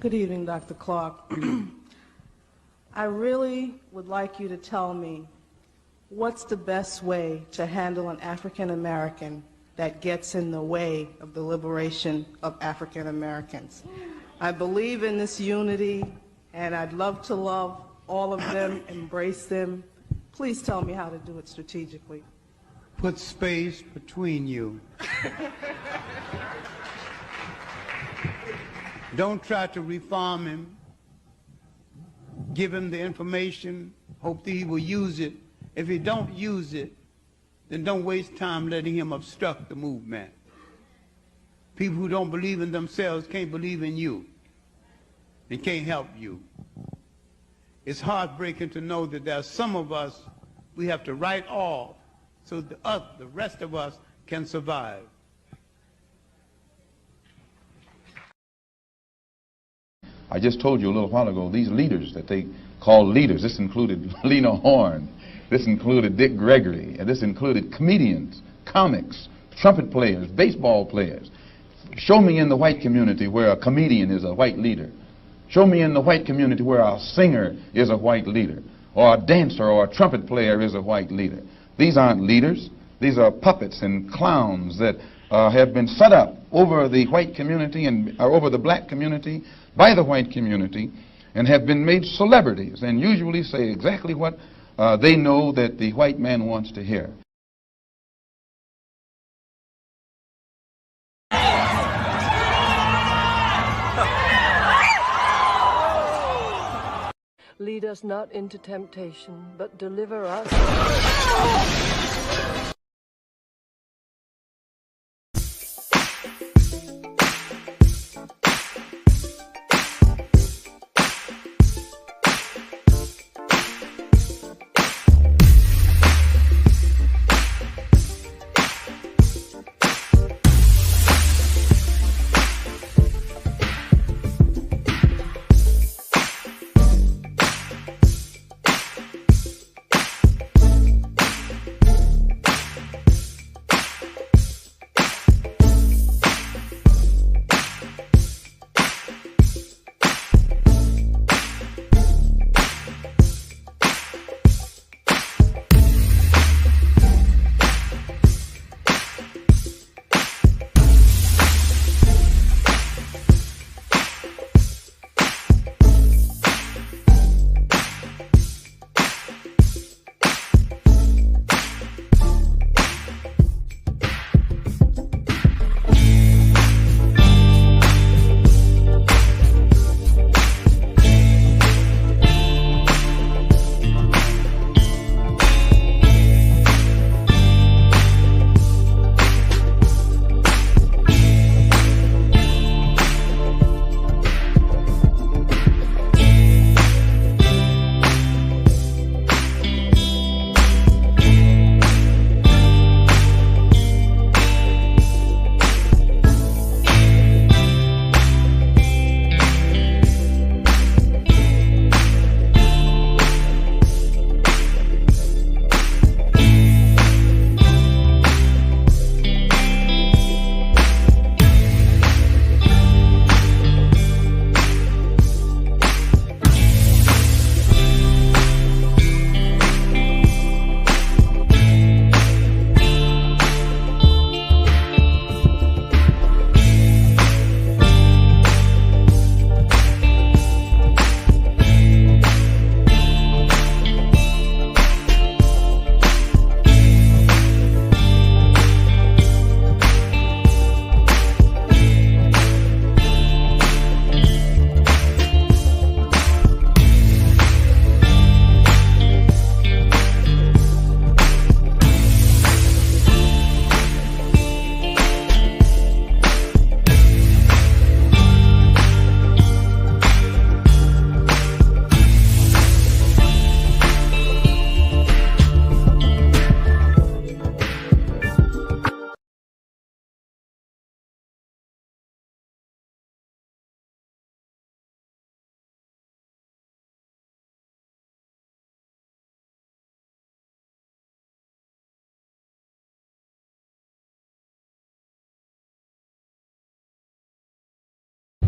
Good evening, Dr. Clark. I really would like you to tell me what's the best way to handle an African American that gets in the way of the liberation of African Americans. I believe in this unity, and I'd love to love all of them, embrace them. Please tell me how to do it strategically. Put space between you. Don't try to reform him. Give him the information. Hope that he will use it. If he don't use it, then don't waste time letting him obstruct the movement. People who don't believe in themselves can't believe in you. They can't help you. It's heartbreaking to know that there are some of us we have to write off so the rest of us can survive. I just told you a little while ago, these leaders that they call leaders, this included Lena Horne, this included Dick Gregory, and this included comedians, comics, trumpet players, baseball players. Show me in the white community where a comedian is a white leader. Show me in the white community where a singer is a white leader, or a dancer or a trumpet player is a white leader. These aren't leaders. These are puppets and clowns that have been set up over the white community and over the black community by the white community and have been made celebrities and usually say exactly what they know that the white man wants to hear. Lead us not into temptation, but deliver us.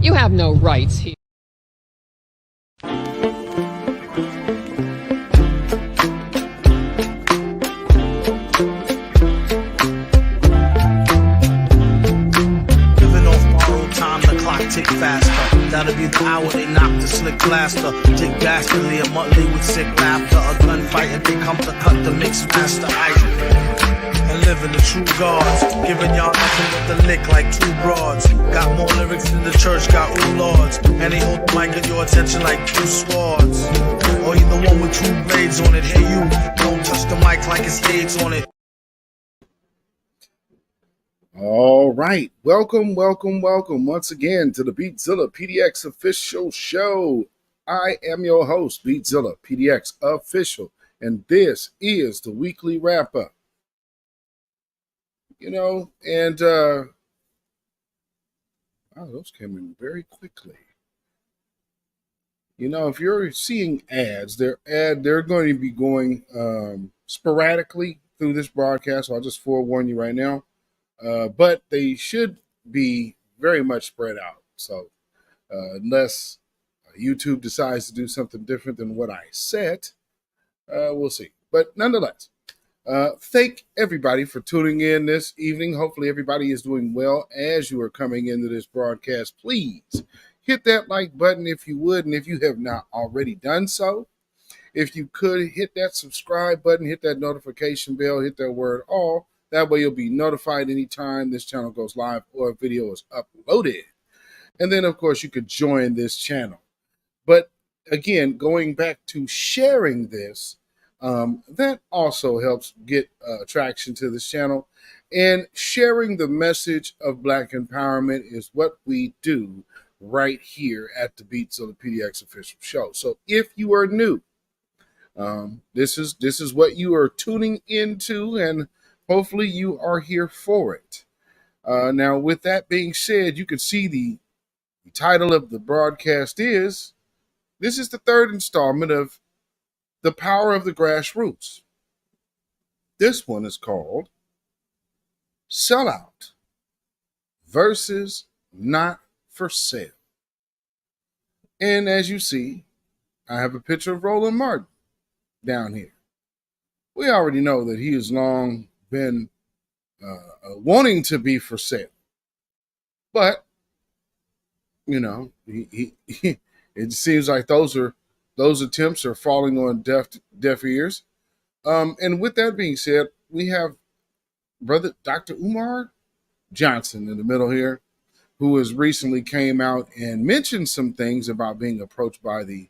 You have no rights here. tick faster. That'll be the hour they knock the slick blaster. Dick dastardly, a monthly with sick laughter. A gunfight and they come to cut the mix master. And living the true gods, giving y'all nothing but the lick like two broads. Got more lyrics than the church got ooh lords, and they hold the mic at your attention like two swords. Or you the one with two blades on it. Hey you, don't touch the mic like it's AIDS on it. All right, welcome once again to the beatzillapdx official show. I am your host, beatzillapdx official, and this is the weekly wrap up. You know, and those came in very quickly. You know, if you're seeing ads, they're going to be going sporadically through this broadcast. So I'll just forewarn you right now. But they should be very much spread out. So unless YouTube decides to do something different than what I said, we'll see. But nonetheless, thank everybody for tuning in this evening. Hopefully everybody is doing well as you are coming into this broadcast. Please hit that like button if you would, and if you have not already done so, if you could hit that subscribe button, hit that notification bell, hit that word all. That way you'll be notified anytime this channel goes live or a video is uploaded. And then, of course, you could join this channel. But again, going back to sharing this, that also helps get traction to this channel. And sharing the message of Black empowerment is what we do right here at the beatzillapdx official show. So if you are new, this is what you are tuning into, and hopefully you are here for it. Now, with that being said, you can see the title of the broadcast is, this is the third installment of The Power of the Grassroots. This one is called Sellout versus Not for Sale. And as you see, I have a picture of Roland Martin down here. We already know that he has long been wanting to be for sale, but you know, he it seems like those attempts are falling on deaf ears. And with that being said, we have brother Dr. Umar Johnson in the middle here, who has recently came out and mentioned some things about being approached by the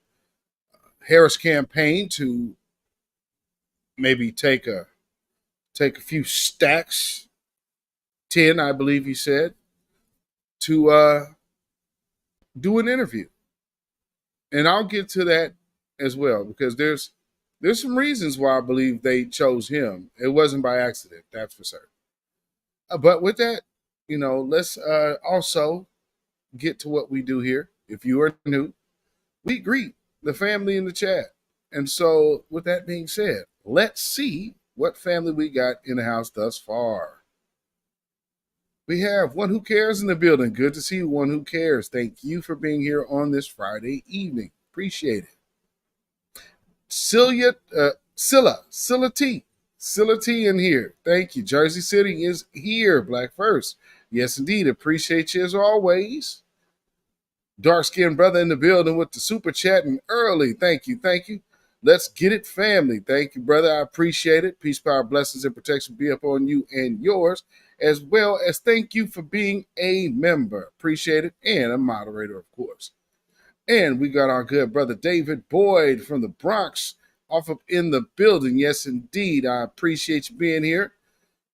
Harris campaign to maybe take a few stacks, 10, I believe he said, to do an interview. And I'll get to that as well, because there's some reasons why I believe they chose him. It wasn't by accident, that's for certain. But with that, you know, let's also get to what we do here. If you are new, we greet the family in the chat. And so with that being said, let's see what family we got in the house thus far. We have One Who Cares in the building. Good to see you, One Who Cares. Thank you for being here on this Friday evening. Appreciate it. Scylla T in here. Thank you. Jersey City is here. Black First. Yes, indeed. Appreciate you as always. Dark-skinned brother in the building with the super chatting early. Thank you. Let's get it, family. Thank you, brother. I appreciate it. Peace, power, blessings, and protection be upon you and yours, as well as thank you for being a member. Appreciate it. And a moderator, of course. And we got our good brother David Boyd from the Bronx off up in the building. Yes, indeed. I appreciate you being here.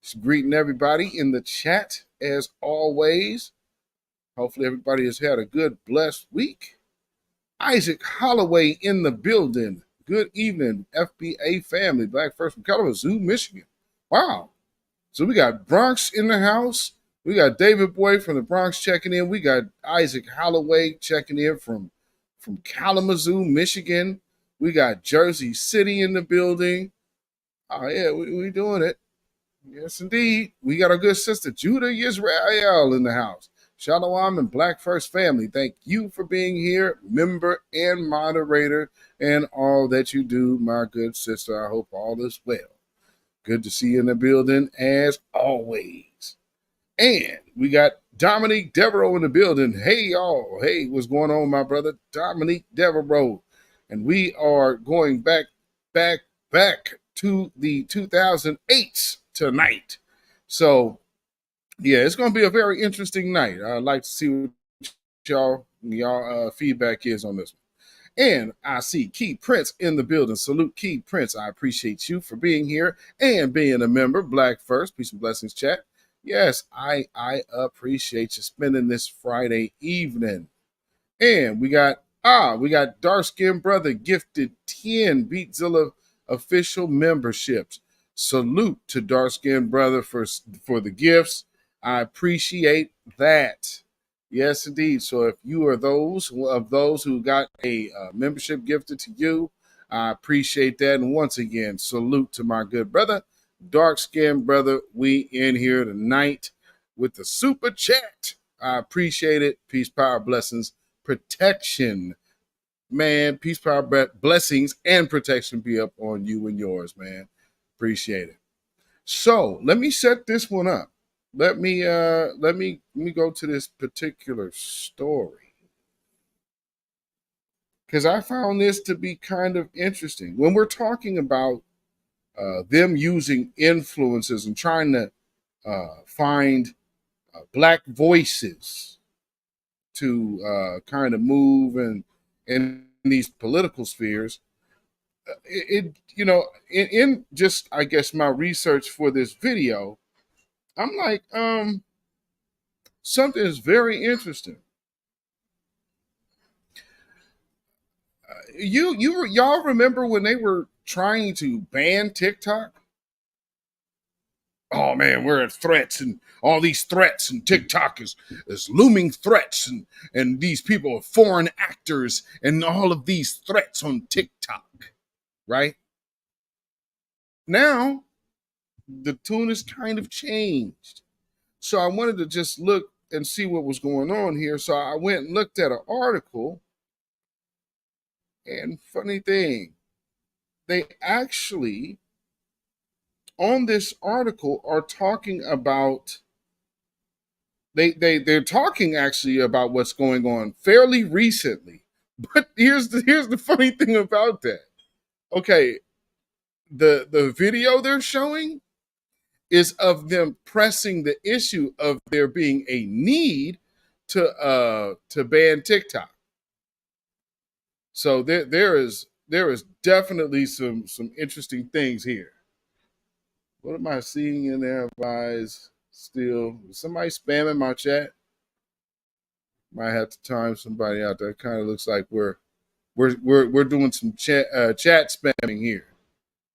Just greeting everybody in the chat, as always. Hopefully everybody has had a good, blessed week. Isaac Holloway in the building. Good evening, FBA family. Black First from Kalamazoo, Michigan. Wow. So we got Bronx in the house. We got David Boyd from the Bronx checking in. We got Isaac Holloway checking in from Kalamazoo, Michigan. We got Jersey City in the building. Oh, yeah, we doing it. Yes, indeed. We got our good sister, Judah Yisrael, in the house. Shalom and Black First family. Thank you for being here, member and moderator, and all that you do, my good sister. I hope all is well. Good to see you in the building, as always. And We got Dominique Devereaux in the building. Hey, y'all. Hey, what's going on, my brother? Dominique Devereaux. And we are going back to the 2008s tonight. So, yeah, it's going to be a very interesting night. I'd like to see what y'all feedback is on this one. And I see Key Prince in the building. Salute, Key Prince. I appreciate you for being here and being a member. Black First. Peace and blessings, chat. Yes, I appreciate you spending this Friday evening. And we got Dark Skin Brother gifted 10 Beatzilla official memberships. Salute to Dark Skin Brother for the gifts. I appreciate that. Yes, indeed. So if you are those who got a membership gifted to you, I appreciate that. And once again, salute to my good brother, Dark Skin Brother. We in here tonight with the super chat. I appreciate it. Peace, power, blessings, protection. Man, peace, power, blessings, and protection be up on you and yours, man. Appreciate it. So let me set this one up. Let me go to this particular story, because I found this to be kind of interesting. When we're talking about them using influences and trying to find black voices to kind of move in these political spheres, in just, I guess, my research for this video, I'm like, something is very interesting. Y'all remember when they were trying to ban TikTok? Oh man, we're at threats and all these threats, and TikTok is looming threats, and these people are foreign actors, and all of these threats on TikTok, right? Now, the tune has kind of changed. So I wanted to just look and see what was going on here. So I went and looked at an article, and funny thing, they actually, on this article, are talking about, they're talking actually about what's going on fairly recently. But here's the funny thing about that. Okay, the video they're showing is of them pressing the issue of there being a need to ban TikTok. So there is definitely some interesting things here. What am I seeing in there, guys? Still, somebody spamming my chat. Might have to time somebody out. That kind of looks like we're doing some chat spamming here.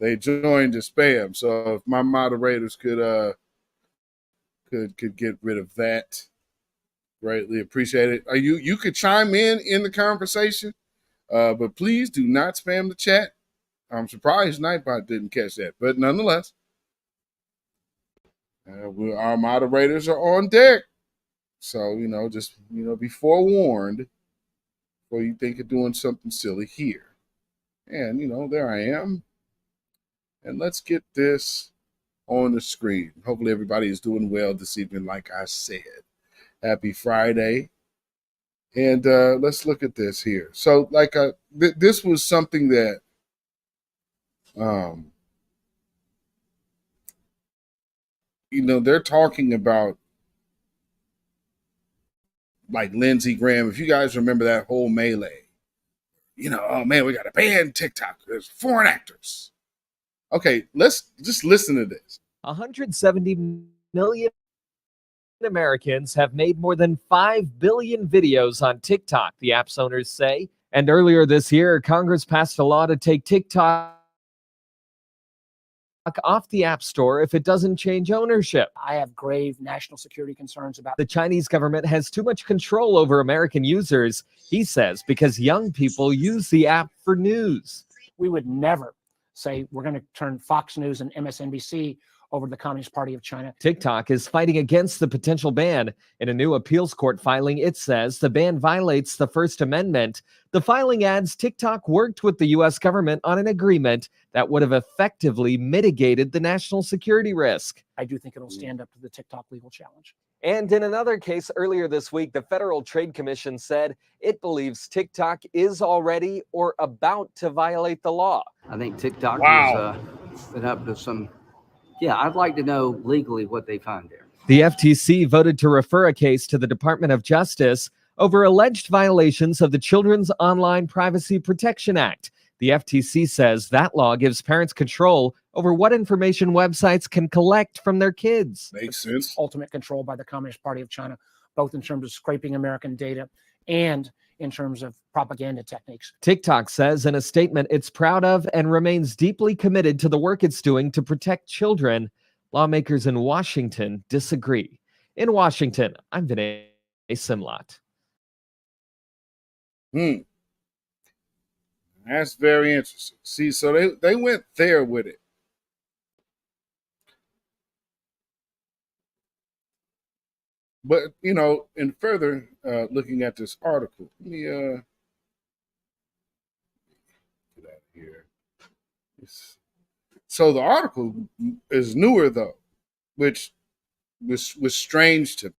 They joined the spam, so if my moderators could get rid of that, greatly appreciate it. You could chime in the conversation, but please do not spam the chat. I'm surprised Nightbot didn't catch that, but nonetheless, our moderators are on deck. So just be forewarned before you think of doing something silly here. And there I am. And let's get this on the screen. Hopefully everybody is doing well this evening, like I said. Happy Friday. And let's look at this here. So this was something that they're talking about, like Lindsey Graham. If you guys remember that whole melee, oh man, we got to ban TikTok. There's foreign actors. Okay, let's just listen to this. 170 million Americans have made more than 5 billion videos on TikTok, the app's owners say. And earlier this year, Congress passed a law to take TikTok off the App Store if it doesn't change ownership. I have grave national security concerns about the Chinese government has too much control over American users, he says, because young people use the app for news. We would never say we're going to turn Fox News and MSNBC over the Communist Party of China. TikTok is fighting against the potential ban. In a new appeals court filing, it says the ban violates the First Amendment. The filing adds TikTok worked with the U.S. government on an agreement that would have effectively mitigated the national security risk. I do think it'll stand up to the TikTok legal challenge. And in another case earlier this week, the Federal Trade Commission said it believes TikTok is already or about to violate the law. I think TikTok Wow. has been up to some. Yeah, I'd like to know legally what they find there. The FTC voted to refer a case to the Department of Justice over alleged violations of the Children's Online Privacy Protection Act. The FTC says that law gives parents control over what information websites can collect from their kids. Makes sense. Ultimate control by the Communist Party of China, both in terms of scraping American data and in terms of propaganda techniques. TikTok says in a statement it's proud of and remains deeply committed to the work it's doing to protect children. Lawmakers in Washington disagree. In Washington, I'm Vinay Simlot. That's very interesting. See, so they went there with it. But, you know, in further looking at this article, let me get out of here. So the article is newer, though, which was strange to me.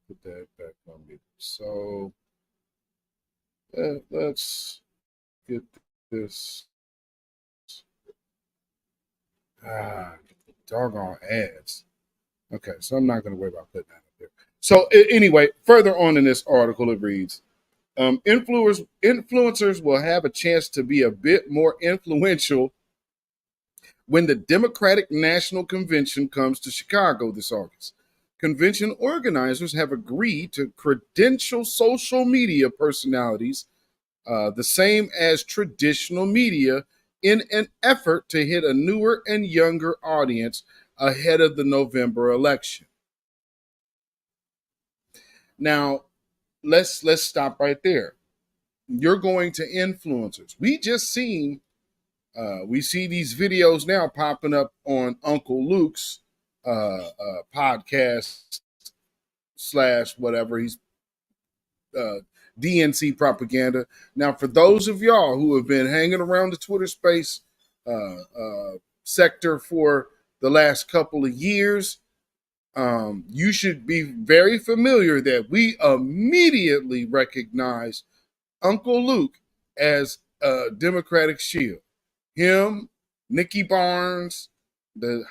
Put that back on me. So let's get this. Doggone ads. Okay, so I'm not going to worry about putting that up there. So anyway, further on in this article, it reads, influencers will have a chance to be a bit more influential when the Democratic National Convention comes to Chicago this August. Convention organizers have agreed to credential social media personalities, the same as traditional media, in an effort to hit a newer and younger audience ahead of the November election. Now, let's stop right there. You're going to influencers. We see these videos now popping up on Uncle Luke's podcast / whatever. He's DNC propaganda. Now, for those of y'all who have been hanging around the Twitter space sector for the last couple of years, you should be very familiar that we immediately recognize Uncle Luke as a Democratic shield. Him, Nikki Barnes, the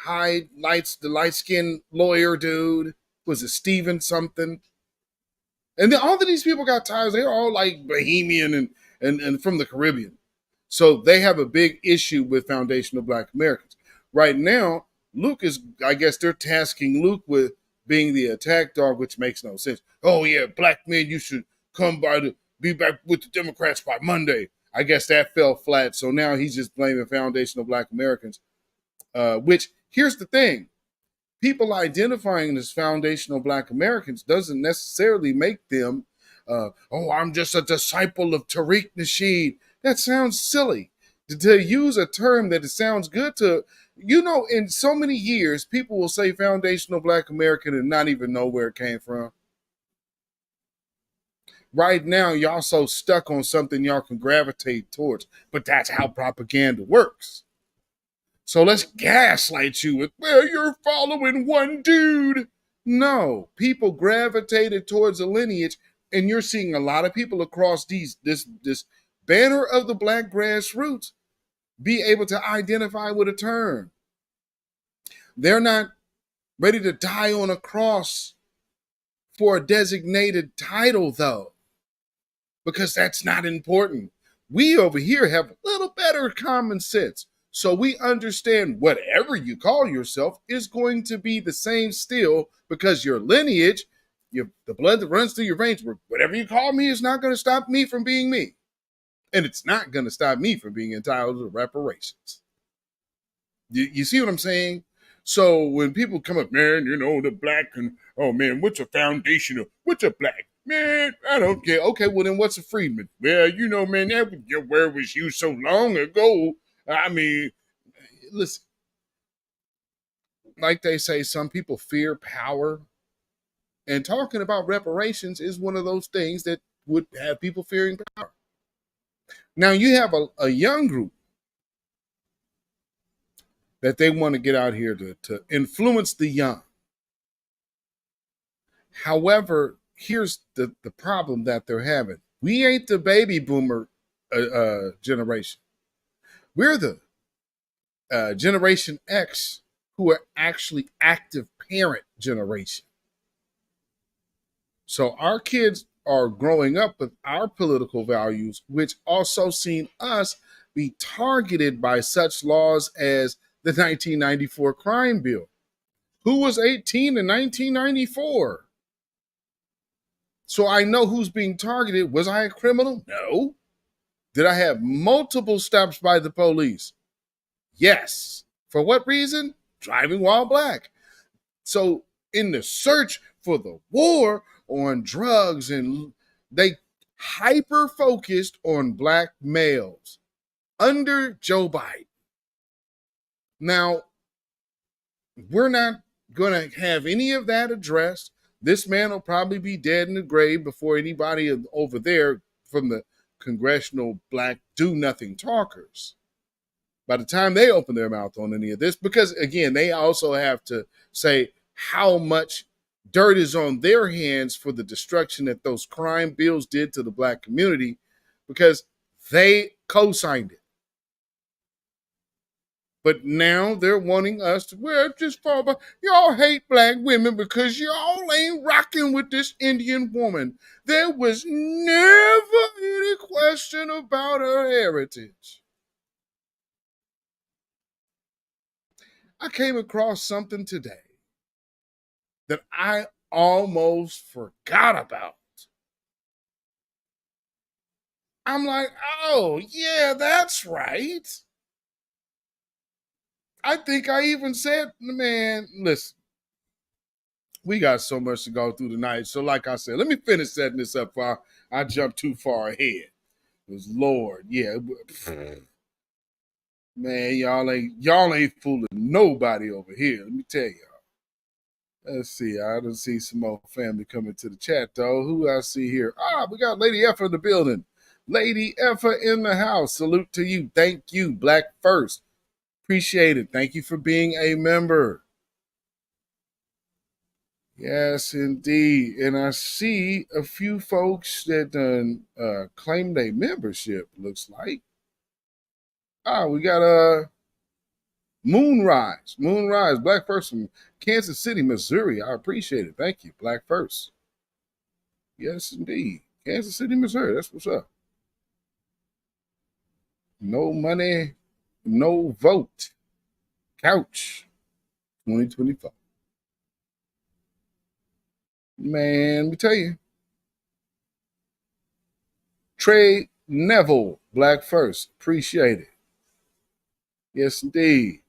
light-skinned lawyer dude, was it Steven something? And then all of these people got ties. They're all like Bohemian and from the Caribbean. So they have a big issue with foundational Black Americans. Right now, Luke is, I guess they're tasking Luke with being the attack dog, which makes no sense. Oh yeah, black men, you should be back with the Democrats by Monday. I guess that fell flat. So now he's just blaming foundational Black Americans, which here's the thing. People identifying as foundational Black Americans doesn't necessarily make them, I'm just a disciple of Tariq Nasheed. That sounds silly. To use a term that it sounds good to, in so many years, people will say foundational Black American and not even know where it came from. Right now, y'all so stuck on something y'all can gravitate towards, but that's how propaganda works. So let's gaslight you with, well, you're following one dude. No, people gravitated towards a lineage, and you're seeing a lot of people across this banner of the Black grassroots be able to identify with a term. They're not ready to die on a cross for a designated title, though, because that's not important. We over here have a little better common sense. So we understand whatever you call yourself is going to be the same still, because your lineage, the blood that runs through your veins, whatever you call me is not going to stop me from being me. And it's not going to stop me from being entitled to reparations. You see what I'm saying? So when people come up, man, the Black, and oh man, what's a foundation? What's a Black? Man, I don't care. Okay, well then what's a freedman? Well, man, where was you so long ago? I mean, listen, like they say, some people fear power. And talking about reparations is one of those things that would have people fearing power. Now you have a young group that they want to get out here to influence the young. However, here's the problem that they're having. We ain't the baby boomer generation. We're the Generation X, who are actually active parent generation. So our kids are growing up with our political values, which also seen us be targeted by such laws as the 1994 crime bill. Who was 18 in 1994? So I know who's being targeted. Was I a criminal? No. Did I have multiple stops by the police? Yes. For what reason? Driving while black. So in the search for the war on drugs, and they hyper focused on black males under Joe Biden. Now, we're not going to have any of that addressed. This man will probably be dead in the grave before anybody over there from the congressional black do-nothing talkers, by the time they open their mouth on any of this, because, again, they also have to say how much dirt is on their hands for the destruction that those crime bills did to the black community, because they co-signed it. But now they're wanting us to, well, just fall back. Y'all hate black women because y'all ain't rocking with this Indian woman. There was never any question about her heritage. I came across something today that I almost forgot about. I'm like, oh, yeah, that's right. I think I even said, man, listen, we got so much to go through tonight. So like I said, let me finish setting this up before I jump too far ahead. Because Lord, yeah. Man, y'all ain't fooling nobody over here. Let me tell y'all. Let's see. I don't see some more family coming to the chat, though. Who I see here? We got Lady Effa in the building. Lady Effa in the house. Salute to you. Thank you. Black First. Appreciate it. Thank you for being a member. Yes, indeed. And I see a few folks that done claimed a membership, looks like. We got Moonrise, Black First from Kansas City, Missouri. I appreciate it. Thank you, Black First. Yes, indeed. Kansas City, Missouri. That's what's up. No money, no vote. Couch 2025. Man, let me tell you. Trey Neville, Black First. Appreciate it. Yes, indeed.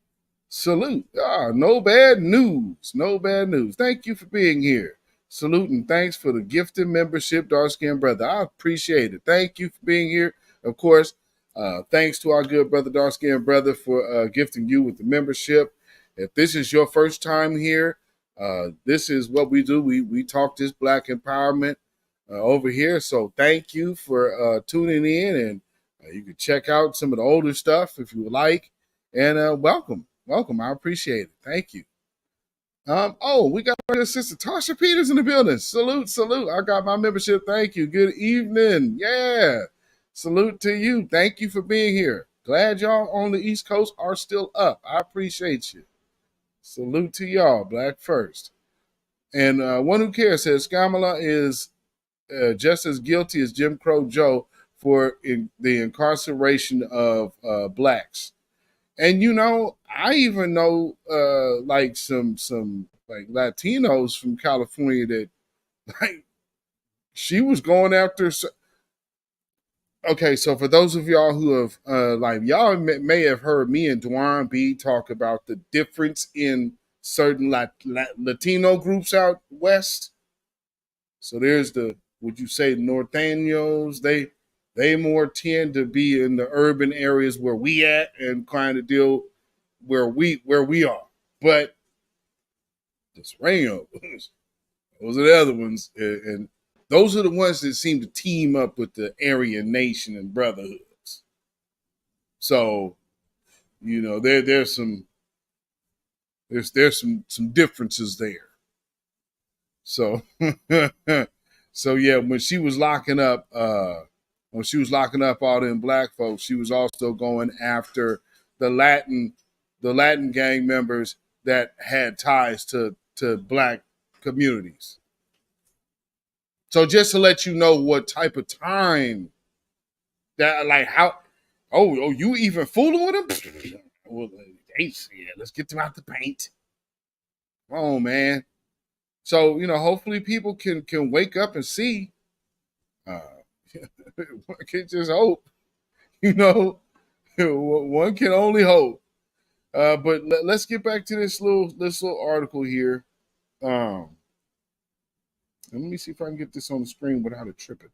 Salute. No bad news. No bad news. Thank you for being here. Salute and thanks for the gifted membership, Dark Skin Brother. I appreciate it. Thank you for being here. Of course, thanks to our good brother, Dark Skin Brother, for gifting you with the membership. If this is your first time here, this is what we do. We talk this black empowerment over here. So thank you for tuning in, and you can check out some of the older stuff if you would like. And welcome. I appreciate it. Thank you. We got our sister Tasha Peters in the building. Salute. I got my membership. Thank you. Good evening. Yeah. Salute to you. Thank you for being here. Glad y'all on the East Coast are still up. I appreciate you. Salute to y'all. Black First. And One Who Cares says Skamala is just as guilty as Jim Crow Joe for the incarceration of blacks. And I even know like some like Latinos from California that like she was going after. Okay, so for those of y'all who have y'all may have heard me and Dwan B talk about the difference in certain Latino groups out west. So there's would you say Norteños? They more tend to be in the urban areas where we at and kind of deal where we are. But the Sopranos. Those are the other ones. And those are the ones that seem to team up with the Aryan Nation and Brotherhoods. So, you know, there's some differences there. So so yeah, when she was locking up all them black folks, she was also going after the Latin gang members that had ties to black communities. So just to let you know what type of time that, like, how, oh, you even fooling with them? Well, hey, yeah, let's get them out the paint. Come on, man. So, you know, hopefully people can wake up and see. One can just hope, you know. One can only hope. But let's get back to this little article here. Let me see if I can get this on the screen without it tripping.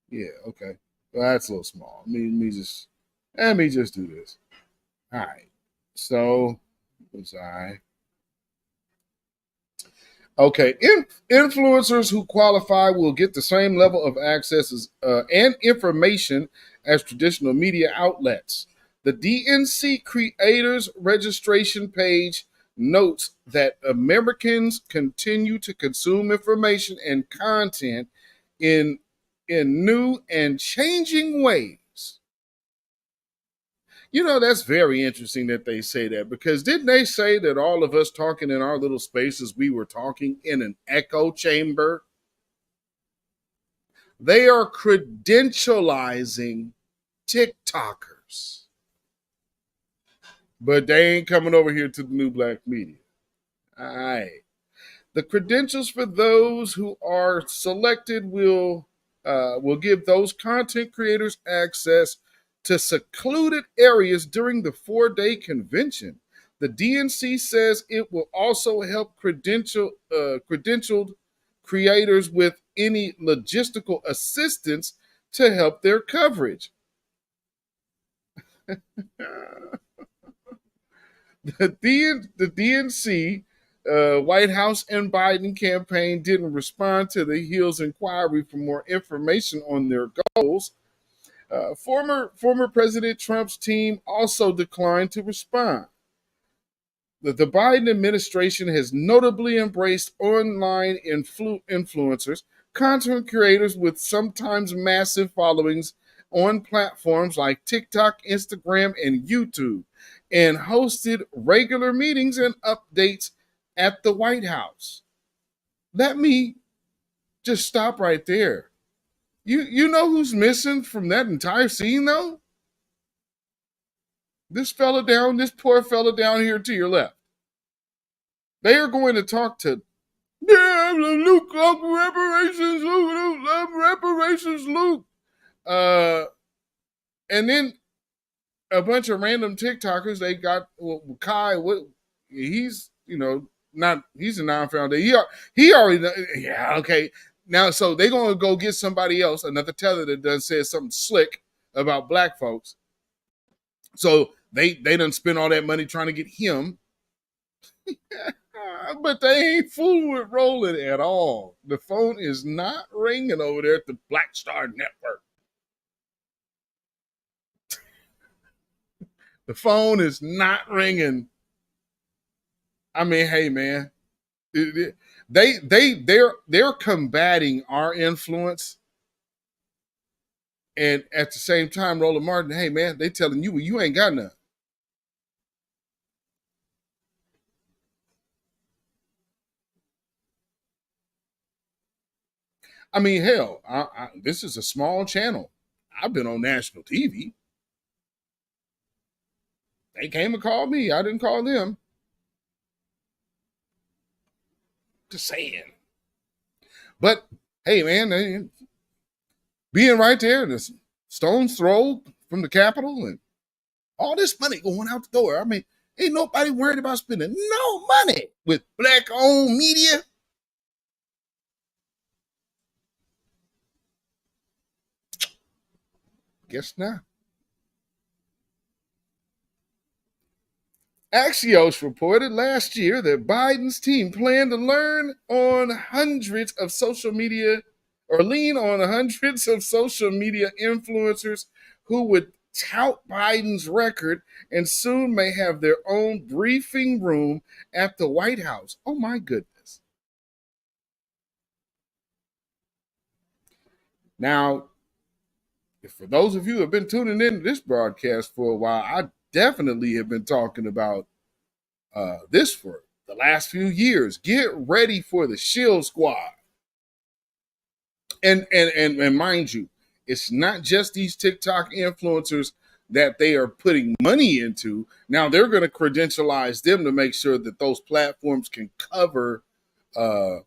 Yeah, okay. Well, that's a little small. Let me just do this. All right. So, was I? Okay, influencers who qualify will get the same level of access and information as traditional media outlets. The DNC Creators Registration page notes that Americans continue to consume information and content in new and changing ways. You know, that's very interesting that they say that, because didn't they say that all of us talking in our little spaces, we were talking in an echo chamber? They are credentializing TikTokers. But they ain't coming over here to the new black media. All right. The credentials for those who are selected will give those content creators access to secluded areas during the 4-day convention. The DNC says it will also help credentialed creators with any logistical assistance to help their coverage. The DNC, White House and Biden campaign didn't respond to the Hill's inquiry for more information on their goals. Former President Trump's team also declined to respond. The Biden administration has notably embraced online influencers, content creators with sometimes massive followings on platforms like TikTok, Instagram, and YouTube, and hosted regular meetings and updates at the White House. Let me just stop right there. You know who's missing from that entire scene, though? This poor fella down here to your left. They are going to talk to Luke, reparations, Luke. And then a bunch of random TikTokers. They got Kai. He's he's a non-founder. He already, yeah, okay. Now, so they're going to go get somebody else, another teller that done said something slick about black folks. So they done spend all that money trying to get him. But they ain't fooling with Roland at all. The phone is not ringing over there at the Black Star Network. The phone is not ringing. I mean, hey, man. They're combating our influence, and at the same time, Roland Martin, hey man, they telling you ain't got none. I mean, hell, this is a small channel. I've been on national TV. They came and called me. I didn't call them. Just saying. But hey, man, being right there, this stone's throw from the Capitol, and all this money going out the door. I mean, ain't nobody worried about spending no money with black-owned media. Guess not. Axios reported last year that Biden's team planned to lean on hundreds of social media influencers who would tout Biden's record and soon may have their own briefing room at the White House. Oh my goodness. Now, for those of you who have been tuning into this broadcast for a while, I definitely have been talking about this for the last few years. Get ready for the Shield Squad. And mind you, it's not just these TikTok influencers that they are putting money into. Now they're going to credentialize them to make sure that those platforms can cover the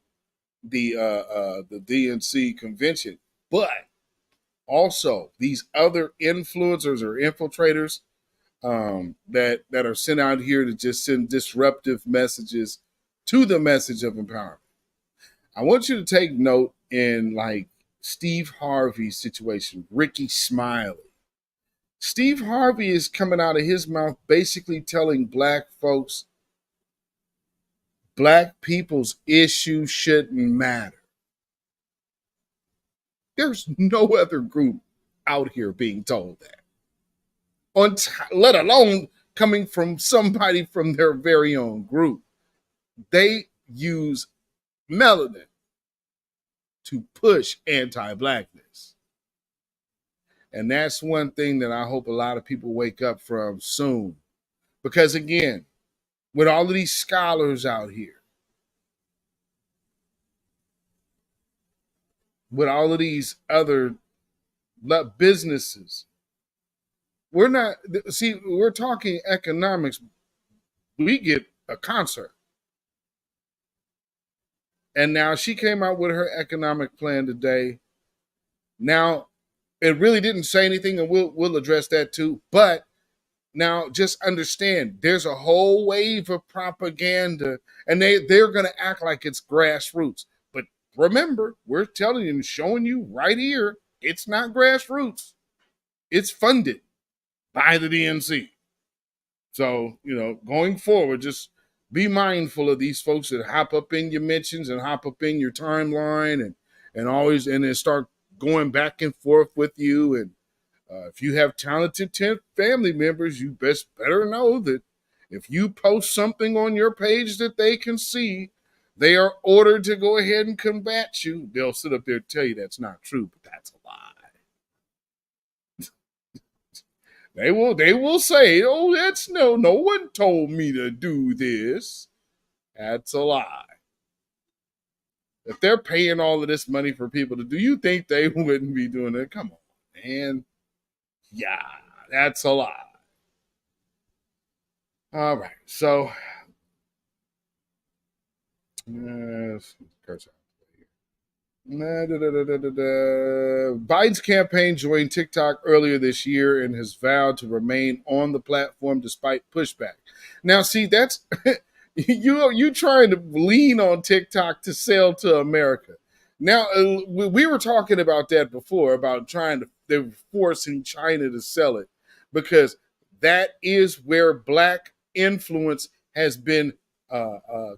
DNC convention. But also these other influencers or infiltrators that are sent out here to just send disruptive messages to the message of empowerment. I want you to take note in like Steve Harvey's situation, Ricky Smiley. Steve Harvey is coming out of his mouth basically telling black folks black people's issues shouldn't matter. There's no other group out here being told that. Let alone coming from somebody from their very own group. They use melanin to push anti-blackness. And that's one thing that I hope a lot of people wake up from soon. Because again, with all of these scholars out here, with all of these other businesses, we're talking economics. We get a concert. And now she came out with her economic plan today. Now, it really didn't say anything, and we'll address that too. But now just understand, there's a whole wave of propaganda, and they're going to act like it's grassroots. But remember, we're telling you and showing you right here, it's not grassroots. It's funded by the DNC. So, going forward, just be mindful of these folks that hop up in your mentions and hop up in your timeline and always and then start going back and forth with you. And if you have talented family members, you better know that if you post something on your page that they can see, they are ordered to go ahead and combat you. They'll sit up there and tell you that's not true, but that's a lie. They will say, oh, that's no one told me to do this. That's a lie. If they're paying all of this money for people to do, you think they wouldn't be doing it? Come on, man. Yeah, that's a lie. All right, so Biden's campaign joined TikTok earlier this year and has vowed to remain on the platform despite pushback. Now, see, that's you trying to lean on TikTok to sell to America. Now, we were talking about that before, about they were forcing China to sell it, because that is where black influence has been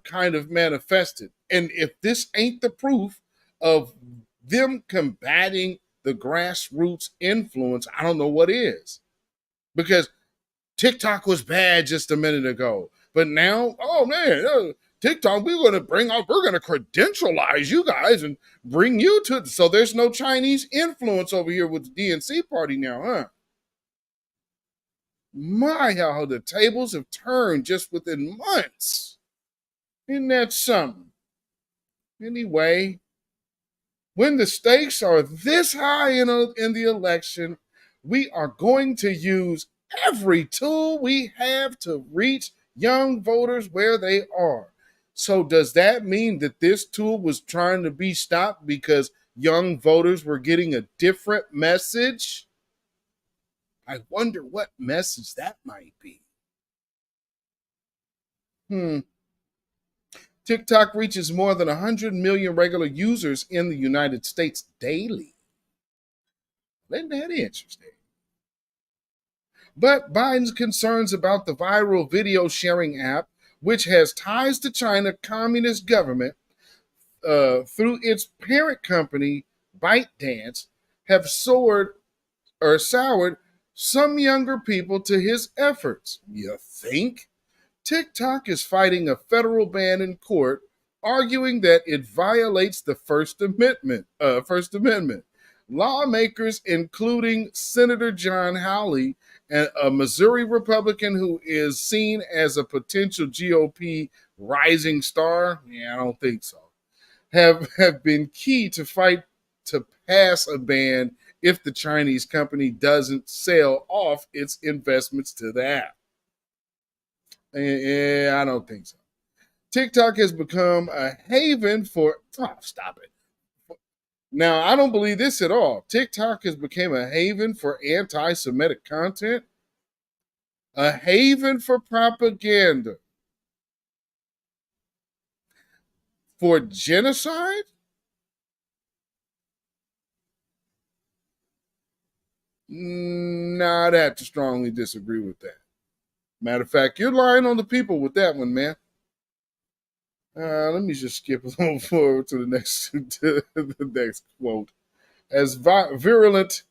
kind of manifested. And if this ain't the proof of them combating the grassroots influence, I don't know what is. Because TikTok was bad just a minute ago, but now, oh man, TikTok, we're going to credentialize you guys and bring you to, so there's no Chinese influence over here with the DNC party now, huh? My, how the tables have turned just within months. Isn't that something? Anyway, when the stakes are this high in the election, we are going to use every tool we have to reach young voters where they are. So does that mean that this tool was trying to be stopped because young voters were getting a different message? I wonder what message that might be. TikTok reaches more than 100 million regular users in the United States daily. Isn't that interesting? But Biden's concerns about the viral video sharing app, which has ties to China Communist government through its parent company, ByteDance, have soured some younger people to his efforts. You think? TikTok is fighting a federal ban in court, arguing that it violates the First Amendment. Lawmakers, including Senator John Hawley, a Missouri Republican who is seen as a potential GOP rising star, I don't think so, have been key to fight to pass a ban if the Chinese company doesn't sell off its investments to the app. I don't think so. TikTok has become a haven for... Oh, stop it. Now, I don't believe this at all. TikTok has become a haven for anti-Semitic content, a haven for propaganda, for genocide. I'd have to strongly disagree with that. Matter of fact, you're lying on the people with that one, man. Let me just skip a little forward to the next quote. As virulent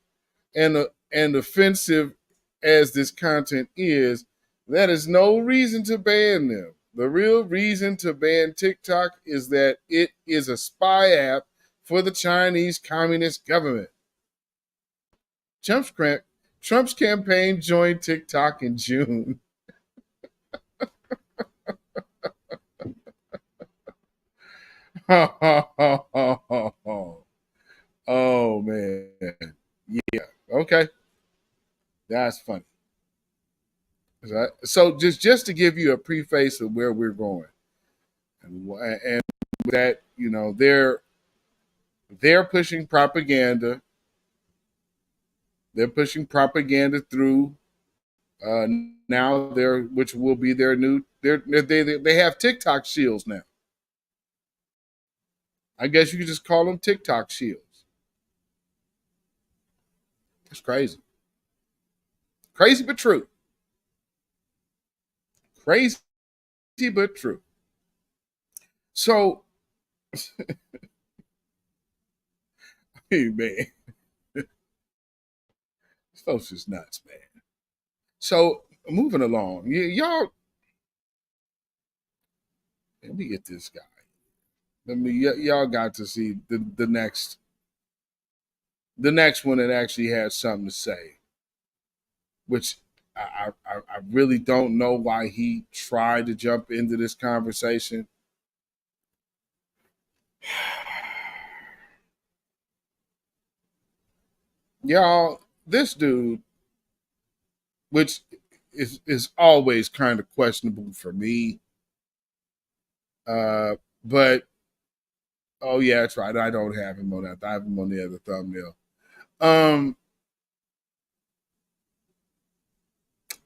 and offensive as this content is, that is no reason to ban them. The real reason to ban TikTok is that it is a spy app for the Chinese Communist government. Trump's campaign joined TikTok in June. Oh, man. Yeah. Okay. That's funny. So just to give you a preface of where we're going, and with that, they're pushing propaganda. They're pushing propaganda through now which will be their new. They have TikTok shields now. I guess you could just call them TikTok shields. It's crazy. Crazy but true. Crazy but true. So, hey, man. This folks is nuts, man. So, moving along. Y'all, let me get this guy. Y'all got to see the next one that actually has something to say, which I really don't know why he tried to jump into this conversation. Y'all, this dude, which is always kind of questionable for me, but oh yeah, that's right. I don't have him on that. I have him on the other thumbnail.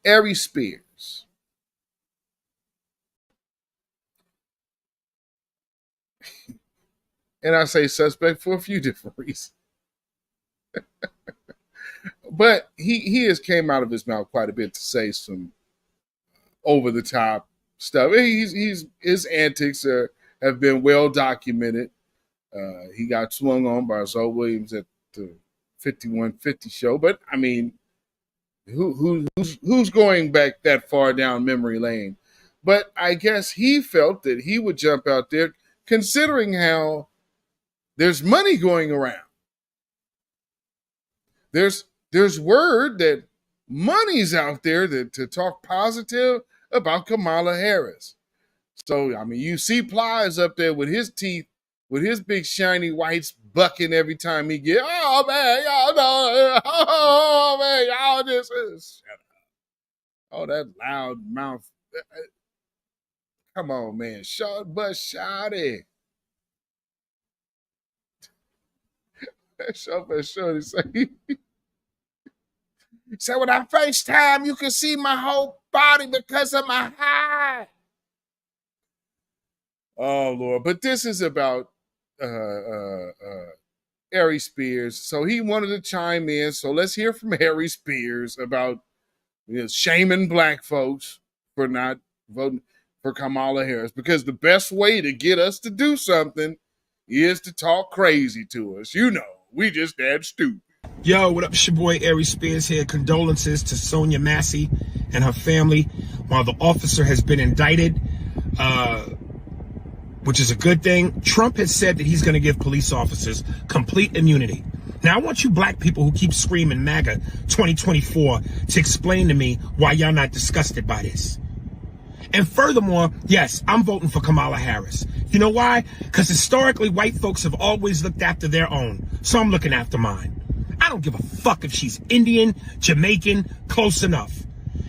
Aries Spears. And I say suspect for a few different reasons. But he has came out of his mouth quite a bit to say some over the top stuff. His antics have been well documented. He got swung on by Zoe Williams at the 5150 show, but I mean, who's going back that far down memory lane? But I guess he felt that he would jump out there, considering how there's money going around. There's word that money's out there to talk positive about Kamala Harris. So, I mean, you see Plies up there with his teeth, with his big shiny whites bucking every time he get, oh, man, y'all know, oh, man, y'all just, shut up. Oh, that loud mouth. Come on, man. Short but shouty. Short but shorty say, when I FaceTime, you can see my whole body because of my height. Oh, Lord. But this is about Aries Spears. So he wanted to chime in. So let's hear from Aries Spears about shaming black folks for not voting for Kamala Harris, because the best way to get us to do something is to talk crazy to us. We just that stupid. Yo, what up? It's your boy Aries Spears here. Condolences to Sonia Massey and her family while the officer has been indicted, which is a good thing. Trump has said that he's going to give police officers complete immunity. Now, I want you black people who keep screaming MAGA 2024 to explain to me why y'all not disgusted by this. And furthermore, yes, I'm voting for Kamala Harris. You know why? Because historically, white folks have always looked after their own. So I'm looking after mine. I don't give a fuck if she's Indian, Jamaican, close enough.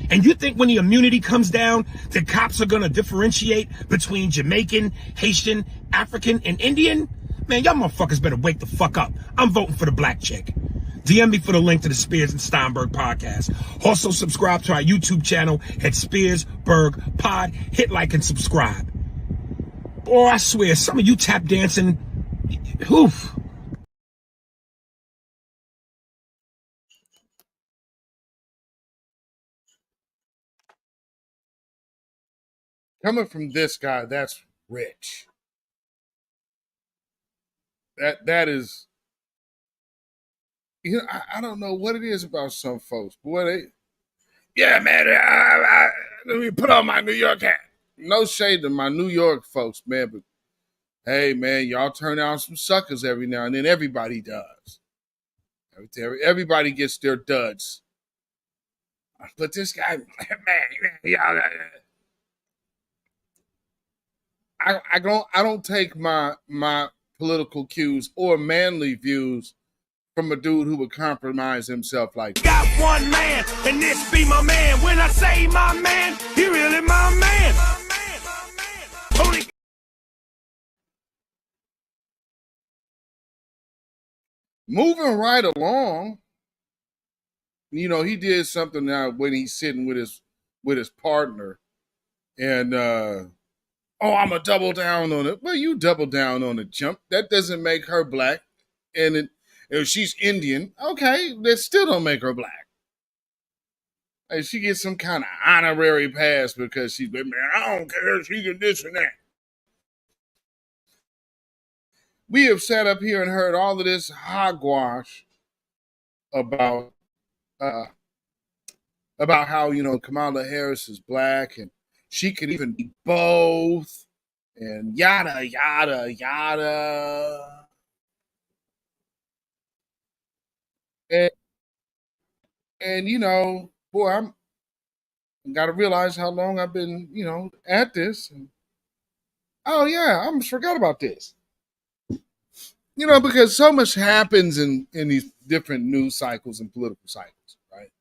And you think when the immunity comes down, the cops are going to differentiate between Jamaican, Haitian, African, and Indian? Man, y'all motherfuckers better wake the fuck up. I'm voting for the black chick. DM me for the link to the Spears and Steinberg podcast. Also, subscribe to our YouTube channel at Spearsberg Pod. Hit like and subscribe. Boy, I swear, some of you tap dancing, oof. Coming from this guy, that's rich. That is, I don't know what it is about some folks. Boy, yeah, man, let me put on my New York hat. No shade to my New York folks, man, but hey, man, y'all turn out some suckers every now and then. Everybody does. Everybody gets their duds. But this guy, man, y'all. I don't take my political cues or manly views from a dude who would compromise himself like that. Got one man, and this be my man. When I say my man, he really my man. Only moving right along, he did something now when he's sitting with his partner, and I'm gonna double down on it. Well, you double down on it, chump. That doesn't make her black, and if she's Indian, okay, that still don't make her black. Hey, she gets some kind of honorary pass because she's been, man, I don't care, she can this and that. We have sat up here and heard all of this hogwash about how, Kamala Harris is black and she could even be both and yada, yada, yada. And boy, I'm got to realize how long I've been, at this. And, oh, yeah, I almost forgot about this. Because so much happens in these different news cycles and political cycles, right?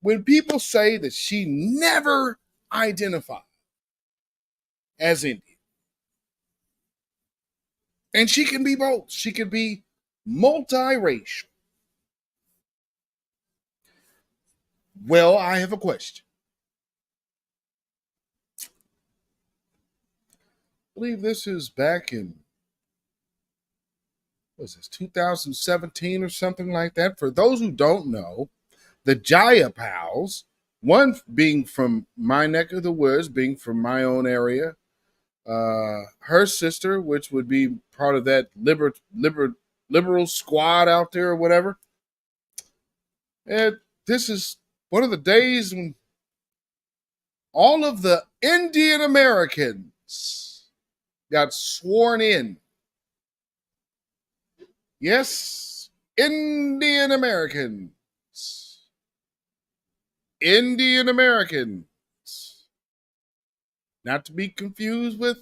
When people say that she never identified as Indian, and she can be both, she can be multiracial. Well, I have a question. I believe this is back in, 2017 or something like that. For those who don't know, the Jaya Pals, one being from my neck of the woods, being from my own area, her sister, which would be part of that liberal squad out there or whatever. And this is one of the days when all of the Indian Americans got sworn in. Yes, Indian Americans. Indian Americans. Not to be confused with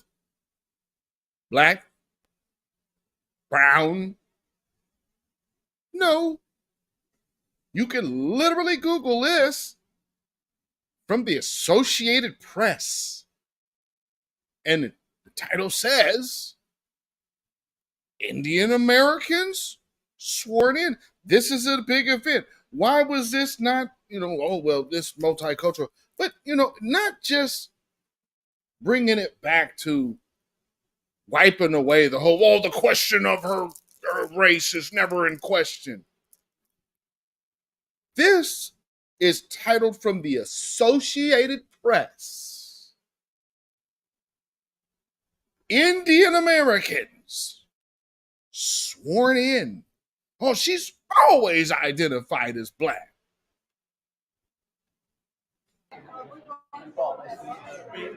black, brown. No. You can literally Google this from the Associated Press. And the title says, Indian Americans sworn in. This is a big event. Why was this not, this multicultural, but, not just bringing it back to wiping away the whole, the question of her race is never in question. This is titled from the Associated Press. Indian Americans sworn in. Oh, she's always identified as black.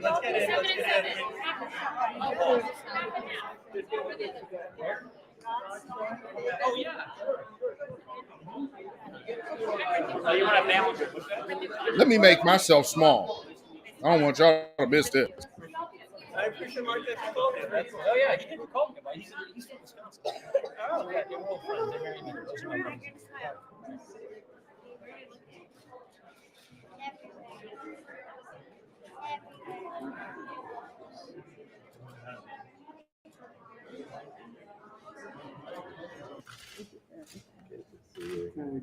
Let's get in. Oh, yeah. Let me make myself small. I don't want y'all to miss this. I appreciate Mark that you called him. Oh, yeah, he didn't call me, but he's from Wisconsin. Oh, yeah, they're all friends. They're very neat. Those are my brothers.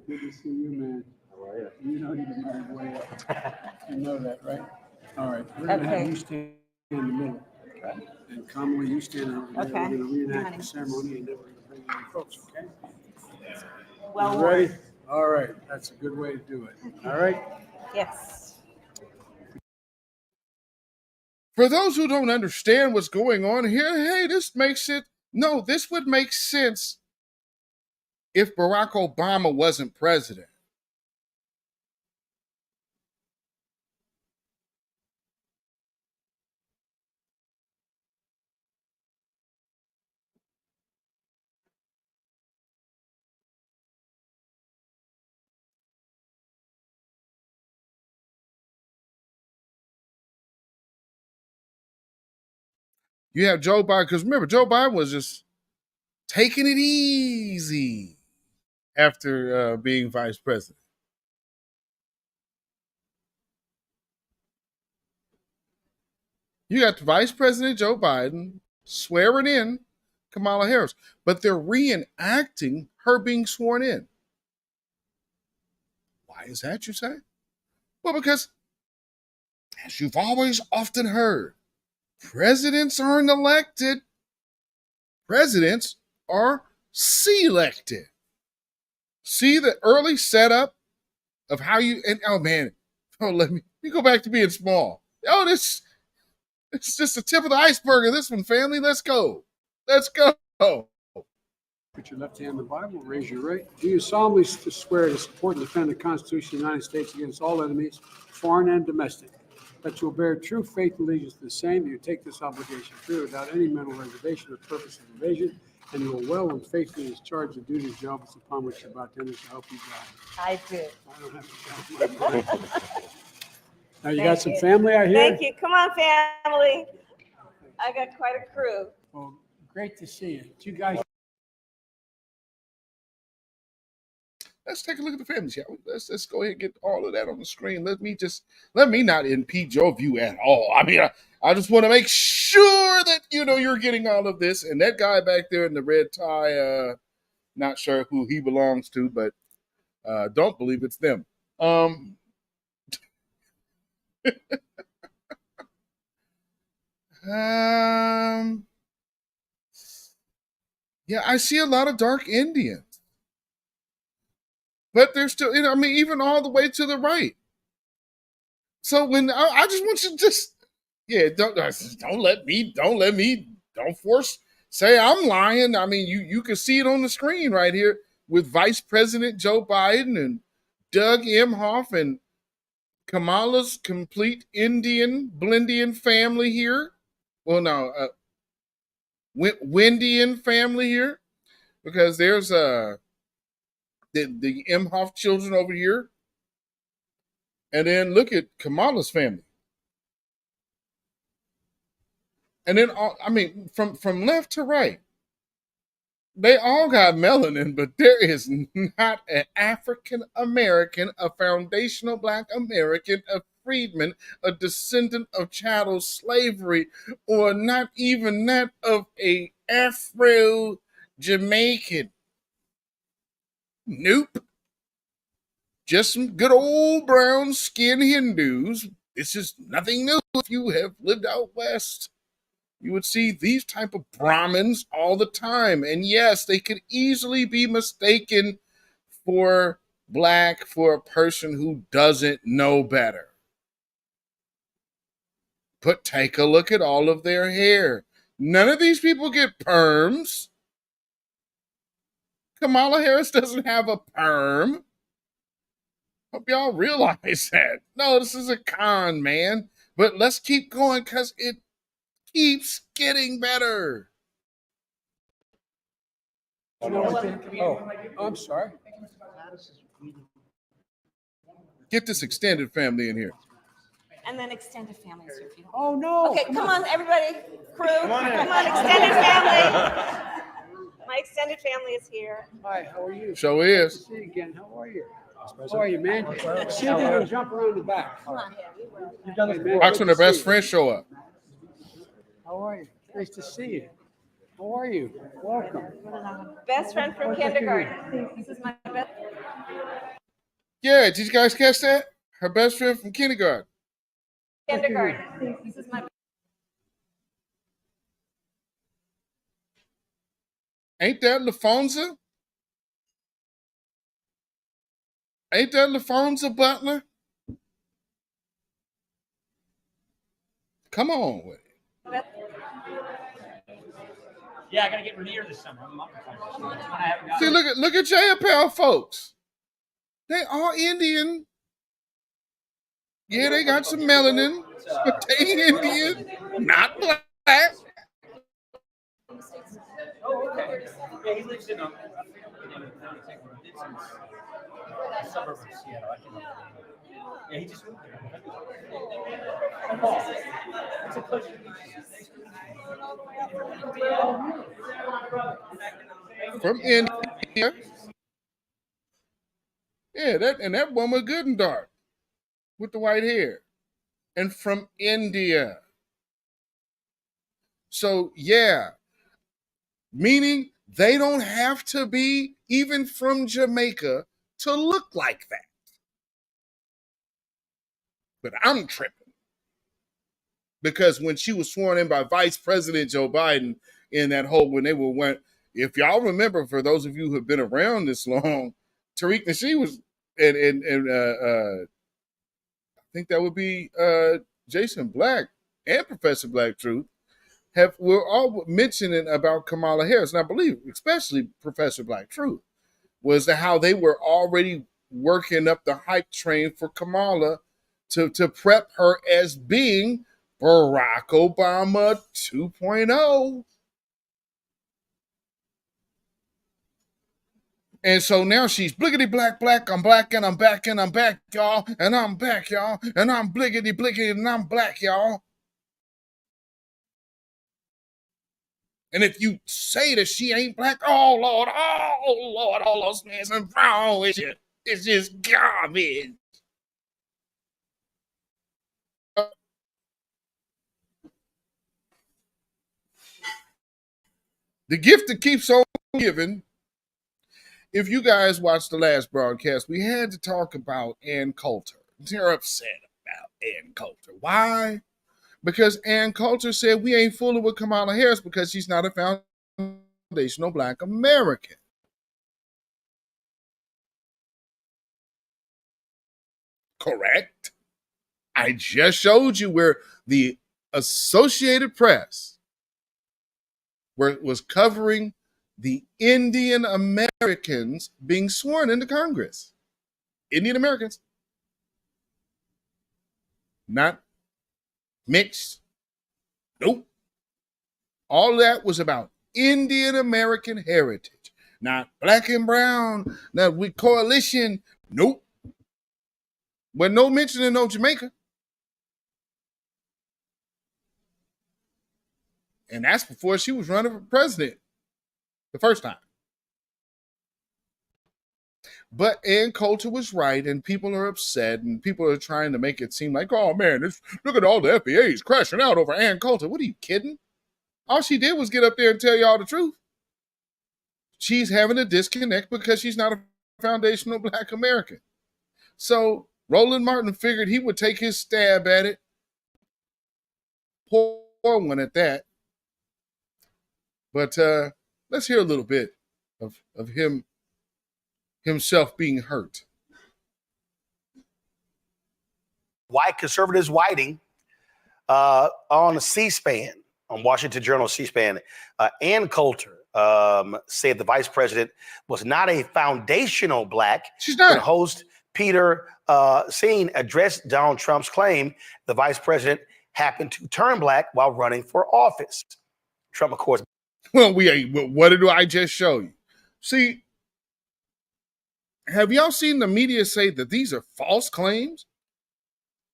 Good to see you, man. How are you? You know you're my way up. You know that, right? All right. We're going to have you stand in the middle. Okay. And Kamala, you stand over there. We're going to reenact the ceremony, and then we're going to bring in the folks, okay? Well, you ready? All right. That's a good way to do it. All right? Yes. For those who don't understand what's going on here, hey, this would make sense if Barack Obama wasn't president. You have Joe Biden, because remember, Joe Biden was just taking it easy after being vice president. You got the Vice President Joe Biden swearing in Kamala Harris, but they're reenacting her being sworn in. Why is that, you say? Well, because, as you've always often heard, presidents aren't elected. Presidents are selected. See the early setup of how you, and oh man, let me go back to being small. Oh, it's just the tip of the iceberg of this one, family. Let's go. Let's go. Put your left hand on the Bible, raise your right. Do you solemnly swear to support and defend the Constitution of the United States against all enemies, foreign and domestic, that you will bear true faith and allegiance to the same, that you take this obligation free without any mental reservation or purpose of evasion, and you will well and faithfully discharge the duties of the office upon which you're about to enter, so help you God. I do. I don't have to count my Now you got some family out here? Thank you. Come on, family. I got quite a crew. Well, great to see you. You guys. Let's take a look at the family, shall we? Let's go ahead and get all of that on the screen. Let me not impede your view at all. I mean, I just want to make sure that you're getting all of this. And that guy back there in the red tie, not sure who he belongs to, but don't believe it's them. Yeah, I see a lot of dark Indians. But they're still, even all the way to the right. So when I just want you to don't force, say I'm lying. I mean, you can see it on the screen right here with Vice President Joe Biden and Doug Emhoff and Kamala's complete Indian, Blendian family here. Well, no, Wendian family here, because there's the Emhoff children over here. And then look at Kamala's family. And then, from left to right, they all got melanin, but there is not an African American, a foundational Black American, a freedman, a descendant of chattel slavery, or not even that of a Afro-Jamaican. Nope. Just some good old brown skin Hindus. This is nothing new. If you have lived out west, you would see these type of Brahmins all the time. And yes, they could easily be mistaken for black for a person who doesn't know better. But take a look at all of their hair. None of these people get perms. Kamala Harris doesn't have a perm. Hope y'all realize that. No, this is a con, man. But let's keep going because it keeps getting better. Oh, I'm sorry. Get this extended family in here. And then extended family is here. If you don't. Oh, no. Okay, come on, everybody. Crew, come on, extended family. My extended family is here. Hi, how are you? Show is. Good to see you again. How are you? How are you, man? See if you can jump around the back. Come on. You've done this Watch when their best friends show up. How are you? Nice to see you. How are you? Welcome. Best friend from kindergarten. This is my best. Yeah, did you guys catch that? Her best friend from kindergarten. Kindergarten. This is my. Ain't that LaFonza? Ain't that LaFonza Butler? Come on with it. Yeah, I gotta get Rainier this summer. See, look at JPL folks. They all Indian. Yeah, they got some melanin, but they Indian, not black. Oh, okay. Yeah, he lives in a suburb of Seattle. I can't remember. Yeah, he just moved there. It's a pleasure to meet you. From India. Yeah, that woman good and dark with the white hair. And from India. So yeah. Meaning they don't have to be even from Jamaica to look like that. But I'm tripping. Because when she was sworn in by Vice President Joe Biden in that whole, when they went, if y'all remember, for those of you who have been around this long, Tariq Nasheed was, and I think that would be Jason Black and Professor Black Truth, we're all mentioning about Kamala Harris, and I believe especially Professor Black Truth, was how they were already working up the hype train for Kamala to prep her as being Barack Obama 2.0. And so now she's bliggity black, I'm black and I'm back and I'm back, y'all, and I'm back, y'all, and I'm bliggity and I'm black, y'all. And if you say that she ain't black, oh Lord, all those men are wrong with you. It's just garbage. The gift that keeps on giving. If you guys watched the last broadcast, we had to talk about Ann Coulter. They're upset about Ann Coulter. Why? Because Ann Coulter said we ain't fooling with Kamala Harris because she's not a foundational Black American. Correct. I just showed you where the Associated Press was covering the Indian Americans being sworn into Congress. Indian Americans. Not mixed. Nope. All that was about Indian American heritage. Not black and brown. Not with coalition. Nope. But no mention of no Jamaica. And that's before she was running for president the first time. But Ann Coulter was right, and people are upset, and people are trying to make it seem like, oh man, look at all the FBAs crashing out over Ann Coulter. What are you kidding? All she did was get up there and tell y'all the truth. She's having a disconnect because she's not a foundational Black American. So Roland Martin figured he would take his stab at it. Poor one at that. But let's hear a little bit of himself being hurt white conservatives whiting on C-SPAN, on Washington Journal C-SPAN, and Coulter said the vice president was not a foundational black. She's not. When host Peter Seen addressed Donald Trump's claim the vice president happened to turn black while running for office. Trump, of course. Well, what did I just show you? See, have y'all seen the media say that these are false claims?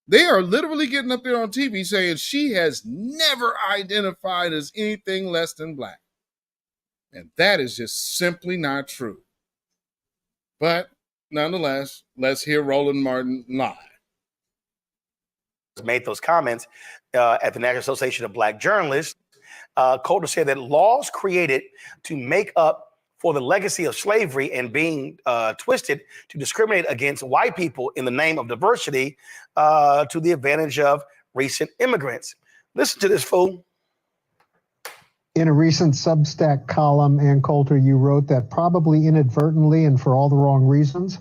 They are literally getting up there on TV saying she has never identified as anything less than black. And that is just simply not true. But nonetheless, let's hear Roland Martin live. Made those comments at the National Association of Black Journalists. Coulter said that laws created to make up for the legacy of slavery and being twisted to discriminate against white people in the name of diversity to the advantage of recent immigrants. Listen to this fool. In a recent Substack column, Ann Coulter, you wrote that probably inadvertently and for all the wrong reasons,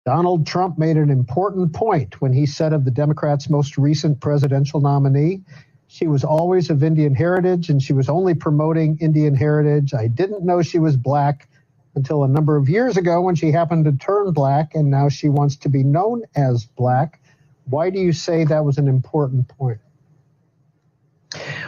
Donald Trump made an important point when he said of the Democrats' most recent presidential nominee, she was always of Indian heritage and she was only promoting Indian heritage. I didn't know she was black until a number of years ago when she happened to turn black, and now she wants to be known as black. Why do you say that was an important point?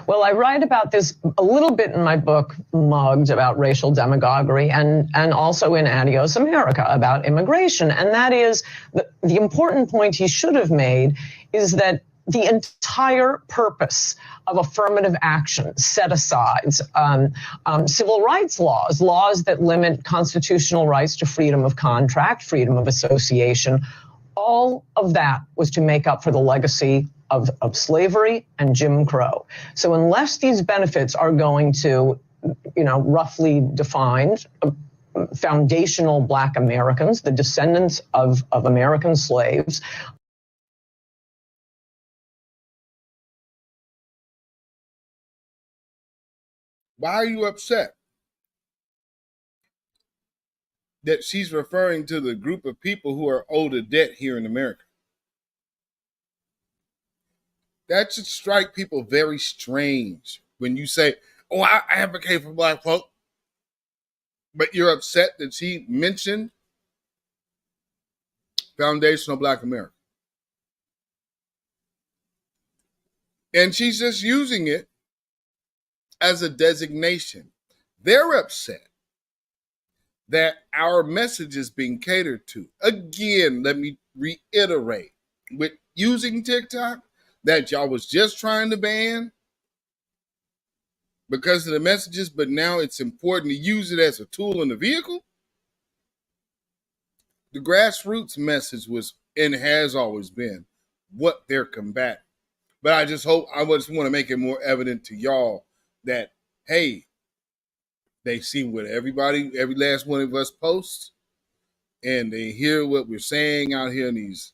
Well, I write about this a little bit in my book, Mugged, about racial demagoguery, and also in Adios America about immigration. And that is the important point he should have made is that the entire purpose of affirmative action, set-asides, civil rights laws that limit constitutional rights to freedom of contract, freedom of association, all of that was to make up for the legacy of slavery and Jim Crow. So unless these benefits are going to, roughly defined, foundational Black Americans, the descendants of American slaves, why are you upset that she's referring to the group of people who are owed a debt here in America? That should strike people very strange when you say, oh, I advocate for black folk, but you're upset that she mentioned foundational Black America. And she's just using it as a designation. They're upset that our message is being catered to. Again, let me reiterate, with using TikTok, that y'all was just trying to ban because of the messages, but now it's important to use it as a tool in the vehicle. The grassroots message was and has always been what they're combating. But I just want to make it more evident to y'all that, hey, they see what every last one of us posts, and they hear what we're saying out here in these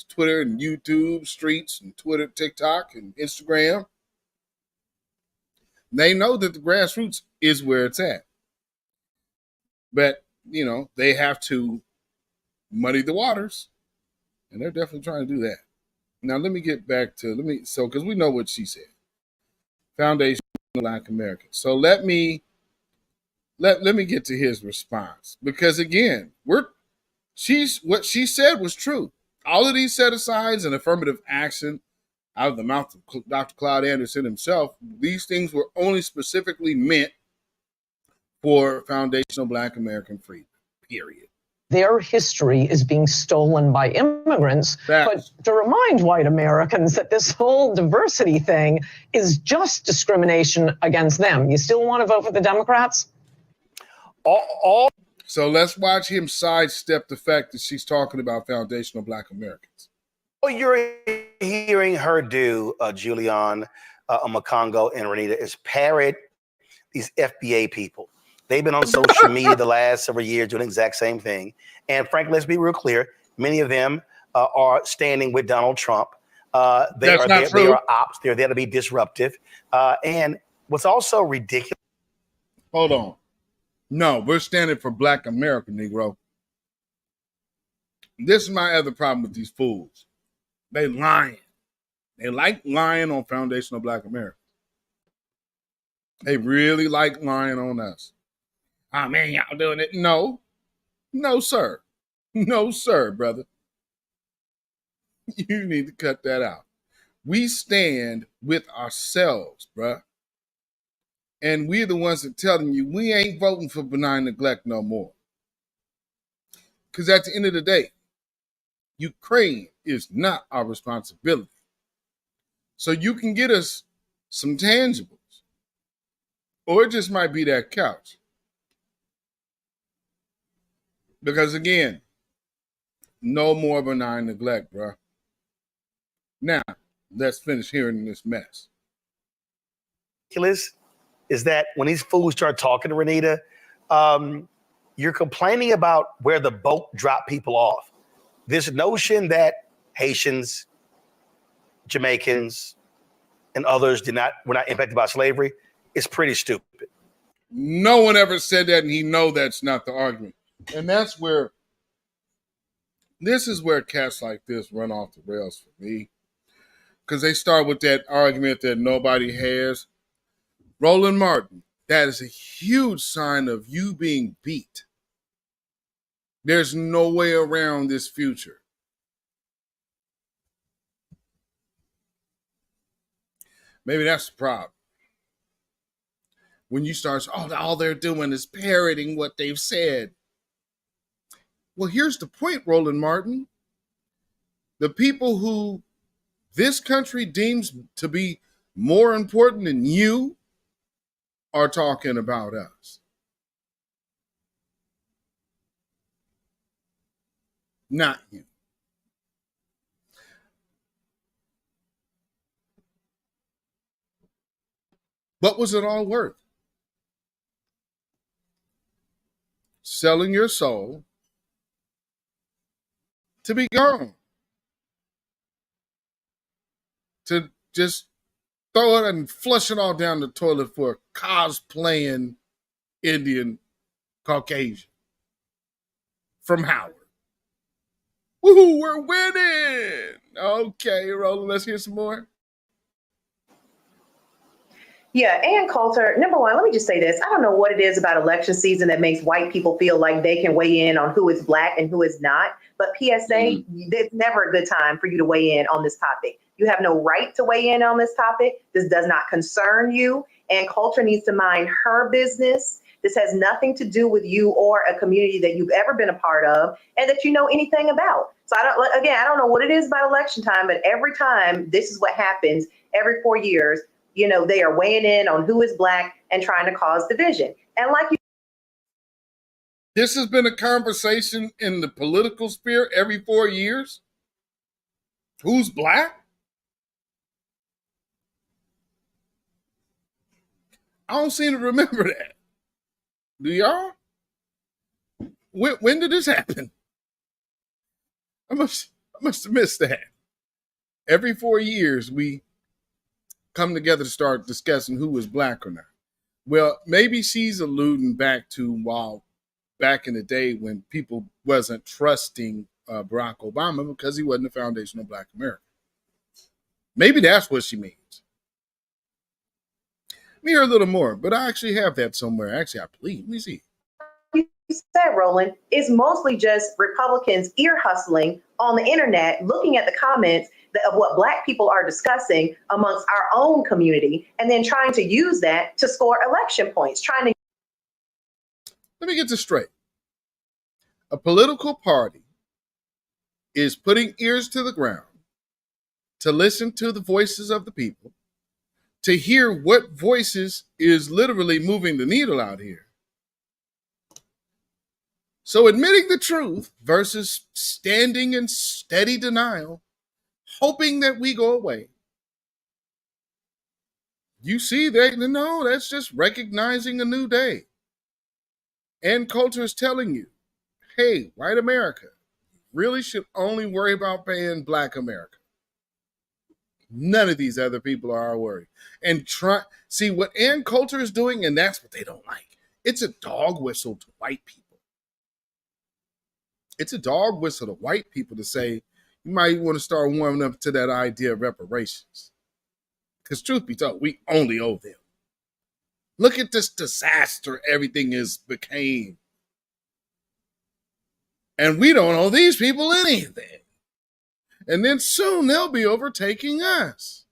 Twitter and YouTube streets and Twitter, TikTok, and Instagram. They know that the grassroots is where it's at. But, they have to muddy the waters, and they're definitely trying to do that. Now, let me get back to, because we know what she said. Foundation of Black Americans. So let me get to his response, because again, what she said was true. All of these set-asides and affirmative action out of the mouth of Dr. Cloud Anderson himself, these things were only specifically meant for foundational Black American freedom, period. Their history is being stolen by immigrants. But to remind white Americans that this whole diversity thing is just discrimination against them. You still want to vote for the Democrats? So let's watch him sidestep the fact that she's talking about foundational Black Americans. What you're hearing her do, Julian, Makongo, and Renita, is parrot these FBA people. They've been on social media the last several years doing the exact same thing. And frankly, let's be real clear. Many of them are standing with Donald Trump. They are ops. They're there to be disruptive. And what's also ridiculous. Hold on. No, we're standing for Black America, Negro. This is my other problem with these fools. They lying. They like lying on foundational Black America. They really like lying on us. Oh, man, y'all doing it. No. No, sir. No, sir, brother. You need to cut that out. We stand with ourselves, bruh. And we're the ones that telling you we ain't voting for benign neglect no more. Because at the end of the day, Ukraine is not our responsibility. So you can get us some tangibles. Or it just might be that couch. Because again, no more benign neglect, bruh. Now, let's finish hearing this mess. Is that when these fools start talking to Renita, you're complaining about where the boat dropped people off. This notion that Haitians, Jamaicans, and others were not impacted by slavery is pretty stupid. No one ever said that, and he know that's not the argument. And that's where, this is where cats like this run off the rails for me. Because they start with that argument that nobody has. Roland Martin, that is a huge sign of you being beat. There's no way around this future. Maybe that's the problem. When you start, all they're doing is parroting what they've said. Well, here's the point, Roland Martin. The people who this country deems to be more important than you are talking about us. Not you. What was it all worth? Selling your soul to be gone. To just throw it and flush it all down the toilet for a cosplaying Indian Caucasian from Howard. Woohoo, we're winning. Okay, Roland, let's hear some more. Yeah, and Coulter, number one, let me just say this. I don't know what it is about election season that makes white people feel like they can weigh in on who is Black and who is not. But PSA, there's never a good time for you to weigh in on this topic. You have no right to weigh in on this topic. This does not concern you. And Coulter needs to mind her business. This has nothing to do with you or a community that you've ever been a part of and that you know anything about. So I don't know what it is about election time, but every time this is what happens every 4 years. You know, they are weighing in on who is Black and trying to cause division. And like you, this has been a conversation in the political sphere every 4 years. Who's Black? I don't seem to remember that. Do y'all? When did this happen? I must have missed that. Every 4 years, we come together to start discussing who is Black or not. Well, maybe she's alluding back to while back in the day when people wasn't trusting Barack Obama because he wasn't a foundational Black American. Maybe that's what she means. Let me hear a little more, but I actually have that somewhere. Actually, I believe. Let me see. you said, Roland, it's mostly just Republicans ear hustling on the internet, looking at the comments of what Black people are discussing amongst our own community, and then trying to use that to score election points, Let me get this straight. A political party is putting ears to the ground to listen to the voices of the people, to hear what voices is literally moving the needle out here. So admitting the truth versus standing in steady denial, hoping that we go away. You see, that's just recognizing a new day. And Coulter is telling you, hey, white America really should only worry about paying Black America. None of these other people are our worry. And see what Ann Coulter is doing, and that's what they don't like. It's a dog whistle to white people. It's a dog whistle to white people to say, you might want to start warming up to that idea of reparations. Because truth be told, we only owe them. Look at this disaster everything is became. And we don't owe these people anything. And then soon they'll be overtaking us.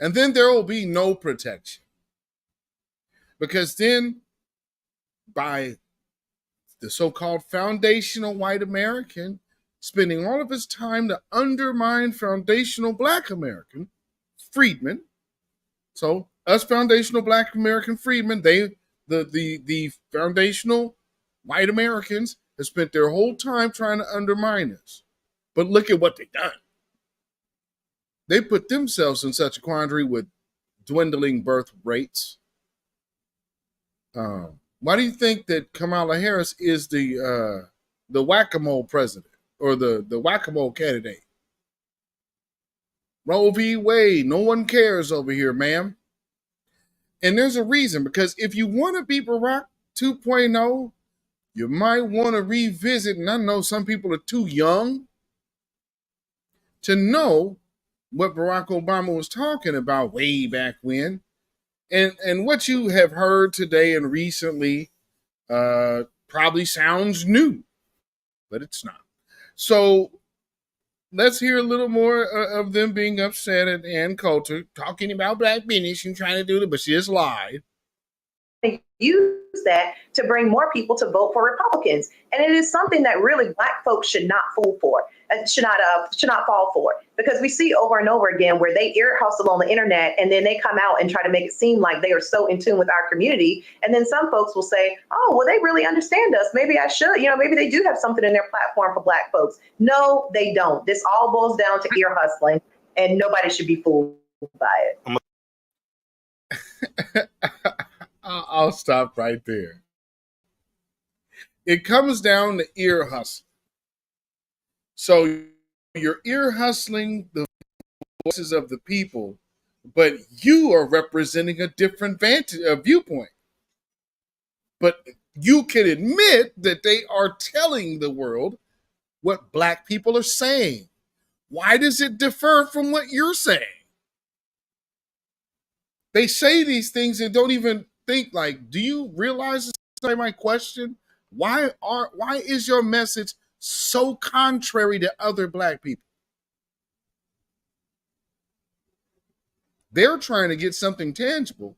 And then there will be no protection. Because then, by the so-called foundational white American spending all of his time to undermine foundational black American freedmen, so us foundational black American freedmen, the foundational white Americans have spent their whole time trying to undermine us. But look at what they've done. They put themselves in such a quandary with dwindling birth rates. Why do you think that Kamala Harris is the whack-a-mole president or the whack-a-mole candidate? Roe v. Wade, no one cares over here, ma'am. And there's a reason, because if you want to be Barack 2.0, you might want to revisit, and I know some people are too young to know what Barack Obama was talking about way back when. And what you have heard today and recently probably sounds new, but it's not. So let's hear a little more of them being upset at Ann Coulter, talking about black business and trying to do it, but she just lied. Use that to bring more people to vote for Republicans, and it is something that really black folks should not fall for, should not fall for, because we see over and over again where they ear hustle on the internet, and then they come out and try to make it seem like they are so in tune with our community, and then some folks will say, "Oh, well, they really understand us. Maybe I should. Maybe they do have something in their platform for black folks." No, they don't. This all boils down to ear hustling, and nobody should be fooled by it. I'll stop right there. It comes down to ear hustle. So you're ear hustling the voices of the people, but you are representing a different viewpoint. But you can admit that they are telling the world what black people are saying. Why does it differ from what you're saying? They say these things and don't even think, like, do you realize this is my question? Why is your message so contrary to other black people? They're trying to get something tangible.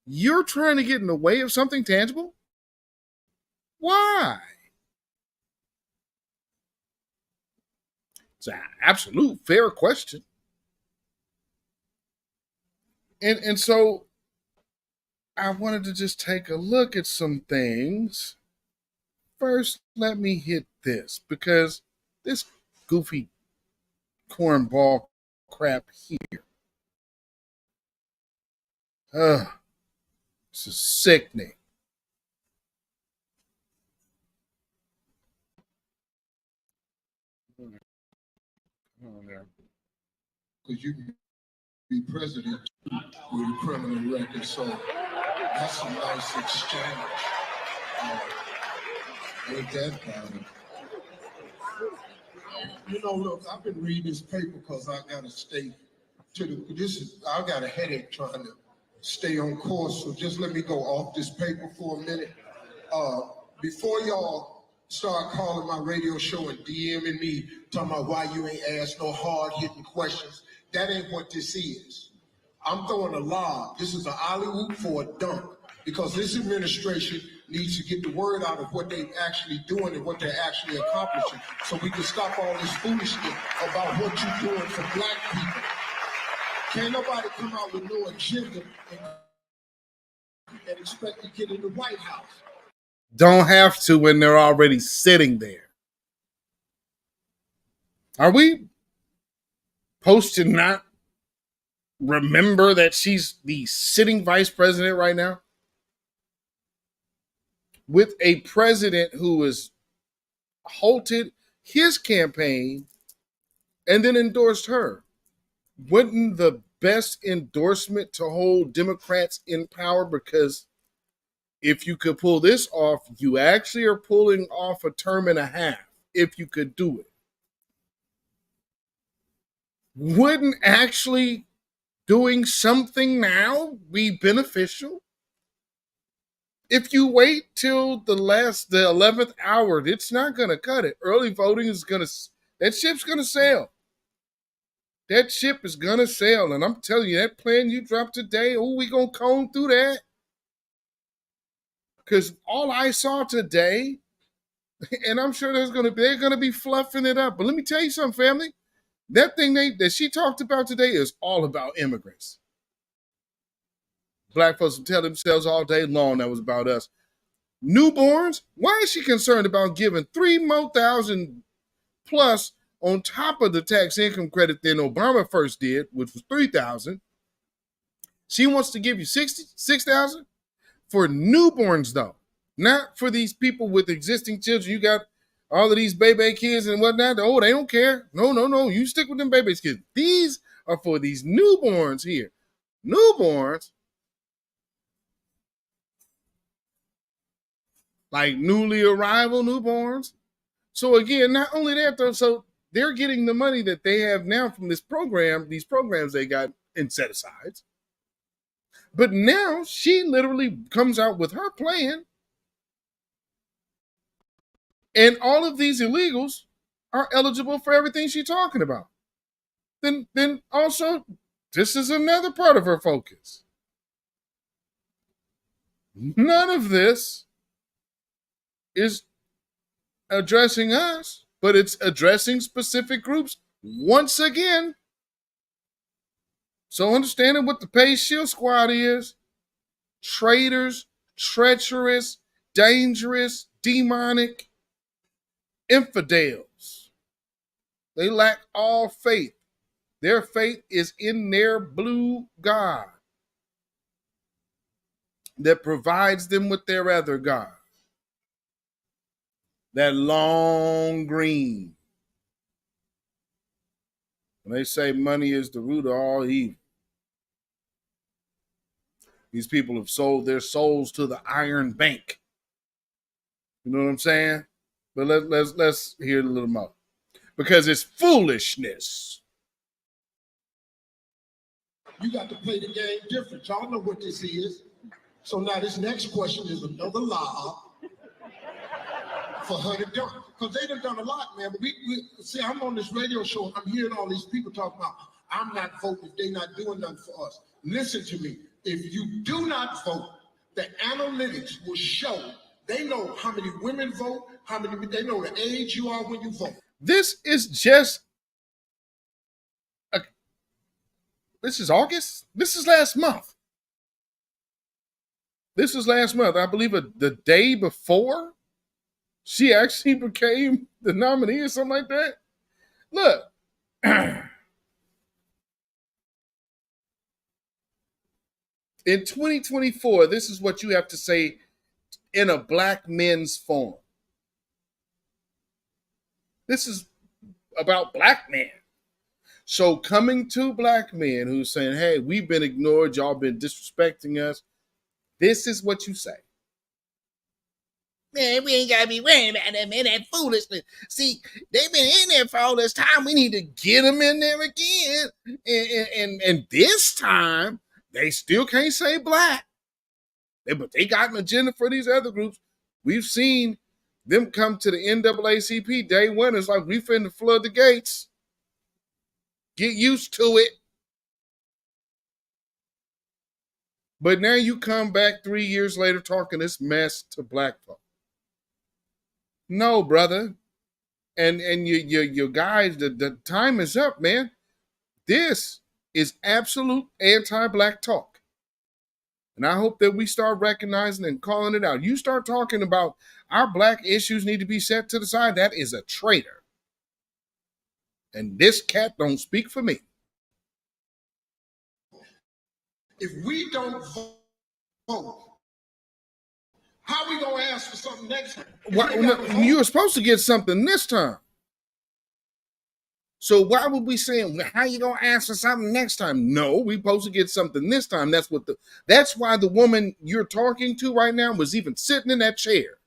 You're trying to get in the way of something tangible? Why? It's an absolute fair question. And so I wanted to just take a look at some things. First, let me hit this, because this goofy cornball crap here. This is sickening. Come on there. Because you can be president with a criminal record, so that's a nice exchange. Ain't that bad? Look, I've been reading this paper because I got to stay I got a headache trying to stay on course, so just let me go off this paper for a minute. Before y'all start calling my radio show and DMing me, talking about why you ain't asked no hard-hitting questions, that ain't what this is. I'm throwing a lob. This is an alley-oop for a dunk, because this administration needs to get the word out of what they're actually doing and what they're actually accomplishing, so we can stop all this foolishness about what you're doing for black people. Can't nobody come out with no agenda and expect to get in the White House. Don't have to when they're already sitting there. Are we supposed to not remember that she's the sitting vice president right now? With a president who has halted his campaign and then endorsed her. Wouldn't the best endorsement to hold Democrats in power, because if you could pull this off, you actually are pulling off a term and a half. If you could do it, wouldn't actually doing something now be beneficial? If you wait till the 11th hour, it's not going to cut it. Early voting is that ship's going to sail. That ship is going to sail. And I'm telling you, that plan you dropped today, we going to comb through that. Because all I saw today, and I'm sure they're going to be fluffing it up. But let me tell you something, family. That thing that she talked about today is all about immigrants. Black folks will tell themselves all day long that was about us. Newborns, why is she concerned about giving $3,000 more plus on top of the tax income credit than Obama first did, which was $3,000? She wants to give you $6,000 for newborns, though, not for these people with existing children. You got all of these baby kids and whatnot. Oh, they don't care. No. You stick with them baby kids. These are for these newborns here. Newborns, like newly arrival newborns. So again, not only that though, so they're getting the money that they have now from this program, these programs they got in set-asides. But now she literally comes out with her plan. And all of these illegals are eligible for everything she's talking about. Then also, this is another part of her focus. None of this is addressing us, but it's addressing specific groups once again. So understanding what the Pay Shield Squad is: traitors, treacherous, dangerous, demonic, infidels. They lack all faith. Their faith is in their blue God that provides them with their other God. That long green. When they say money is the root of all evil, these people have sold their souls to the iron bank. You know what I'm saying? But let's hear a little more. Because it's foolishness. You got to play the game different. Y'all know what this is. So now this next question is another lie for her to do. Because they done a lot, man. But we see, I'm on this radio show. I'm hearing all these people talk about, I'm not voting if they're not doing nothing for us. Listen to me. If you do not vote, the analytics will show they know how many women vote, they know the age you are when you vote. This is just, this is August? This is last month. This is last month. I believe the day before she actually became the nominee or something like that. Look. In 2024, this is what you have to say in a black men's forum. This is about black men. So coming to black men who's saying, hey, we've been ignored, y'all been disrespecting us. This is what you say. Man, we ain't got to be worrying about that, man, that foolishness. See, they've been in there for all this time. We need to get them in there again. And this time, they still can't say black. But they got an agenda for these other groups. We've seen them come to the NAACP day one. It's like we finna flood the gates. Get used to it. But now you come back 3 years later talking this mess to black folk. No, brother. And your guys, the time is up, man. This is absolute anti-black talk. And I hope that we start recognizing and calling it out. You start talking about our black issues need to be set to the side. That is a traitor. And this cat don't speak for me. If we don't vote, how are we going to ask for something next time? You were supposed to get something this time. So why would we saying, well, how you gonna ask for something next time? No, we supposed to get something this time. That's why the woman you're talking to right now was even sitting in that chair.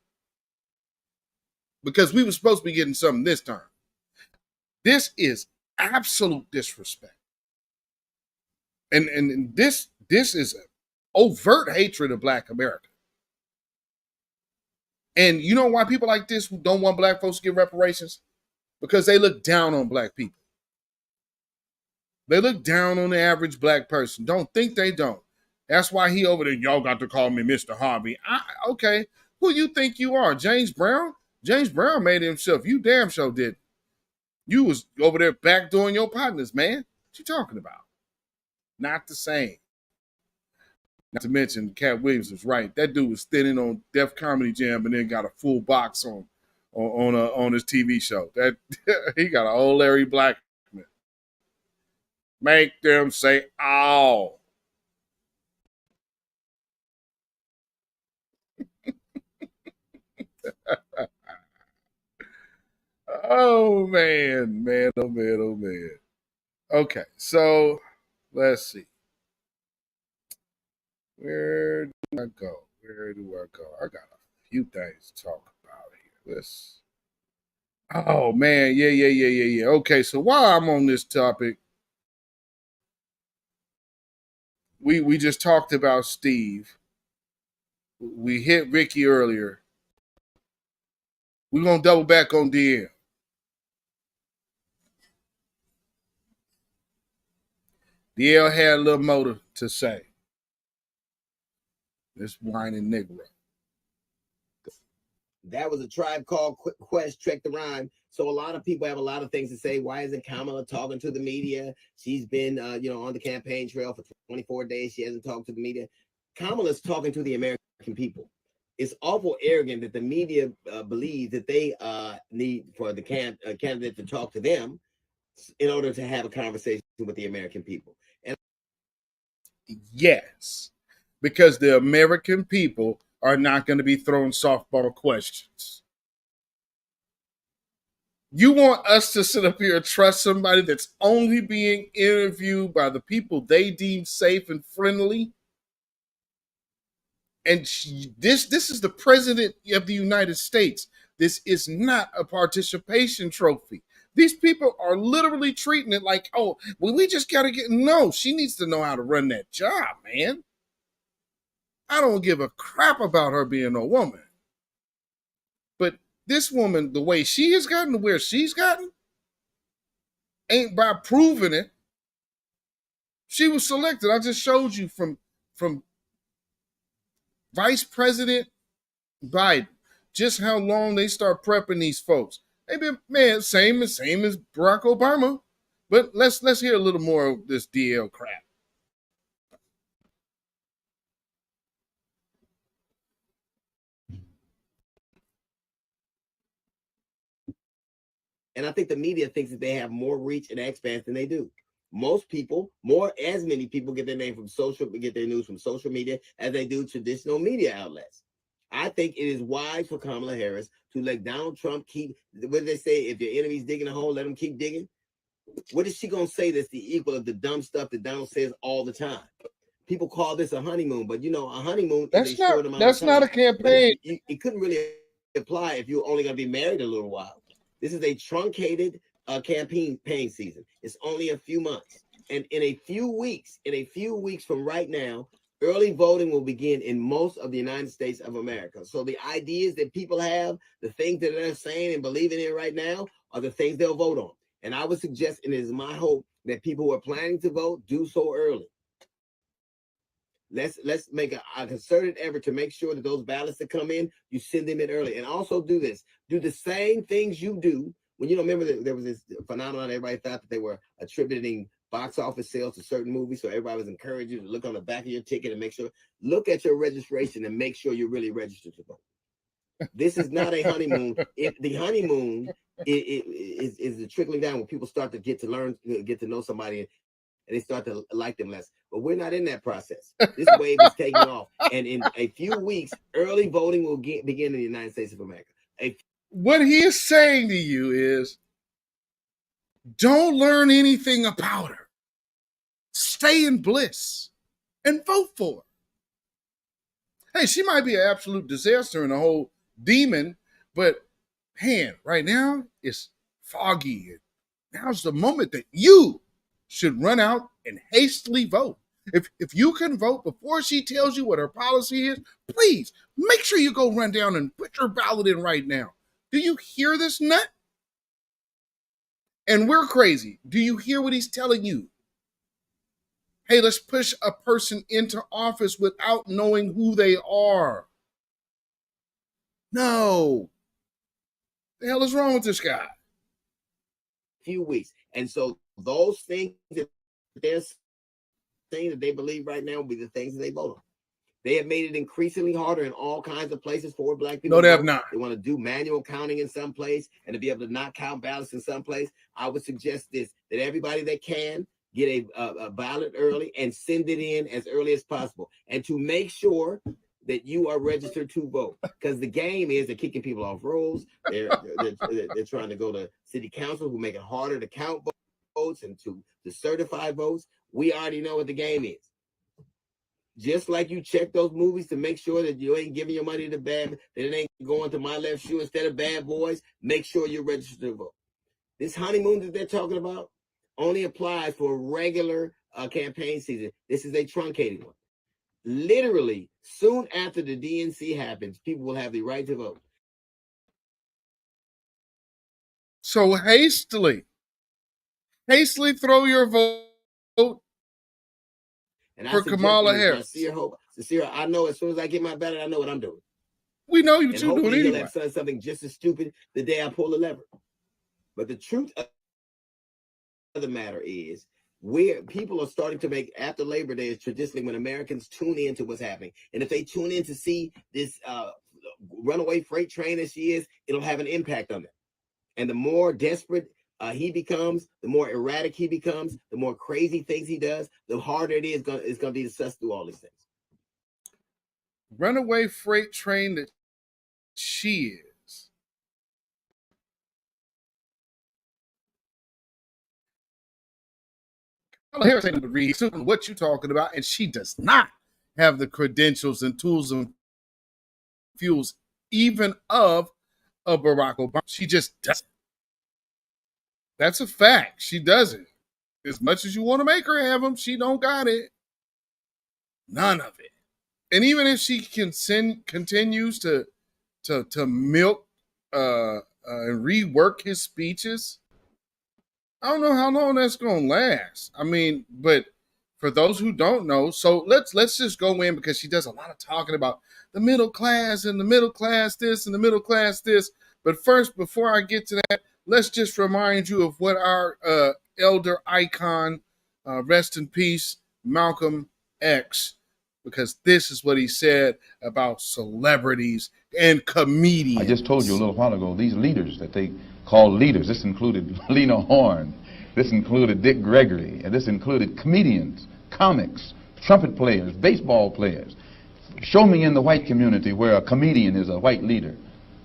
Because we were supposed to be getting something this time. This is absolute disrespect. And this is an overt hatred of Black America. And you know why people like this who don't want Black folks to get reparations? Because they look down on Black people. They look down on the average Black person. Don't think they don't. That's why he over there, y'all got to call me Mr. Harvey. Okay, who you think you are? James Brown? James Brown made it himself. You damn sure did. You was over there backdooring your partners, man. What you talking about? Not the same. Not to mention, Cat Williams was right. That dude was thinning on Def Comedy Jam and then got a full box on his TV show. That he got a whole Larry Blackman. Make them say, "Oh." Oh man. Okay, so let's see. Where do I go? I got a few things to talk about here. Oh man, yeah. Okay, so while I'm on this topic, we just talked about Steve. We hit Ricky earlier. We're gonna double back on DM. DL had a little more to say. This whining Negro. That was a Tribe Called Quest, Trek the Rhyme. So a lot of people have a lot of things to say. Why isn't Kamala talking to the media? She's been, on the campaign trail for 24 days. She hasn't talked to the media. Kamala's talking to the American people. It's awful arrogant that the media believes that they need for the candidate to talk to them in order to have a conversation with the American people. And yes, because the American people are not going to be throwing softball questions. You want us to sit up here and trust somebody that's only being interviewed by the people they deem safe and friendly? And this is the president of the United States. This is not a participation trophy. These people are literally treating it like, oh, well, we just got to get... No, she needs to know how to run that job, man. I don't give a crap about her being a woman. But this woman, the way she has gotten to where she's gotten, ain't by proving it. She was selected. I just showed you from Vice President Biden, just how long they start prepping these folks. They've been, man, same as Barack Obama. But let's hear a little more of this DL crap. And I think the media thinks that they have more reach and expanse than they do. Most people, as many people get their news from social media as they do traditional media outlets. I think it is wise for Kamala Harris to let Donald Trump keep, what do they say? If your enemy's digging a hole, let them keep digging. What is she going to say that's the equal of the dumb stuff that Donald says all the time? People call this a honeymoon, but a honeymoon is a short amount of time. That's not a campaign. It couldn't really apply if you're only going to be married a little while. This is a truncated campaign season. It's only a few months. And in a few weeks from right now, early voting will begin in most of the United States of America. So the ideas that people have, the things that they're saying and believing in right now are the things they'll vote on. And I would suggest, and it is my hope, that people who are planning to vote do so early. Let's make a concerted effort to make sure that those ballots that come in, you send them in early. And also do the same things you do. When remember that there was this phenomenon, everybody thought that they were attributing box office sales to certain movies. So everybody was encouraged you to look on the back of your ticket and make sure, look at your registration and make sure you're really registered to vote. This is not a honeymoon. The honeymoon is the trickling down when people start to get to know somebody and they start to like them less. But we're not in that process. This wave is taking off. And in a few weeks, early voting will begin in the United States of America. What he is saying to you is, Don't learn anything about her. Stay in bliss and vote for her. Hey, she might be an absolute disaster and a whole demon, but man, right now it's foggy. Now's the moment that you should run out and hastily vote. If you can vote before she tells you what her policy is, please make sure you go run down and put your ballot in right now. Do you hear this nut? And we're crazy. Do you hear what he's telling you? Hey, let's push a person into office without knowing who they are. No. The hell is wrong with this guy? Few weeks. And so those things that they're saying that they believe right now will be the things that they vote on. They have made it increasingly harder in all kinds of places for black people. No, they have not. They want to do manual counting in some place and to be able to not count ballots in some place. I would suggest this, that everybody that can get a ballot early and send it in as early as possible. And to make sure that you are registered to vote, because the game is they're kicking people off rolls. They're trying to go to city council who make it harder to count votes and to certify votes. We already know what the game is. Just like you check those movies to make sure that you ain't giving your money to bad, that it ain't going to My Left Shoe instead of Bad Boys, make sure you're registered to vote. This honeymoon that they're talking about only applies for regular campaign season. This is a truncated one. Literally, soon after the DNC happens, people will have the right to vote. So hastily throw your vote And for Kamala Harris. Sincere, I know as soon as I get my ballot, I know what I'm doing. We know you And two doing hopefully he'll anyway. have done something just as stupid the day I pull the lever. But the truth of the matter is, where people are starting to make, after Labor Day is traditionally when Americans tune in to what's happening. And if they tune in to see this runaway freight train as she is, it'll have an impact on them. And the more desperate he becomes, the more erratic he becomes, the more crazy things he does, the harder it's going to be to suss through all these things. Runaway freight train that she is. Kamala Harris ain't able to read what you're talking about, and she does not have the credentials and tools and fuels even of a Barack Obama. She just doesn't. That's a fact. She doesn't. As much as you want to make her have them, she don't got it. None of it. And even if she continues to milk and rework his speeches, I don't know how long that's gonna last. I mean, but for those who don't know, so let's just go in, because she does a lot of talking about the middle class and the middle class this and the middle class this. But first, before I get to that, let's just remind you of what our elder icon, rest in peace, Malcolm X, because this is what he said about celebrities and comedians. I just told you a little while ago, these leaders that they call leaders, this included Lena Horne, this included Dick Gregory, and this included comedians, comics, trumpet players, baseball players. Show me in the white community where a comedian is a white leader.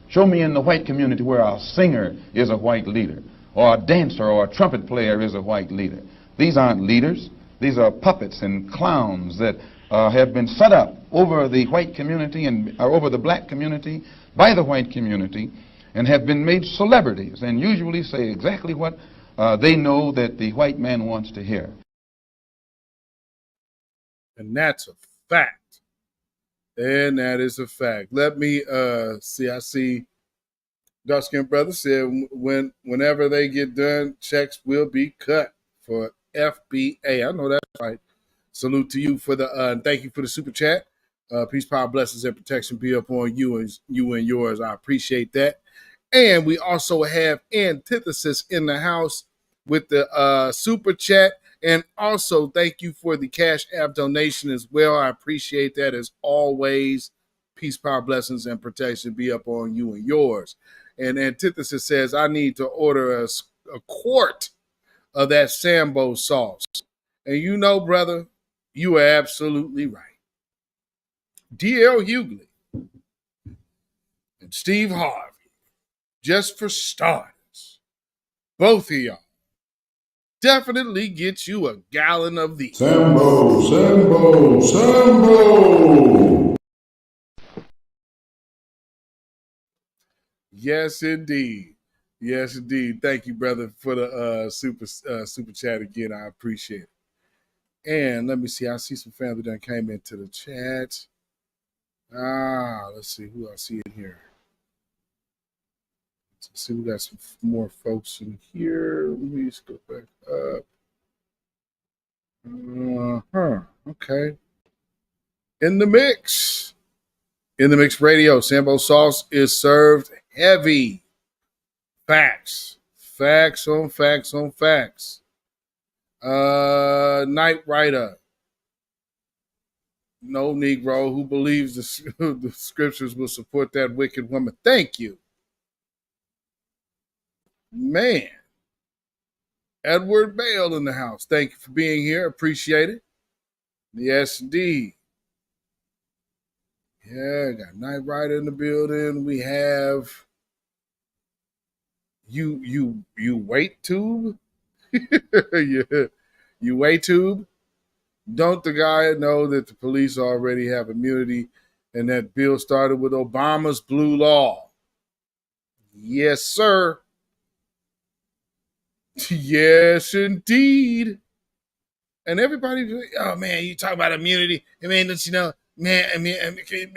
Show me in the white community where a singer is a white leader, or a dancer or a trumpet player is a white leader. These aren't leaders. These are puppets and clowns that have been set up over the white community and over the black community by the white community, and have been made celebrities and usually say exactly what they know that the white man wants to hear. And that's a fact. And that is a fact. Let me see. I see Dark-skinned Brother said whenever they get done, checks will be cut for FBA. I know that's right. Salute to you for the thank you for the super chat. Peace, power, blessings, and protection be upon you and yours. I appreciate that. And we also have Antithesis in the house with the super chat. And also thank you for the Cash App donation as well. I appreciate that as always. Peace, power, blessings, and protection be upon you and yours. And Antithesis says, I need to order a quart of that Sambo sauce. And you know, brother, you are absolutely right. D.L. Hughley and Steve Harvey, just for starters, both of y'all definitely get you a gallon of these. Sambo, Sambo, Sambo. Yes, indeed. Yes, indeed. Thank you, brother, for the super chat again. I appreciate it. And let me see. I see some family that came into the chat. Let's see who I see in here. Let's see, we got some more folks in here. Let me just go back up. Okay. In the mix. In the Mix Radio, Sambo sauce is served heavy. Facts. Facts on facts on facts. Night Rider. No Negro who believes the scriptures will support that wicked woman. Thank you. Man. Edward Bale in the house. Thank you for being here. Appreciate it. Yes, indeed. Yeah, got Night Rider in the building. We have you wait tube. Yeah. You wait tube. Don't the guy know that the police already have immunity and that bill started with Obama's blue law? Yes, sir. Yes, indeed. And everybody, oh man, you talk about immunity. I mean, don't you know, man, okay,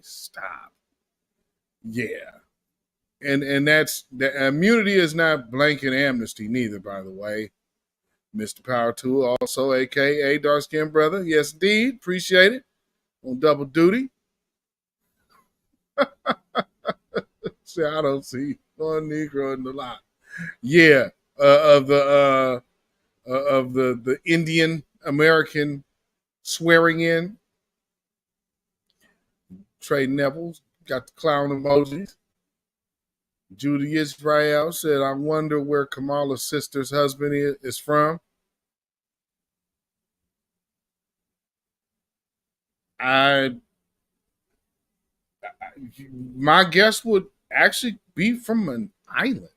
stop. Yeah. And that's the immunity is not blanket amnesty neither, by the way. Mr. Power Tool, also aka Dark Skin Brother. Yes, indeed. Appreciate it. On double duty. See, I don't see one Negro in the lot. Yeah. Of the Indian American swearing in. Trey Nevels got the clown emojis. Judy Israel said, I wonder where Kamala's sister's husband is from. My guess would actually be from an island.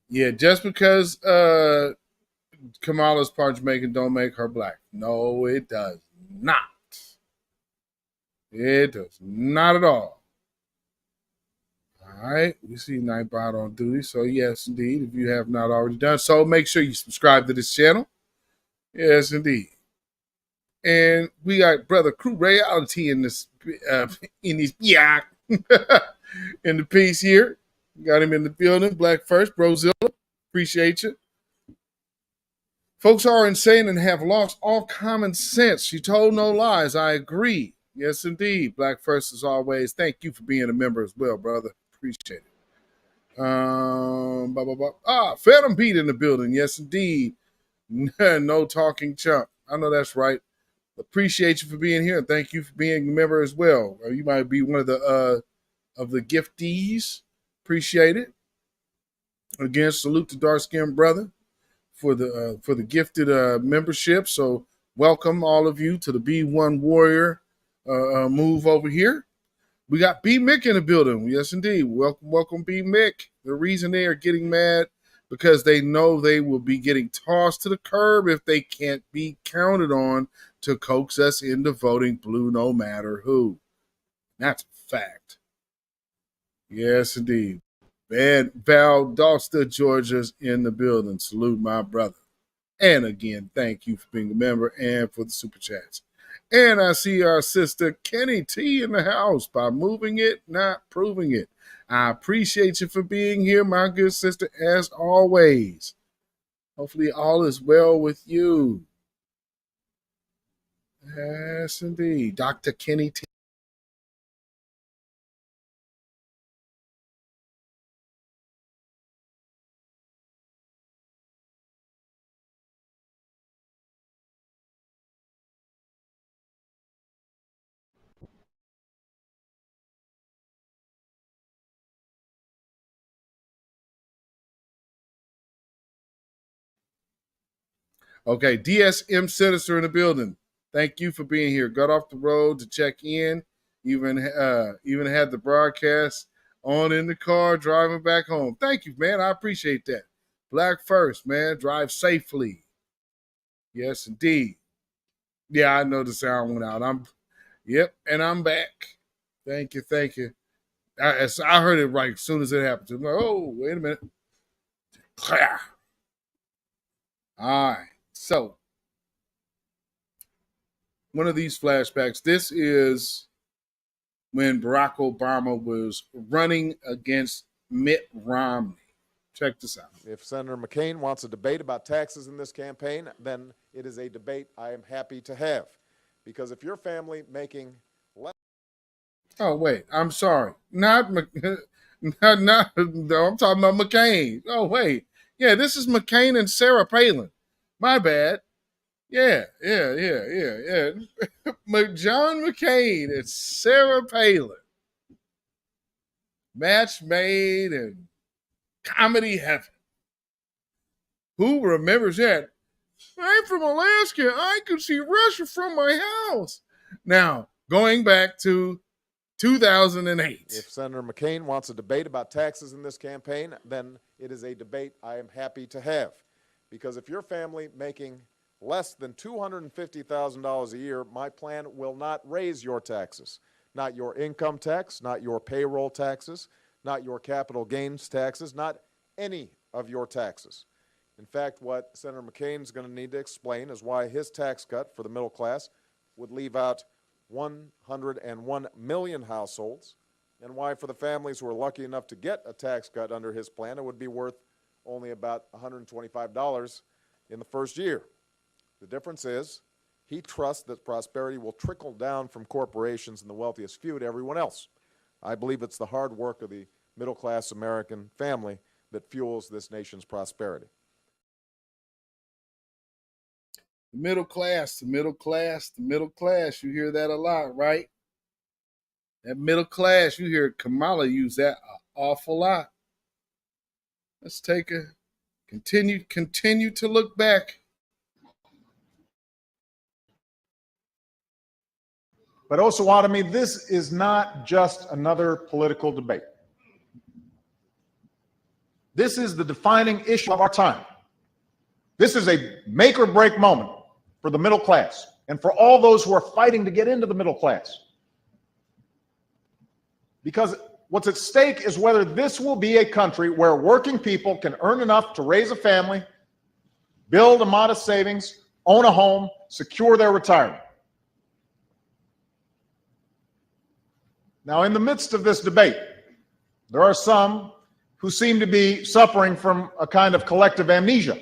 Yeah, just because Kamala's part Jamaican don't make her black. No, it does not. It does not at all. All right, we see Nightbot on duty. So yes, indeed, if you have not already done so, make sure you subscribe to this channel. Yes, indeed. And we got Brother Crew Reality in this in the piece here. Got him in the building. Black First, Brozilla. Appreciate you. Folks are insane and have lost all common sense. She told no lies. I agree. Yes, indeed. Black First, as always. Thank you for being a member as well, brother. Appreciate it. Phantom Beat in the building. Yes, indeed. No talking chump. I know that's right. Appreciate you for being here, and thank you for being a member as well. You might be one of the giftees. Appreciate it. Again, salute to Dark Skin Brother for the gifted membership. So welcome all of you to the B1 Warrior move over here. We got B Mick in the building. Yes, indeed. Welcome, B Mick. The reason they are getting mad because they know they will be getting tossed to the curb if they can't be counted on to coax us into voting blue no matter who. That's a fact. Yes, indeed. And Valdosta, Georgia's in the building. Salute my brother. And again, thank you for being a member and for the super chats. And I see our sister Kenny T in the house by moving it, not proving it. I appreciate you for being here, my good sister, as always. Hopefully all is well with you. Yes, indeed. Dr. Kenny T. Okay, DSM Sinister in the building. Thank you for being here. Got off the road to check in. Even had the broadcast on in the car driving back home. Thank you, man. I appreciate that. Black first, man. Drive safely. Yes, indeed. Yeah, I know the sound went out. Yep, and I'm back. Thank you. I heard it right as soon as it happened. I'm like, oh, wait a minute. All right. So, one of these flashbacks. This is when Barack Obama was running against Mitt Romney. Check this out. If Senator McCain wants a debate about taxes in this campaign, then it is a debate I am happy to have. Because if your family making less... Oh, wait. I'm sorry. Not I'm talking about McCain. Oh, wait. Yeah, this is McCain and Sarah Palin. My bad. Yeah. John McCain and Sarah Palin. Match made in comedy heaven. Who remembers that? I'm from Alaska. I could see Russia from my house. Now, going back to 2008. If Senator McCain wants a debate about taxes in this campaign, then it is a debate I am happy to have. Because if your family making less than $250,000 a year, my plan will not raise your taxes. Not your income tax, not your payroll taxes, not your capital gains taxes, not any of your taxes. In fact, what Senator McCain is going to need to explain is why his tax cut for the middle class would leave out 101 million households, and why for the families who are lucky enough to get a tax cut under his plan, it would be worth only about $125 in the first year. The difference is he trusts that prosperity will trickle down from corporations and the wealthiest few to everyone else. I believe it's the hard work of the middle-class American family that fuels this nation's prosperity. The middle class. You hear that a lot, right? That middle class, you hear Kamala use that an awful lot. Let's continue to look back. But Osawatomie, this is not just another political debate. This is the defining issue of our time. This is a make or break moment for the middle class and for all those who are fighting to get into the middle class. Because what's at stake is whether this will be a country where working people can earn enough to raise a family, build a modest savings, own a home, secure their retirement. Now, in the midst of this debate, there are some who seem to be suffering from a kind of collective amnesia.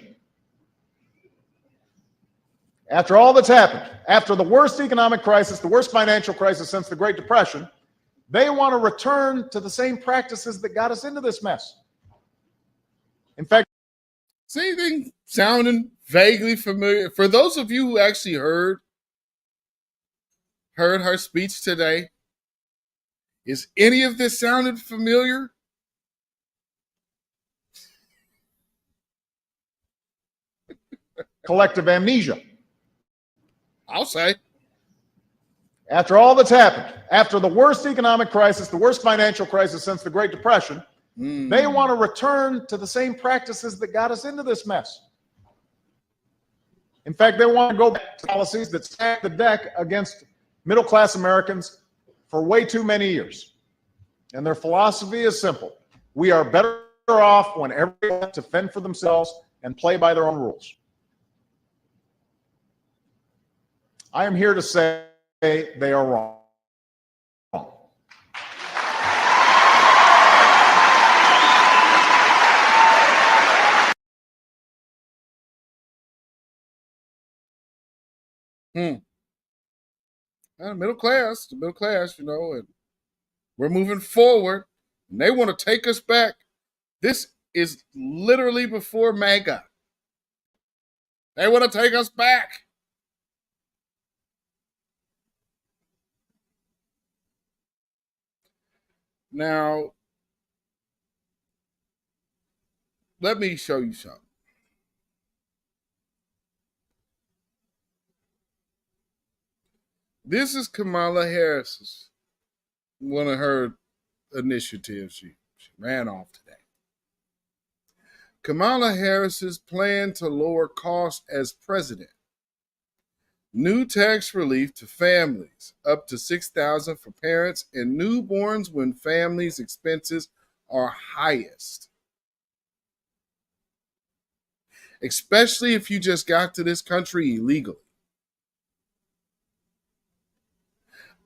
After all that's happened, after the worst economic crisis, the worst financial crisis since the Great Depression, they want to return to the same practices that got us into this mess. In fact, same thing sounding vaguely familiar. For those of you who actually heard her speech today, is any of this sounding familiar? Collective amnesia. I'll say. After all that's happened, after the worst economic crisis, the worst financial crisis since the Great Depression, they want to return to the same practices that got us into this mess. In fact, they want to go back to policies that stack the deck against middle-class Americans for way too many years. And their philosophy is simple. We are better off when everyone has to fend for themselves and play by their own rules. I am here to say they are wrong. The middle class, you know, and we're moving forward, and they want to take us back. This is literally before MAGA. They want to take us back. Now, let me show you something. This is Kamala Harris's, one of her initiatives. She ran off today. Kamala Harris's plan to lower costs as president. New tax relief to families, up to $6,000 for parents and newborns when families' expenses are highest. Especially if you just got to this country illegally.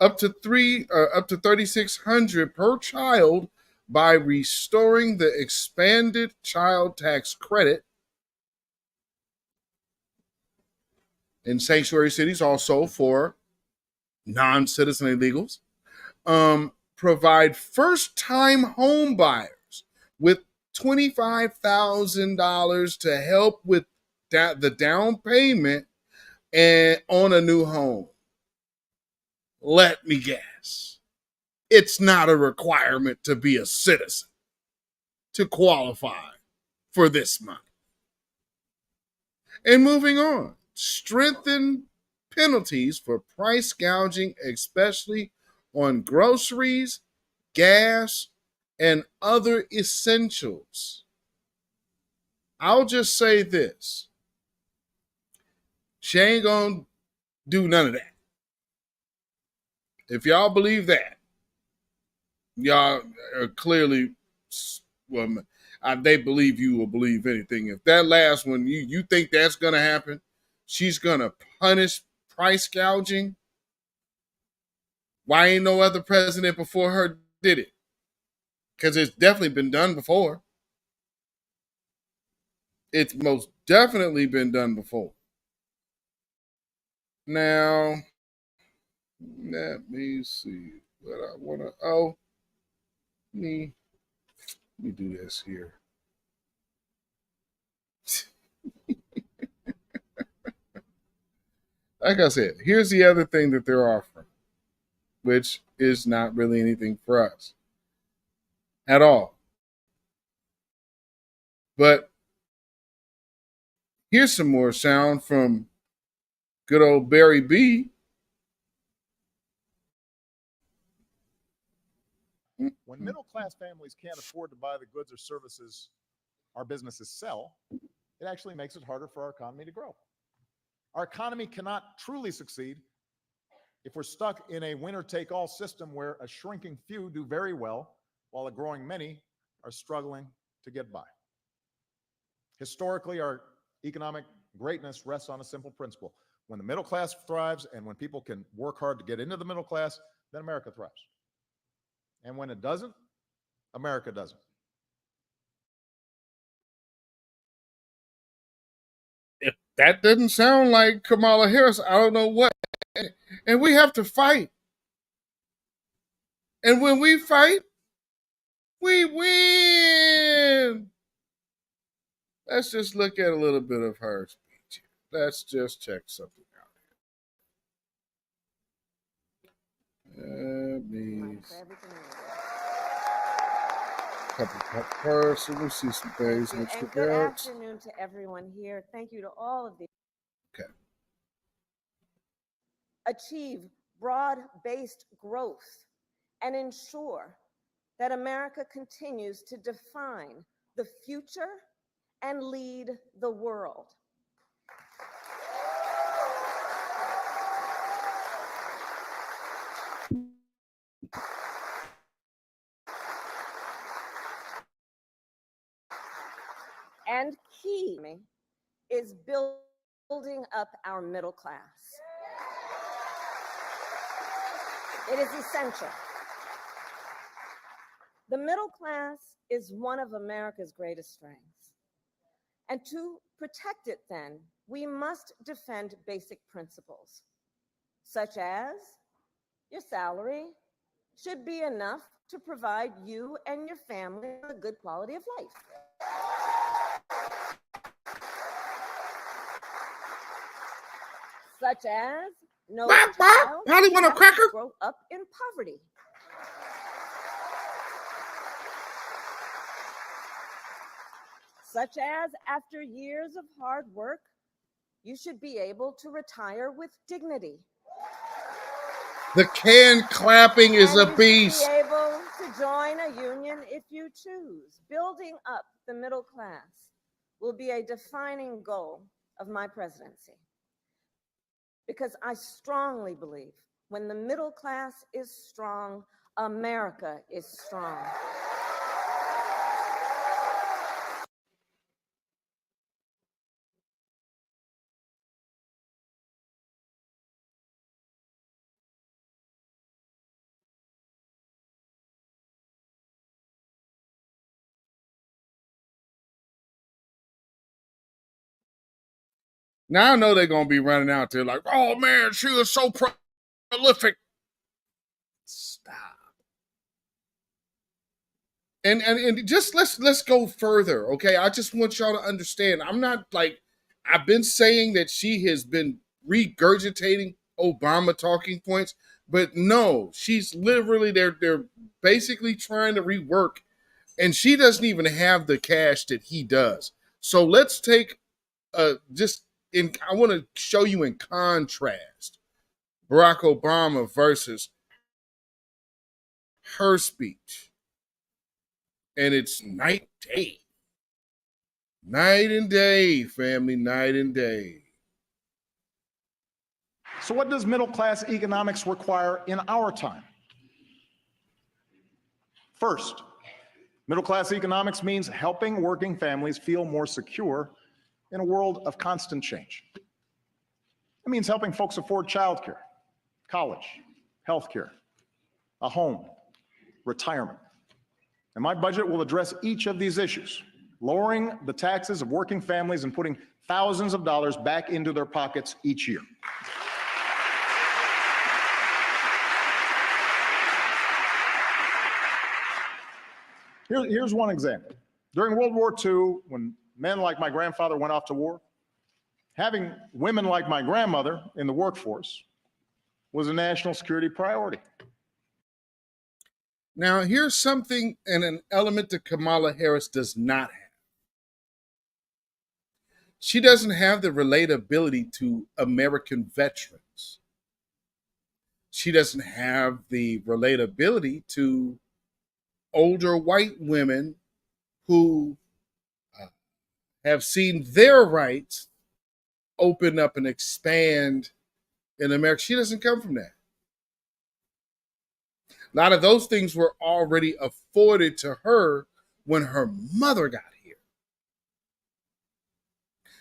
Up to $3,600 per child by restoring the expanded child tax credit in sanctuary cities, also for non-citizen illegals. Provide first-time home buyers with $25,000 to help with the down payment and on a new home. Let me guess. It's not a requirement to be a citizen to qualify for this money. And moving on, strengthen penalties for price gouging, especially on groceries, gas, and other essentials. I'll just say this. She ain't gonna do none of that. If y'all believe that, y'all are clearly, well, they believe you will believe anything. If that last one, you think that's going to happen, she's going to punish price gouging. Why ain't no other president before her did it? Because it's definitely been done before. It's most definitely been done before. Now, let me see what I want to, let me do this here. Like I said, here's the other thing that they're offering, which is not really anything for us at all. But here's some more sound from good old Barry B. When middle-class families can't afford to buy the goods or services our businesses sell, it actually makes it harder for our economy to grow. Our economy cannot truly succeed if we're stuck in a winner-take-all system where a shrinking few do very well while a growing many are struggling to get by. Historically, our economic greatness rests on a simple principle. When the middle class thrives and when people can work hard to get into the middle class, then America thrives. And when it doesn't, America doesn't. If that doesn't sound like Kamala Harris, I don't know what. And we have to fight. And when we fight, we win. Let's just look at a little bit of her speech here. Let's just check something out here. Let me couple person. We'll see some things. And good afternoon to everyone here. Thank you to all of the. Okay. Achieve broad-based growth and ensure that America continues to define the future and lead the world. And key is building up our middle class. It is essential. The middle class is one of America's greatest strengths. And to protect it, then, we must defend basic principles, such as your salary should be enough to provide you and your family a good quality of life. Such as no child should grow up in poverty. Such as after years of hard work, you should be able to retire with dignity. The can clapping is a beast. You should be able to join a union if you choose. Building up the middle class will be a defining goal of my presidency. Because I strongly believe when the middle class is strong, America is strong. Now I know they're going to be running out there like, oh man, she was so prolific. Stop. And just let's go further, okay? I just want y'all to understand. I'm not like, I've been saying that she has been regurgitating Obama talking points, but no, she's literally they're basically trying to rework, and she doesn't even have the cash that he does. So let's take I want to show you in contrast Barack Obama versus her speech. And it's night and day. Night and day, family, night and day. So what does middle-class economics require in our time? First, middle-class economics means helping working families feel more secure in a world of constant change. It means helping folks afford childcare, college, healthcare, a home, retirement. And my budget will address each of these issues, lowering the taxes of working families and putting thousands of dollars back into their pockets each year. Here's one example. During World War II, when men like my grandfather went off to war, having women like my grandmother in the workforce was a national security priority. Now, here's something and an element that Kamala Harris does not have. She doesn't have the relatability to American veterans. She doesn't have the relatability to older white women who have seen their rights open up and expand in America. She doesn't come from that. A lot of those things were already afforded to her when her mother got here.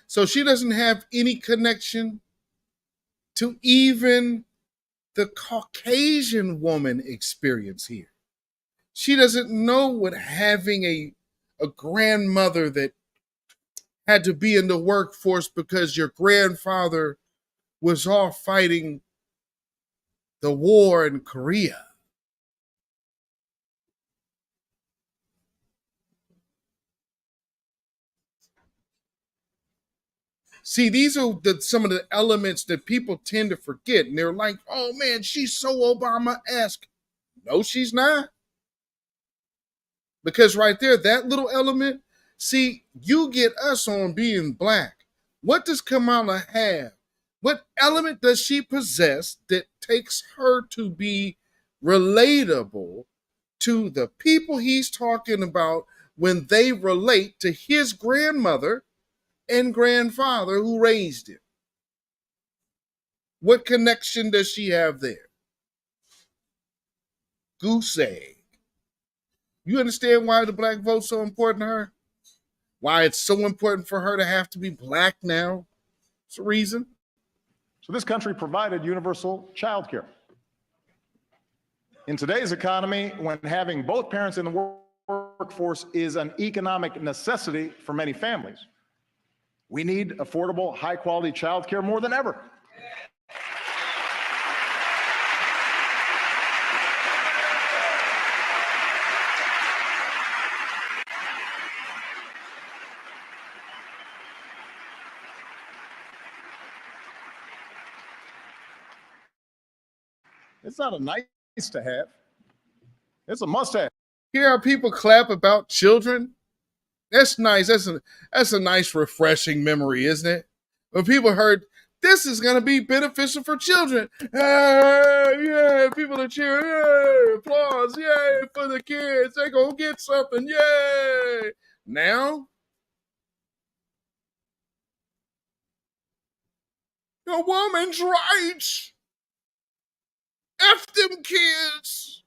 So she doesn't have any connection to even the Caucasian woman experience here. She doesn't know what having a grandmother that had to be in the workforce because your grandfather was off fighting the war in Korea. See, these are some of the elements that people tend to forget. And they're like, oh man, she's so Obama-esque. No, she's not. Because right there, that little element, see, you get us on being black. What does Kamala have? What element does she possess that takes her to be relatable to the people he's talking about when they relate to his grandmother and grandfather who raised him? What connection does she have there? Goose egg. You understand why the black vote's so important to her? Why it's so important for her to have to be black now? It's a reason. So this country provided universal child care. In today's economy, when having both parents in the workforce is an economic necessity for many families, we need affordable, high-quality child care more than ever. It's not a nice to have. It's a must have. Hear how people clap about children? That's nice. That's a nice, refreshing memory, isn't it? When people heard this is going to be beneficial for children. Hey, yeah, people are cheering. Yay, applause. Yay, for the kids. They're going to get something. Yay. Now, The woman's rights. F them kids.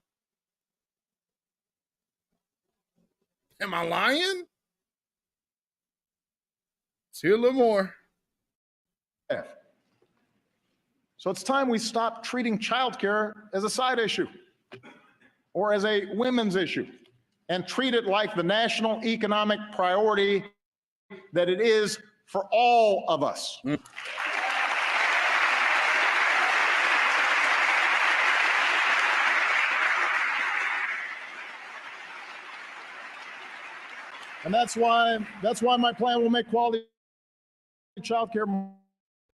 Am I lying? Let's hear a little more. So it's time we stop treating childcare as a side issue or as a women's issue and treat it like the national economic priority that it is for all of us. And that's why my plan will make quality childcare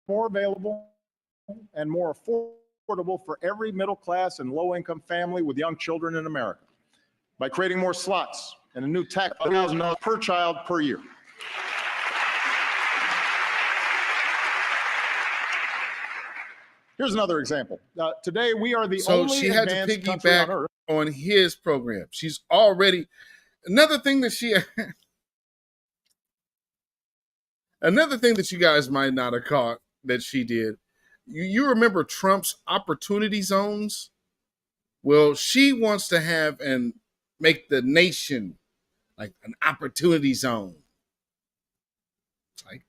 more available and more affordable for every middle class and low income family with young children in America by creating more slots and a new tax of $1,000 per child per year. Here's another example. Today, we are the only she had to advanced country on piggyback earth. on his program. She's already another thing that you guys might not have caught that she did. You remember Trump's opportunity zones? Well, she wants to have and make the nation like an opportunity zone. It's like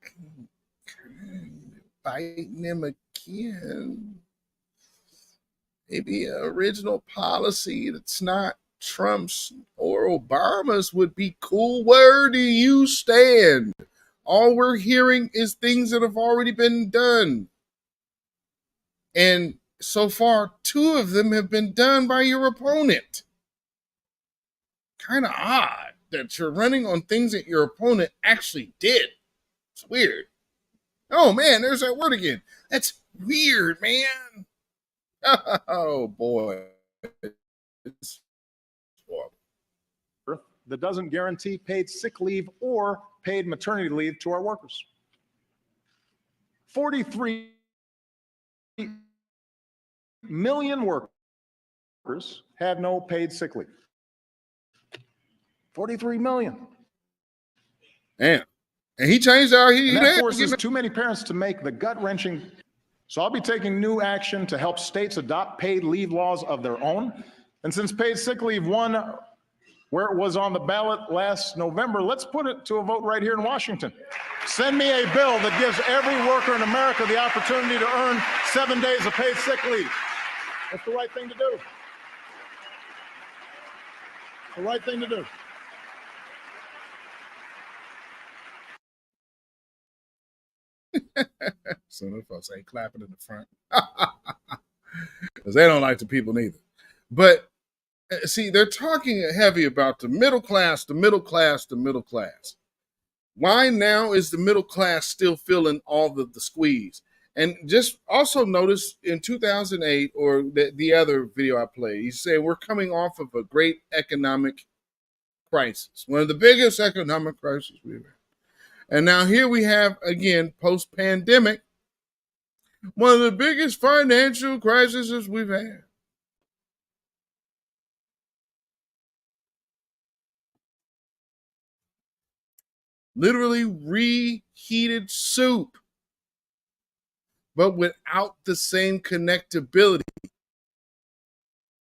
fighting him again. Maybe an original policy that's not Trump's or Obama's would be cool. Where do you stand? All we're hearing is things that have already been done. And so far, 2 of them have been done by your opponent. Kind of odd that you're running on things that your opponent actually did. It's weird. Oh, man, there's that word again. That's weird, man. Oh, boy. It's horrible. That doesn't guarantee paid sick leave or paid maternity leave to our workers. 43 million workers have no paid sick leave. 43 million. Damn. And he changed our... And that forces too many parents to make the gut-wrenching... So I'll be taking new action to help states adopt paid leave laws of their own. And since paid sick leave won where it was on the ballot last November, let's put it to a vote right here in Washington. Send me a bill that gives every worker in America the opportunity to earn 7 days of paid sick leave. That's the right thing to do. The right thing to do. Some of us ain't clapping in the front. Because they don't like the people neither. But see, they're talking heavy about the middle class, the middle class, the middle class. Why now is the middle class still feeling all the squeeze? And just also notice in 2008, or the other video I played, he's saying we're coming off of a great economic crisis, one of the biggest economic crises we've had. And now here we have, again, post-pandemic, one of the biggest financial crises we've had. Literally reheated soup, but without the same connectability.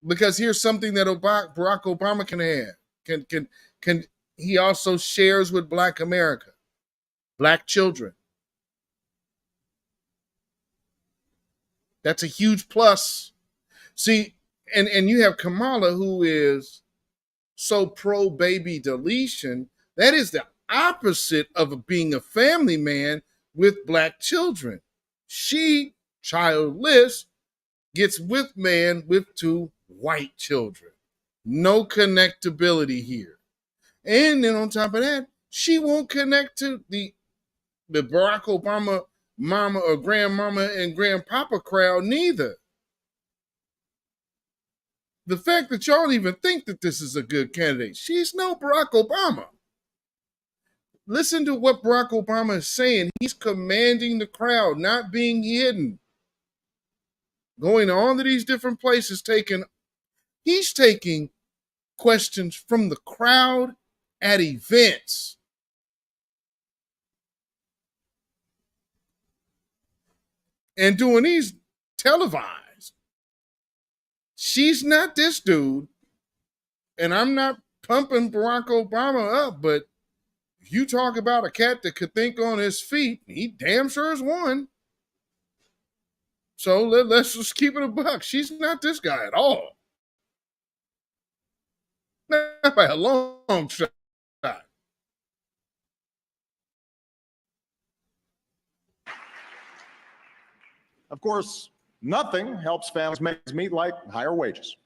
Because here's something that Barack Obama can have. Can he also shares with Black America, Black children. That's a huge plus. See, and you have Kamala, who is so pro-baby deletion. That is the opposite of being a family man with Black children. She, childless, gets with man with 2 white children. No connectability here. And then on top of that, she won't connect to the Barack Obama mama or grandmama and grandpapa crowd neither. The fact that y'all even think that this is a good candidate, she's no Barack Obama. Listen to what Barack Obama is saying. He's commanding the crowd, not being hidden. Going to all of these different places, he's taking questions from the crowd at events. and doing these televised. She's not this dude, and I'm not pumping Barack Obama up, but if you talk about a cat that could think on his feet, he damn sure is one. So let's just keep it a buck. She's not this guy at all. Not by a long shot. Of course, nothing helps families make ends meet like higher wages.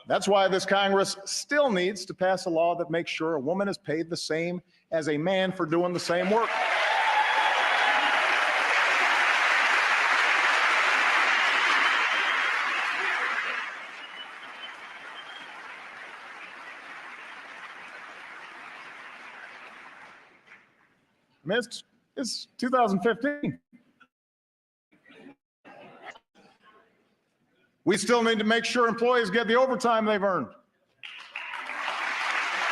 That's why this Congress still needs to pass a law that makes sure a woman is paid the same as a man for doing the same work. I mean, it's 2015. We still need to make sure employees get the overtime they've earned.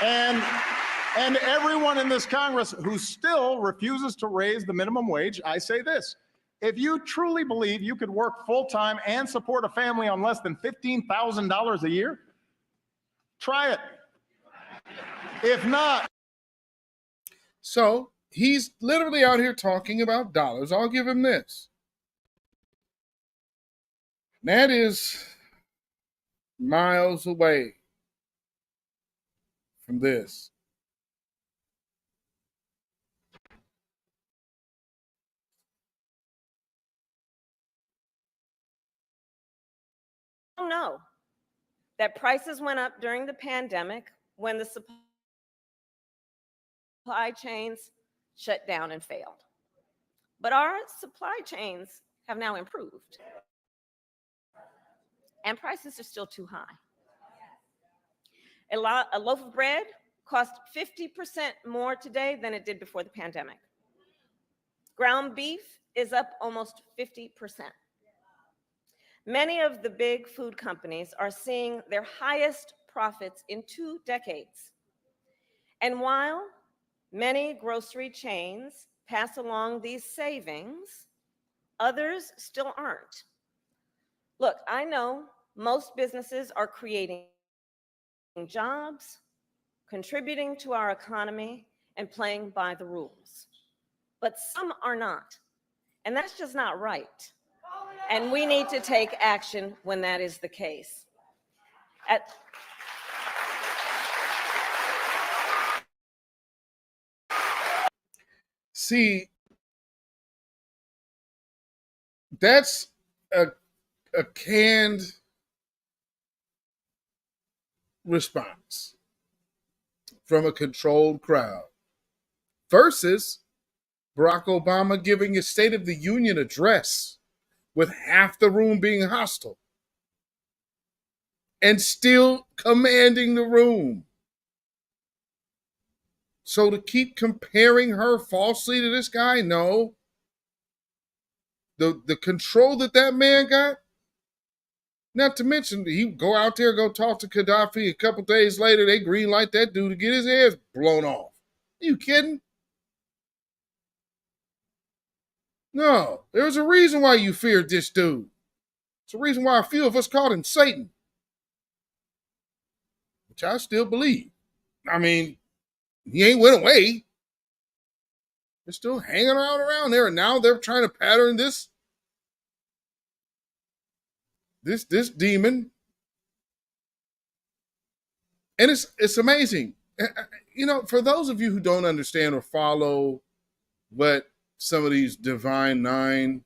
And everyone in this Congress who still refuses to raise the minimum wage, I say this: if you truly believe you could work full-time and support a family on less than $15,000 a year, try it. If not. So he's literally out here talking about dollars. I'll give him this. That is miles away from this. Know that prices went up during the pandemic when the supply chains shut down and failed. But our supply chains have now improved, and prices are still too high. A loaf of bread costs 50% more today than it did before the pandemic. Ground beef is up almost 50%. Many of the big food companies are seeing their highest profits in 2 decades. And while many grocery chains pass along these savings, others still aren't. Look, I know most businesses are creating jobs, contributing to our economy, and playing by the rules. But some are not. And that's just not right. And we need to take action when that is the case. See, that's a canned response from a controlled crowd versus Barack Obama giving his State of the Union address with half the room being hostile and still commanding the room. So to keep comparing her falsely to this guy, no. The control that man got, not to mention he go out there, go talk to Gaddafi, a couple days later, they green light that dude to get his ass blown off. Are you kidding? No, there's a reason why you feared this dude. It's a reason why a few of us called him Satan, which I still believe. I mean, he ain't went away. They're still hanging around there, and now they're trying to pattern this demon. And it's amazing. You know, for those of you who don't understand or follow what some of these Divine Nine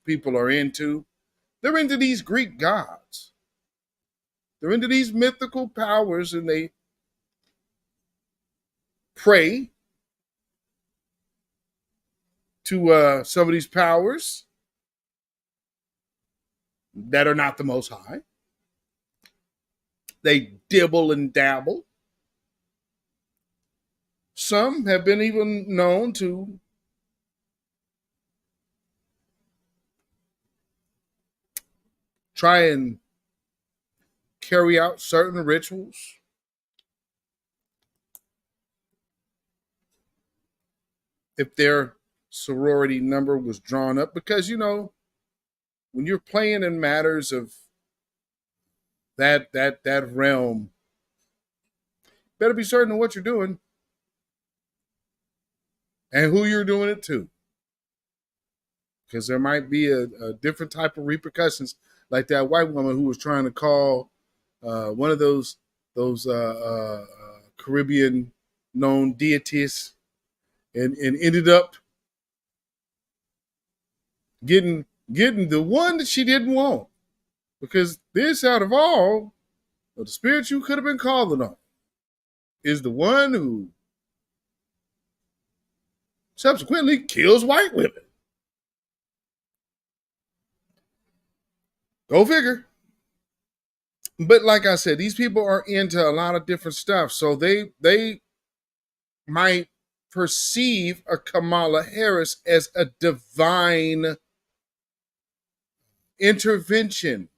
people are into, they're into these Greek gods. They're into these mythical powers, and they pray to some of these powers that are not the Most High. They dibble and dabble. Some have been even known to try and carry out certain rituals if they're sorority number was drawn up because, you know, when you're playing in matters of that realm, better be certain of what you're doing and who you're doing it to. Because there might be a different type of repercussions, like that white woman who was trying to call one of those Caribbean known deities and ended up getting the one that she didn't want. Because this, out of all of the spirits you could have been calling on, is the one who subsequently kills white women. Go figure. But like I said, these people are into a lot of different stuff. So they might perceive a Kamala Harris as a divine intervention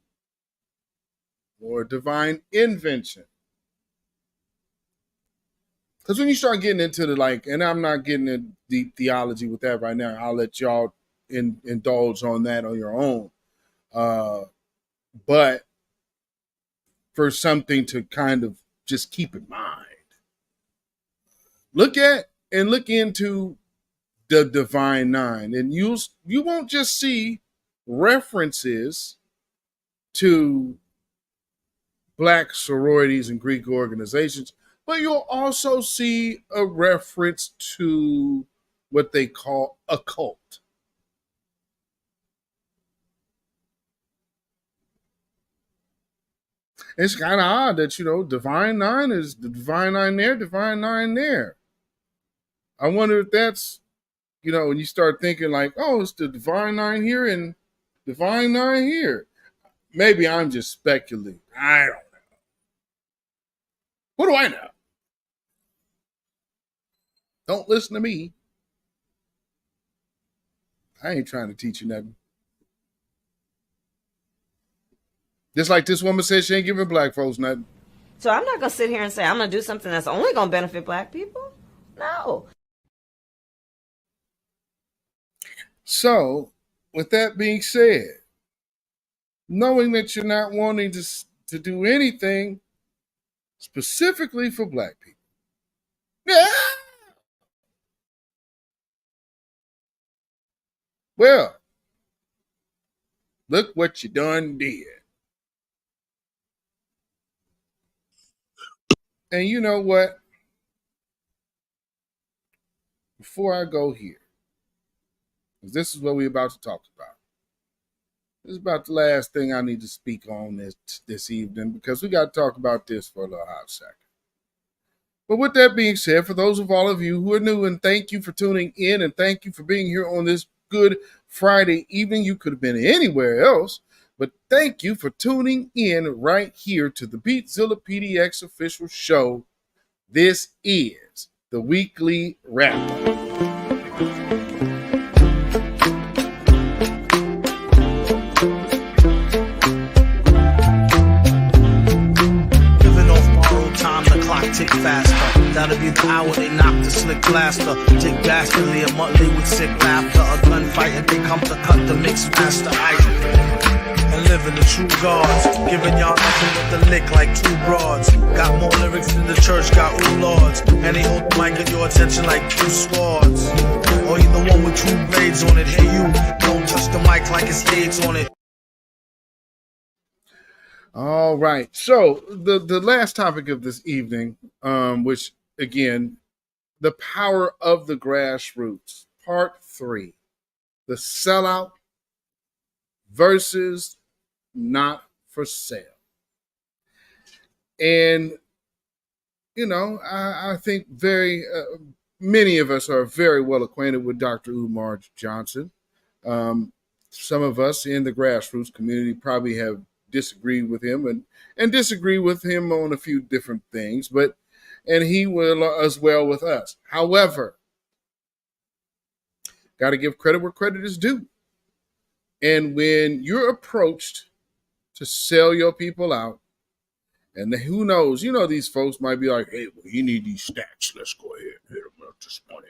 or divine invention. Because when you start getting into the like, and I'm not getting into deep theology with that right now. I'll let y'all indulge on that on your own. But for something to kind of just keep in mind, look into the Divine Nine, and you won't just see references to Black sororities and Greek organizations, but you'll also see a reference to what they call a cult. It's kind of odd that, you know, Divine Nine is the Divine Nine there, Divine Nine there. I wonder if that's, you know, when you start thinking like, oh, it's the Divine Nine here and Divine Nine here. Maybe I'm just speculating. I don't know. What do I know? Don't listen to me. I ain't trying to teach you nothing. Just like this woman said, she ain't giving Black folks nothing. So I'm not going to sit here and say I'm going to do something that's only going to benefit Black people. No. So, with that being said, knowing that you're not wanting to do anything specifically for Black people. Yeah. Well, look what you done did. And you know what? Before I go here, because this is what we're about to talk about. This is about the last thing I need to speak on this evening, because we got to talk about this for a little hot second. But with that being said, for those of all of you who are new, and thank you for tuning in, and thank you for being here on this Good Friday evening. You could have been anywhere else, but thank you for tuning in right here to the beatzillapdx official show. This is the weekly wrap-up. Tick faster, that'll be the hour they knock the slick blaster. Tick dastardly, a monthly with sick laughter. A gunfight and they come to cut the mix faster. And living the true gods, giving y'all nothing but the lick like two broads. Got more lyrics than the church got ooh lords, and they hold the mic at your attention like two swords. Or you the one with two blades on it. Hey you, don't touch the mic like it's AIDS on it. All right. So the last topic of this evening, which again, the power of the grassroots, part 3, the sellout versus not for sale. And, you know, I think many of us are very well acquainted with Dr. Umar Johnson. Some of us in the grassroots community probably have disagreed with him and disagree with him on a few different things, and he will as well with us. However, got to give credit where credit is due. And when you're approached to sell your people out, and who knows, you know, these folks might be like, hey, well, you need these stats. Let's go ahead and hit them up this morning.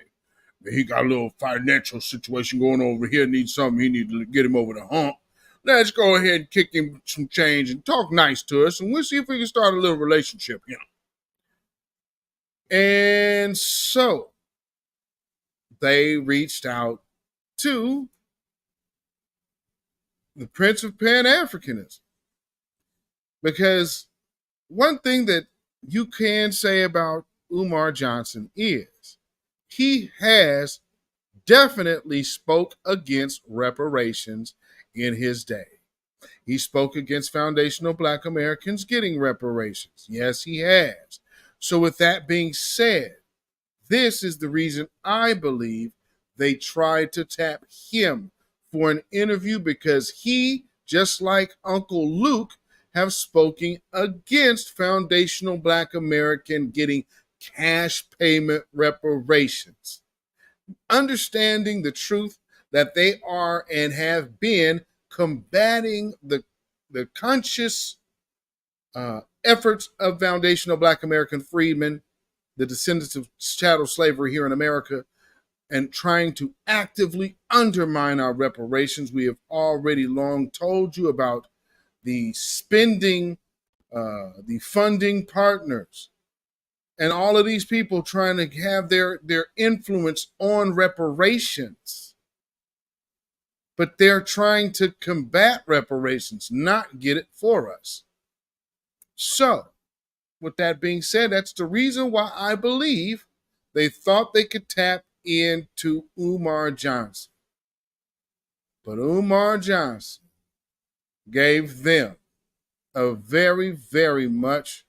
He got a little financial situation going over here, needs something, he needs to get him over the hump. Let's go ahead and kick him some change and talk nice to us, and we'll see if we can start a little relationship, you know. And so they reached out to the Prince of Pan-Africanism. Because one thing that you can say about Umar Johnson is he has definitely spoke against reparations in his day. He spoke against foundational Black Americans getting reparations. Yes, he has. So with that being said, this is the reason I believe they tried to tap him for an interview, because he, just like Uncle Luke, have spoken against foundational Black American getting cash payment reparations. Understanding the truth that they are and have been combating the conscious efforts of foundational Black American freedmen, the descendants of chattel slavery here in America, and trying to actively undermine our reparations. We have already long told you about the spending, the funding partners, and all of these people trying to have their influence on reparations. But they're trying to combat reparations, not get it for us. So, with that being said, that's the reason why I believe they thought they could tap into Umar Johnson. But Umar Johnson gave them a very, very much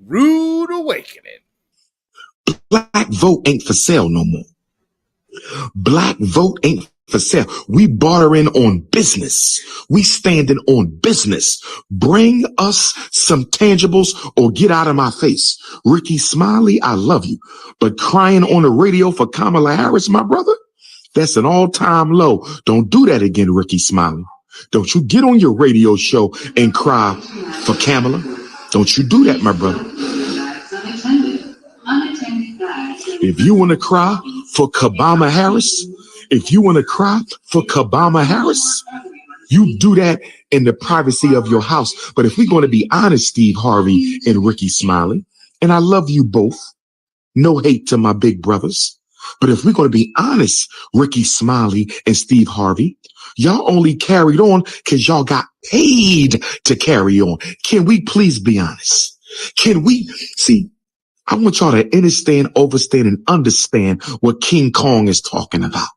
rude awakening. Black vote ain't for sale no more. Black vote ain't for sale. We bartering on business. We standing on business. Bring us some tangibles or get out of my face. Ricky Smiley, I love you. But crying on the radio for Kamala Harris, my brother, that's an all-time low. Don't do that again, Ricky Smiley. Don't you get on your radio show and cry for Kamala. Don't you do that, my brother. If you want to cry for Kabama Harris, if you want to cry for Kabama Harris, you do that in the privacy of your house. But if we're going to be honest, Steve Harvey and Ricky Smiley, and I love you both, no hate to my big brothers, but if we're going to be honest, Ricky Smiley and Steve Harvey, y'all only carried on because y'all got paid to carry on. Can we please be honest? Can we see? I want y'all to understand, overstand, and understand what King Kong is talking about.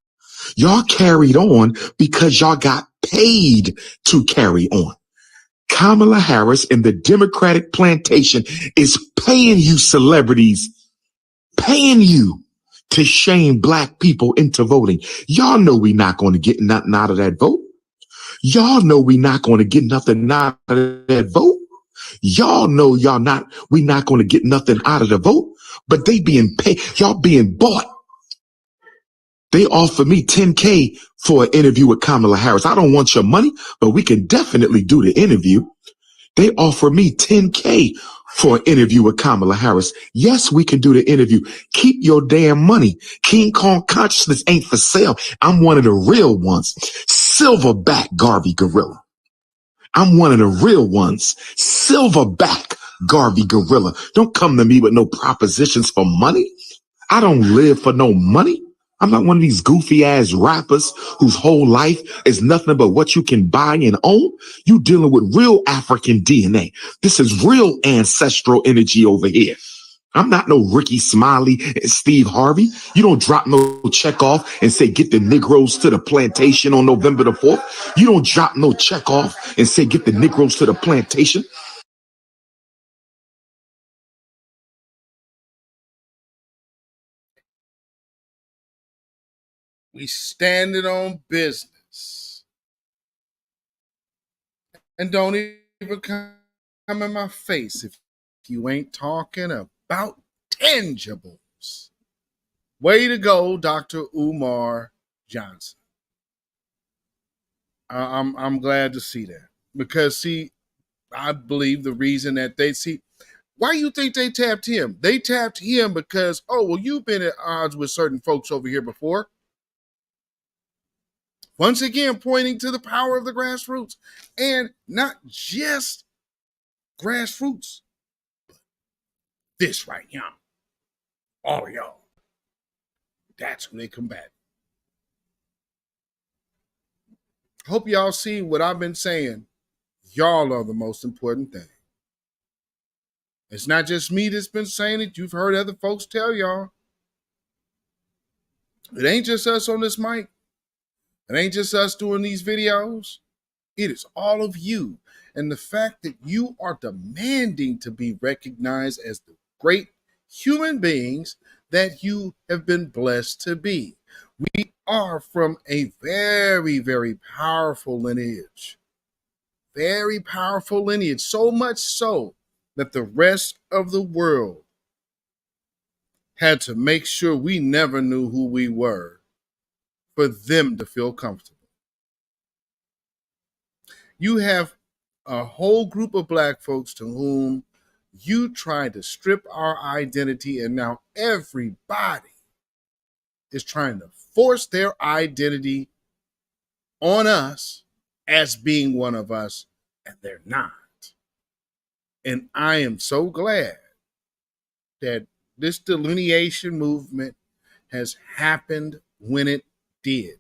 Y'all carried on because y'all got paid to carry on. Kamala Harris and the Democratic plantation is paying you celebrities, paying you to shame Black people into voting. Y'all know we're not going to get nothing out of that vote. Y'all know we're not going to get nothing out of that vote. Y'all know we're not going to get nothing out of the vote, but they being paid, y'all being bought. They offer me $10K for an interview with Kamala Harris. I don't want your money, but we can definitely do the interview. They offer me $10K for an interview with Kamala Harris. Yes, we can do the interview. Keep your damn money. King Kong consciousness ain't for sale. I'm one of the real ones. Silverback Garvey Gorilla. I'm one of the real ones. Silverback Garvey Gorilla. Don't come to me with no propositions for money. I don't live for no money. I'm not one of these goofy ass rappers whose whole life is nothing but what you can buy and own. You dealing with real African DNA. This is real ancestral energy over here. I'm not no Ricky Smiley and Steve Harvey. You don't drop no check off and say, get the Negroes to the plantation on November the 4th. You don't drop no check off and say, get the Negroes to the plantation. We standing on business. And don't even come in my face if you ain't talking about tangibles. Way to go, Dr. Umar Johnson. I'm glad to see that, because see, I believe the reason that they see, Why you think they tapped him? They tapped him because, oh, well, you've been at odds with certain folks over here before. Once again, pointing to the power of the grassroots. And not just grassroots, but this right here. All of y'all. That's who they combat. Hope y'all see what I've been saying. Y'all are the most important thing. It's not just me that's been saying it. You've heard other folks tell y'all. It ain't just us on this mic. It ain't just us doing these videos. It is all of you. And the fact that you are demanding to be recognized as the great human beings that you have been blessed to be. We are from a very, very powerful lineage. Very powerful lineage. So much so that the rest of the world had to make sure we never knew who we were for them to feel comfortable. You have a whole group of black folks to whom you tried to strip our identity, and now everybody is trying to force their identity on us as being one of us, and they're not. And I am so glad that this delineation movement has happened when it did.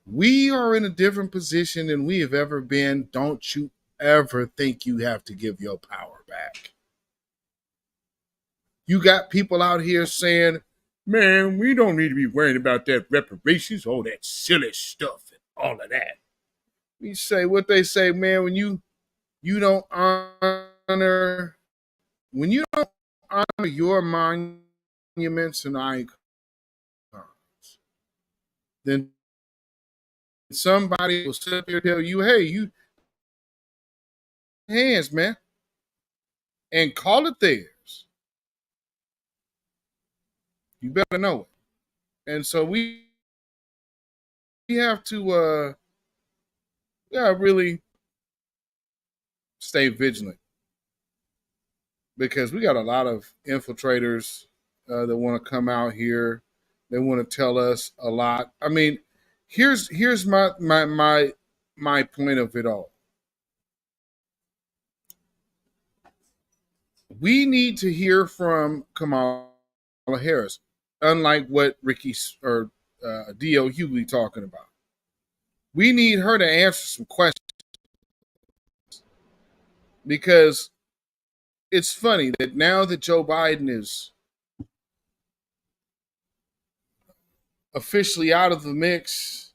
We are in a different position than we have ever been. Don't you ever think you have to give your power back. You got people out here saying, man, we don't need to be worrying about that reparations, all that silly stuff and all of that. We say what they say, man, when you don't honor your monuments and icons, then somebody will sit up here and tell you, hey, you hands, man, and call it theirs. You better know it. And so we have to really stay vigilant, because we got a lot of infiltrators that want to come out here. They want to tell us a lot. I mean, here's my point of it all. We need to hear from Kamala Harris, unlike what Ricky or D.L. Hughley talking about. We need her to answer some questions, because it's funny that now that Joe Biden is officially out of the mix,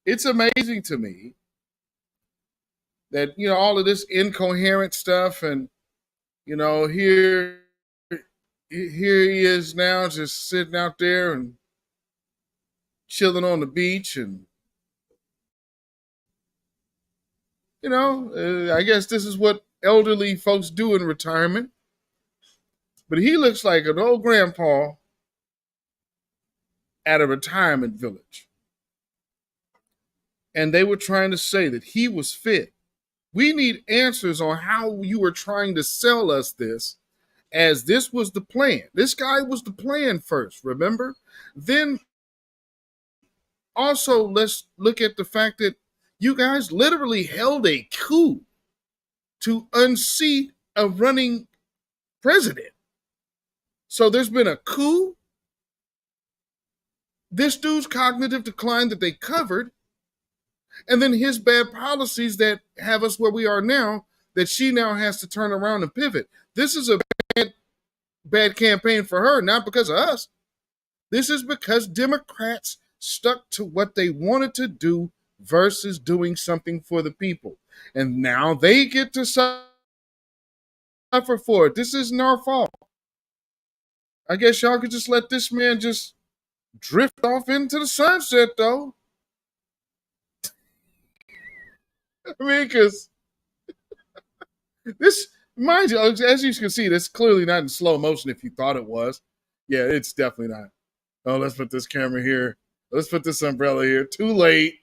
it's amazing to me that, you know, all of this incoherent stuff, and, you know, here he is now just sitting out there and chilling on the beach, and, you know, I guess this is what elderly folks do in retirement. But he looks like an old grandpa at a retirement village. And they were trying to say that he was fit. We need answers on how you were trying to sell us this, as this was the plan. This guy was the plan first, remember? Then also, let's look at the fact that you guys literally held a coup to unseat a running president. So there's been a coup. This dude's cognitive decline that they covered, and then his bad policies that have us where we are now, that she now has to turn around and pivot. This is a bad campaign for her, not because of us. This is because Democrats stuck to what they wanted to do versus doing something for the people. And now they get to suffer for it. This isn't our fault. I guess y'all could just let this man just drift off into the sunset, though. I mean, because this, mind you, as you can see, that's clearly not in slow motion if you thought it was. Yeah, it's definitely not. Oh, let's put this camera here. Let's put this umbrella here. Too late.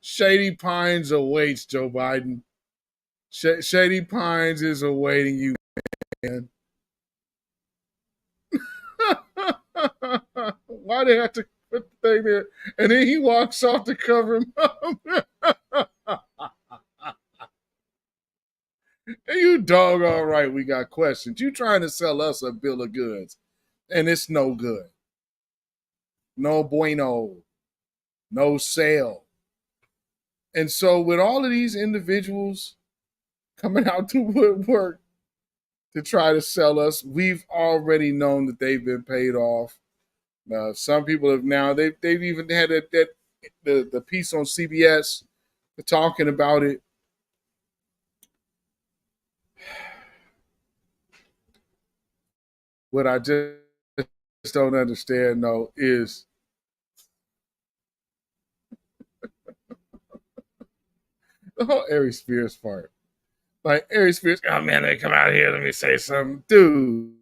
Shady Pines awaits, Joe Biden. Shady Pines is awaiting you, man. Why they have to put the thing there? And then he walks off to cover him up. And you dog, all right, we got questions. You trying to sell us a bill of goods, and it's no good. No bueno. No sale. And so with all of these individuals coming out to woodwork to try to sell us, we've already known that they've been paid off. Some people have now, they've even had the piece on CBS talking about it. What I just don't understand, though, is the whole Aries Spears part. Like, Aries Spears, oh man, they come out here, let me say something. Dude,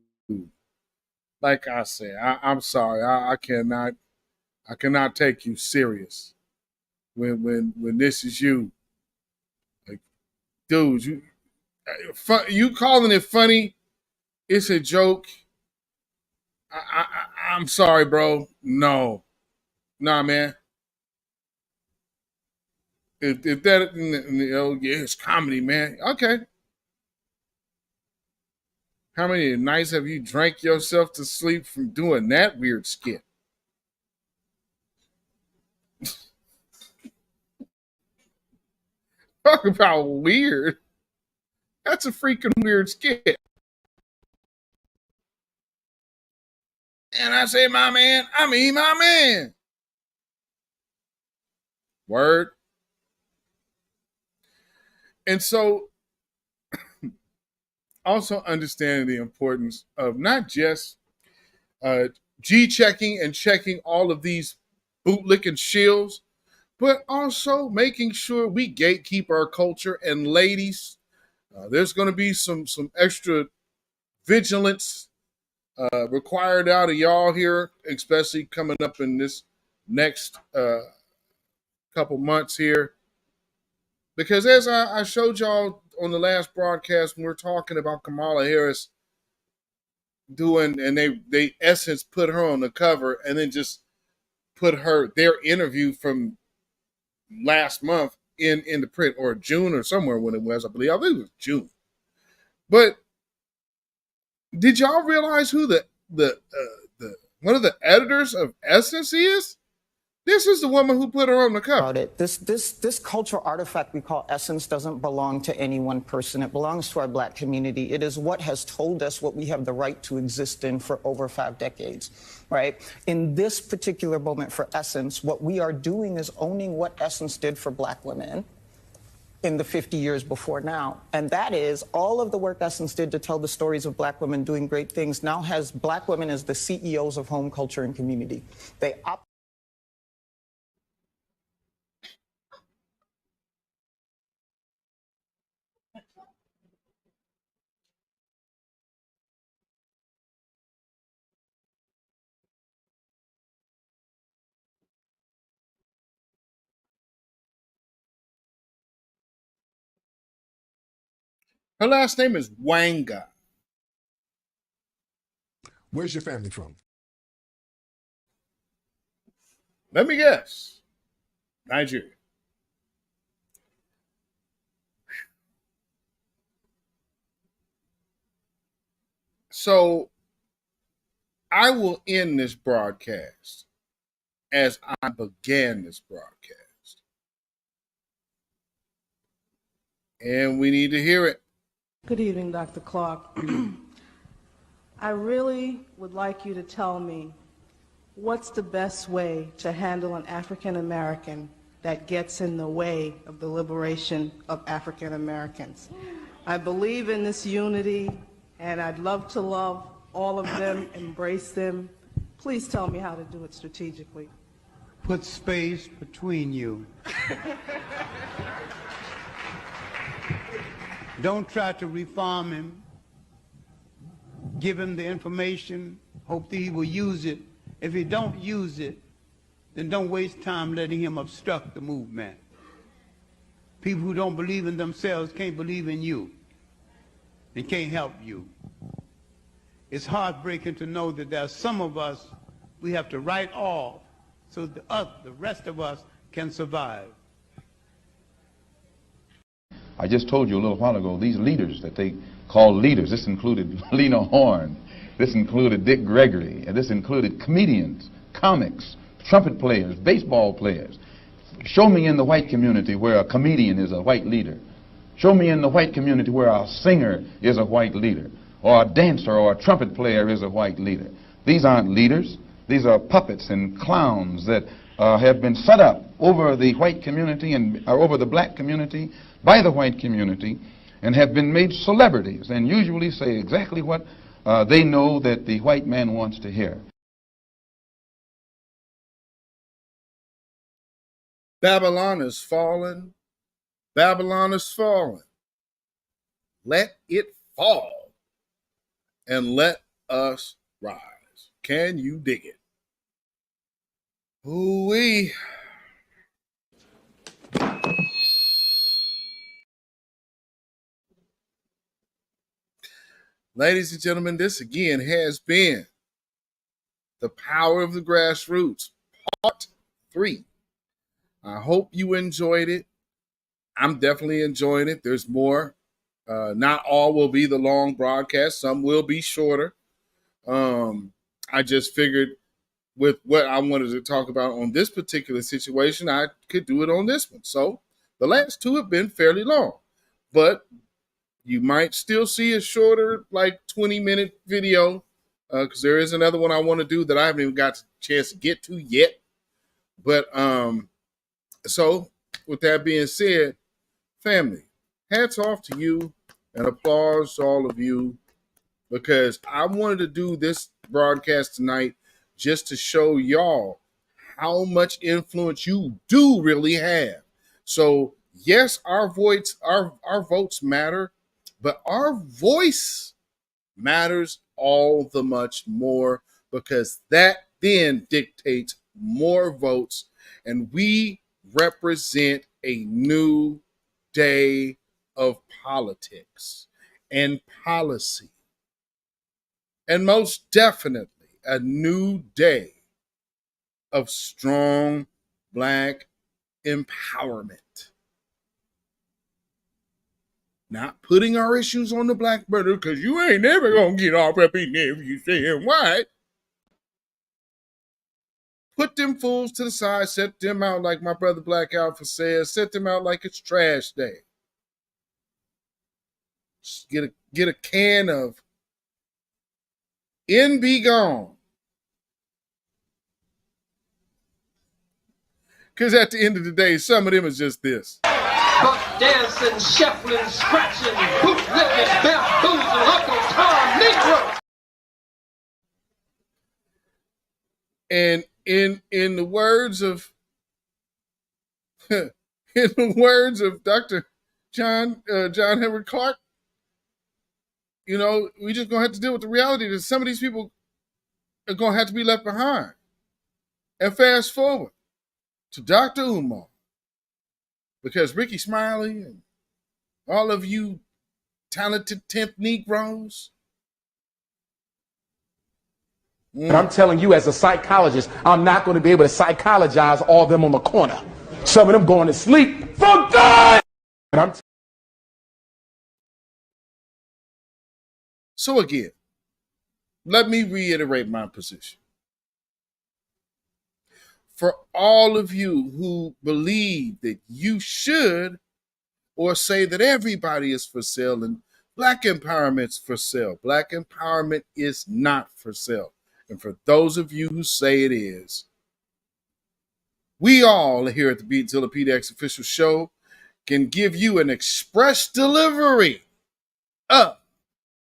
like I said, I'm sorry. I cannot take you serious when this is you. Like, dude, you calling it funny, it's a joke. I'm sorry, bro. No. Nah, man. If that, yeah, it's comedy, man. Okay. How many nights have you drank yourself to sleep from doing that weird skit? Talk about weird. That's a freaking weird skit. And I say, my man, I mean my man. Word. And so, also understanding the importance of not just G-checking and checking all of these bootlicking shills, but also making sure we gatekeep our culture. And ladies, there's going to be some extra vigilance required out of y'all here, especially coming up in this next couple months here. Because as I showed y'all on the last broadcast, when we're talking about Kamala Harris doing, and they essence put her on the cover and then just put their interview from last month in the print, or June or somewhere when it was, I believe it was June. But did y'all realize who the one of the editors of Essence is? This is the woman who put her on the cover. This cultural artifact we call Essence doesn't belong to any one person. It belongs to our Black community. It is what has told us what we have the right to exist in for over 5 decades, right? In this particular moment for Essence, what we are doing is owning what Essence did for Black women in the 50 years before now. And that is all of the work Essence did to tell the stories of Black women doing great things now has Black women as the CEOs of home, culture, and community. They Her last name is Wanga. Where's your family from? Let me guess. Nigeria. So I will end this broadcast as I began this broadcast. And we need to hear it. Good evening, Dr. Clark. I really would like you to tell me what's the best way to handle an African American that gets in the way of the liberation of African Americans. I believe in this unity, and I'd love to love all of them, embrace them. Please tell me how to do it strategically. Put space between you. Don't try to reform him. Give him the information. Hope that he will use it. If he don't use it, then don't waste time letting him obstruct the movement. People who don't believe in themselves can't believe in you. They can't help you. It's heartbreaking to know that there are some of us we have to write off so the rest of us can survive. I just told you a little while ago, these leaders that they call leaders, this included Lena Horne, this included Dick Gregory, and this included comedians, comics, trumpet players, baseball players. Show me in the white community where a comedian is a white leader. Show me in the white community where a singer is a white leader, or a dancer or a trumpet player is a white leader. These aren't leaders. These are puppets and clowns that have been set up over the white community and over the black community by the white community and have been made celebrities and usually say exactly what they know that the white man wants to hear. Babylon is fallen. Babylon is fallen. Let it fall and let us rise. Can you dig it? Ooh-wee. Ladies and gentlemen, this again has been The Power of the Grassroots, Part 3. I hope you enjoyed it. I'm definitely enjoying it. There's more. Not all will be the long broadcast. Some will be shorter. I just figured with what I wanted to talk about on this particular situation, I could do it on this one. So the last two have been fairly long, but you might still see a shorter, like 20-minute video, because there is another one I want to do that I haven't even got a chance to get to yet. But so with that being said, family, hats off to you and applause to all of you, because I wanted to do this broadcast tonight just to show y'all how much influence you do really have. So yes, our votes matter, but our voice matters all the much more, because that then dictates more votes, and we represent a new day of politics and policy, and most definitely a new day of strong Black empowerment. Not putting our issues on the black brother, because you ain't never going to get off up in there if you saying white. Put them fools to the side, set them out like my brother Black Alpha says, set them out like it's trash day. Just get a can of In Be Gone. Because at the end of the day, some of them is just this. Buck dancing, shuffling, scratching, bootlicking, bamboozling, Uncle Tom Negro. And in the words of Dr. John Henry Clark, you know, we just gonna have to deal with the reality that some of these people are gonna have to be left behind. And fast forward to Dr. Umar, because Ricky Smiley and all of you talented 10th Negroes. And I'm telling you, as a psychologist, I'm not going to be able to psychologize all of them on the corner. Some of them going to sleep for good. And So again, let me reiterate my position. For all of you who believe that you should, or say that everybody is for sale and Black empowerment's for sale, Black empowerment is not for sale. And for those of you who say it is, we all here at the pt.3 official show can give you an express delivery of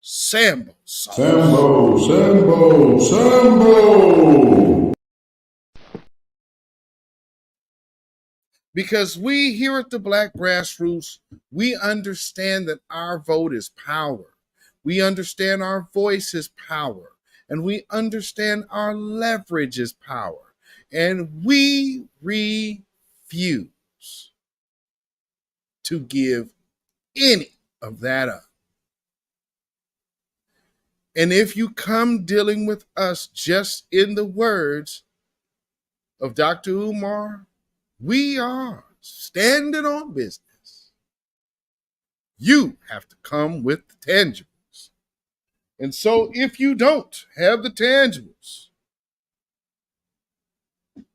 Sambo. Because we here at the Black Grassroots, we understand that our vote is power. We understand our voice is power. and we understand our leverage is power, and we refuse to give any of that up. And if you come dealing with us just in the words of Dr. Umar, we are standing on business. You have to come with the tangibles. And so if you don't have the tangibles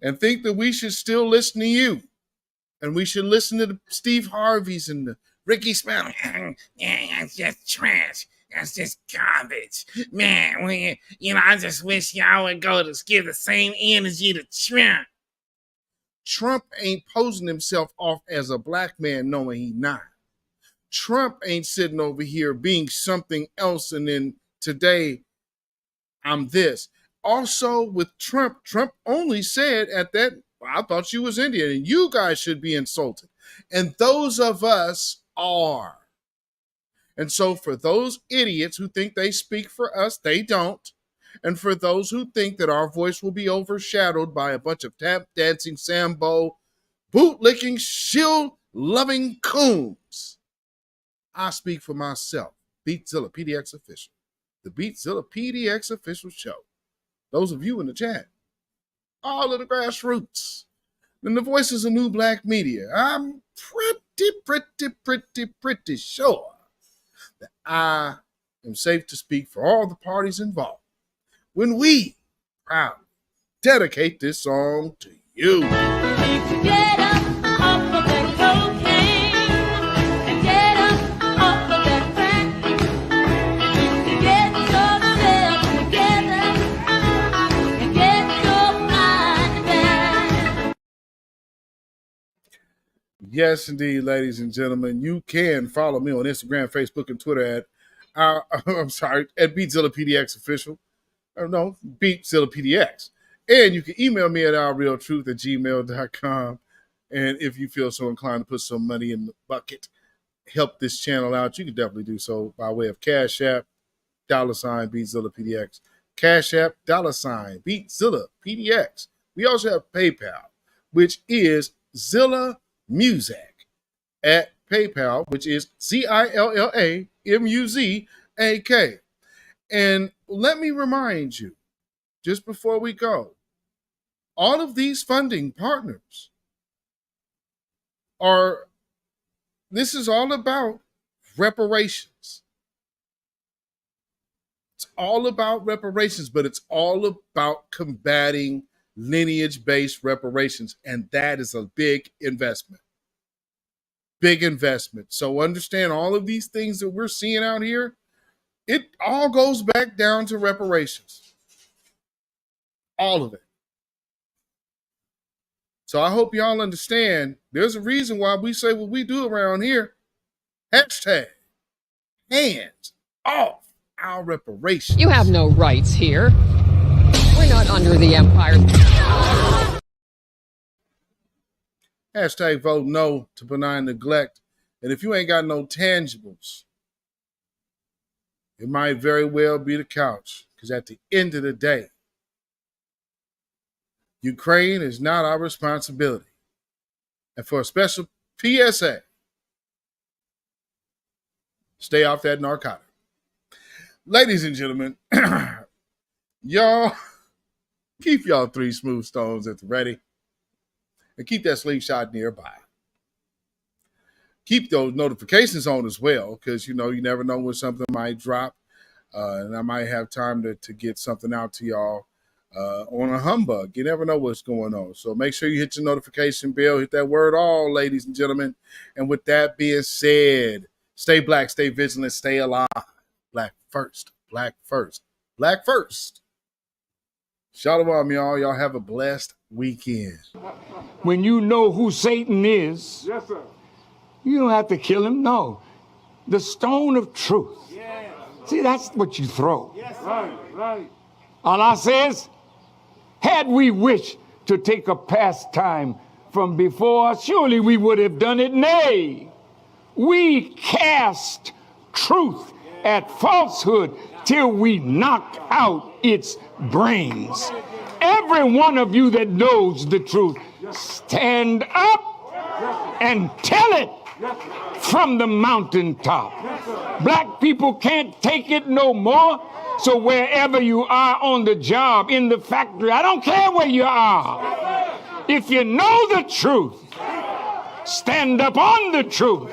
and think that we should still listen to you, and we should listen to the Steve Harveys and the Ricky Smell, yeah, that's just trash. That's just garbage. Man, I just wish y'all would go to give the same energy to Trump. Trump ain't posing himself off as a black man knowing he not. Trump ain't sitting over here being something else and then today I'm this. Also with Trump only said at that, I thought you was Indian and you guys should be insulted. And those of us are. And so for those idiots who think they speak for us, they don't. And for those who think that our voice will be overshadowed by a bunch of tap dancing, Sambo, bootlicking, shield-loving coons, I speak for myself. Beatzilla PDX Official. The Beatzilla PDX Official Show. Those of you in the chat. All of the grassroots. And the voices of new black media. I'm pretty sure that I am safe to speak for all the parties involved when we proudly dedicate this song to you. Get up off of that cocaine and get up off of that crack. Get yourself together and get your mind back. Yes, indeed, ladies and gentlemen. You can follow me on Instagram, Facebook, and Twitter at Beatzilla PDX Official. No, Beatzilla PDX. And you can email me at ourrealtruth@gmail.com. And if you feel so inclined to put some money in the bucket, help this channel out, you can definitely do so by way of CashApp, $Beatzilla PDX. CashApp, $Beatzilla PDX. We also have PayPal, which is Zilla Music at PayPal, which is ZILLAMUZAK. And let me remind you, just before we go, all of these funding partners this is all about reparations. It's all about reparations, but it's all about combating lineage-based reparations, and that is a big investment. Big investment. So understand all of these things that we're seeing out here, it all goes back down to reparations. All of it. So I hope y'all understand there's a reason why we say what we do around here. Hashtag hands off our reparations. You have no rights here. We're not under the empire. Hashtag vote no to benign neglect. And if you ain't got no tangibles, it might very well be the couch. Because at the end of the day, Ukraine is not our responsibility. And for a special PSA, stay off that narcotic. Ladies and gentlemen, y'all keep y'all 3 smooth stones at the ready. And keep that slingshot nearby. Keep those notifications on as well, because, you never know when something might drop. And I might have time to get something out to y'all on a humbug. You never know what's going on. So make sure you hit your notification bell. Hit that word all, ladies and gentlemen. And with that being said, stay black, stay vigilant, stay alive. Black first, black first, black first. Shalom, y'all. Y'all have a blessed weekend. When you know who Satan is, yes, sir, you don't have to kill him. No. The stone of truth. Yes. See, that's what you throw. Yes, right. Allah says, had we wished to take a pastime from before, surely we would have done it. Nay, we cast truth at falsehood till we knock out its brains. Every one of you that knows the truth, stand up and tell it from the mountaintop. Black people can't take it no more. So wherever you are on the job, in the factory, I don't care where you are. If you know the truth, stand up on the truth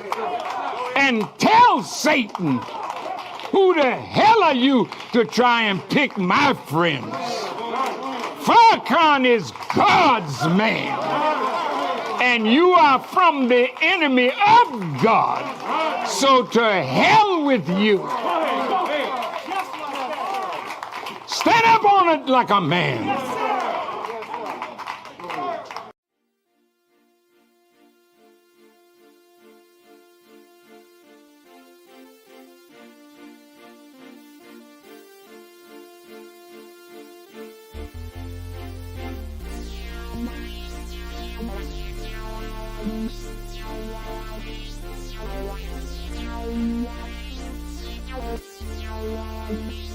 and tell Satan, who the hell are you to try and pick my friends? Farrakhan is God's man, and you are from the enemy of God. So to hell with you. Stand up on it like a man. Thank you.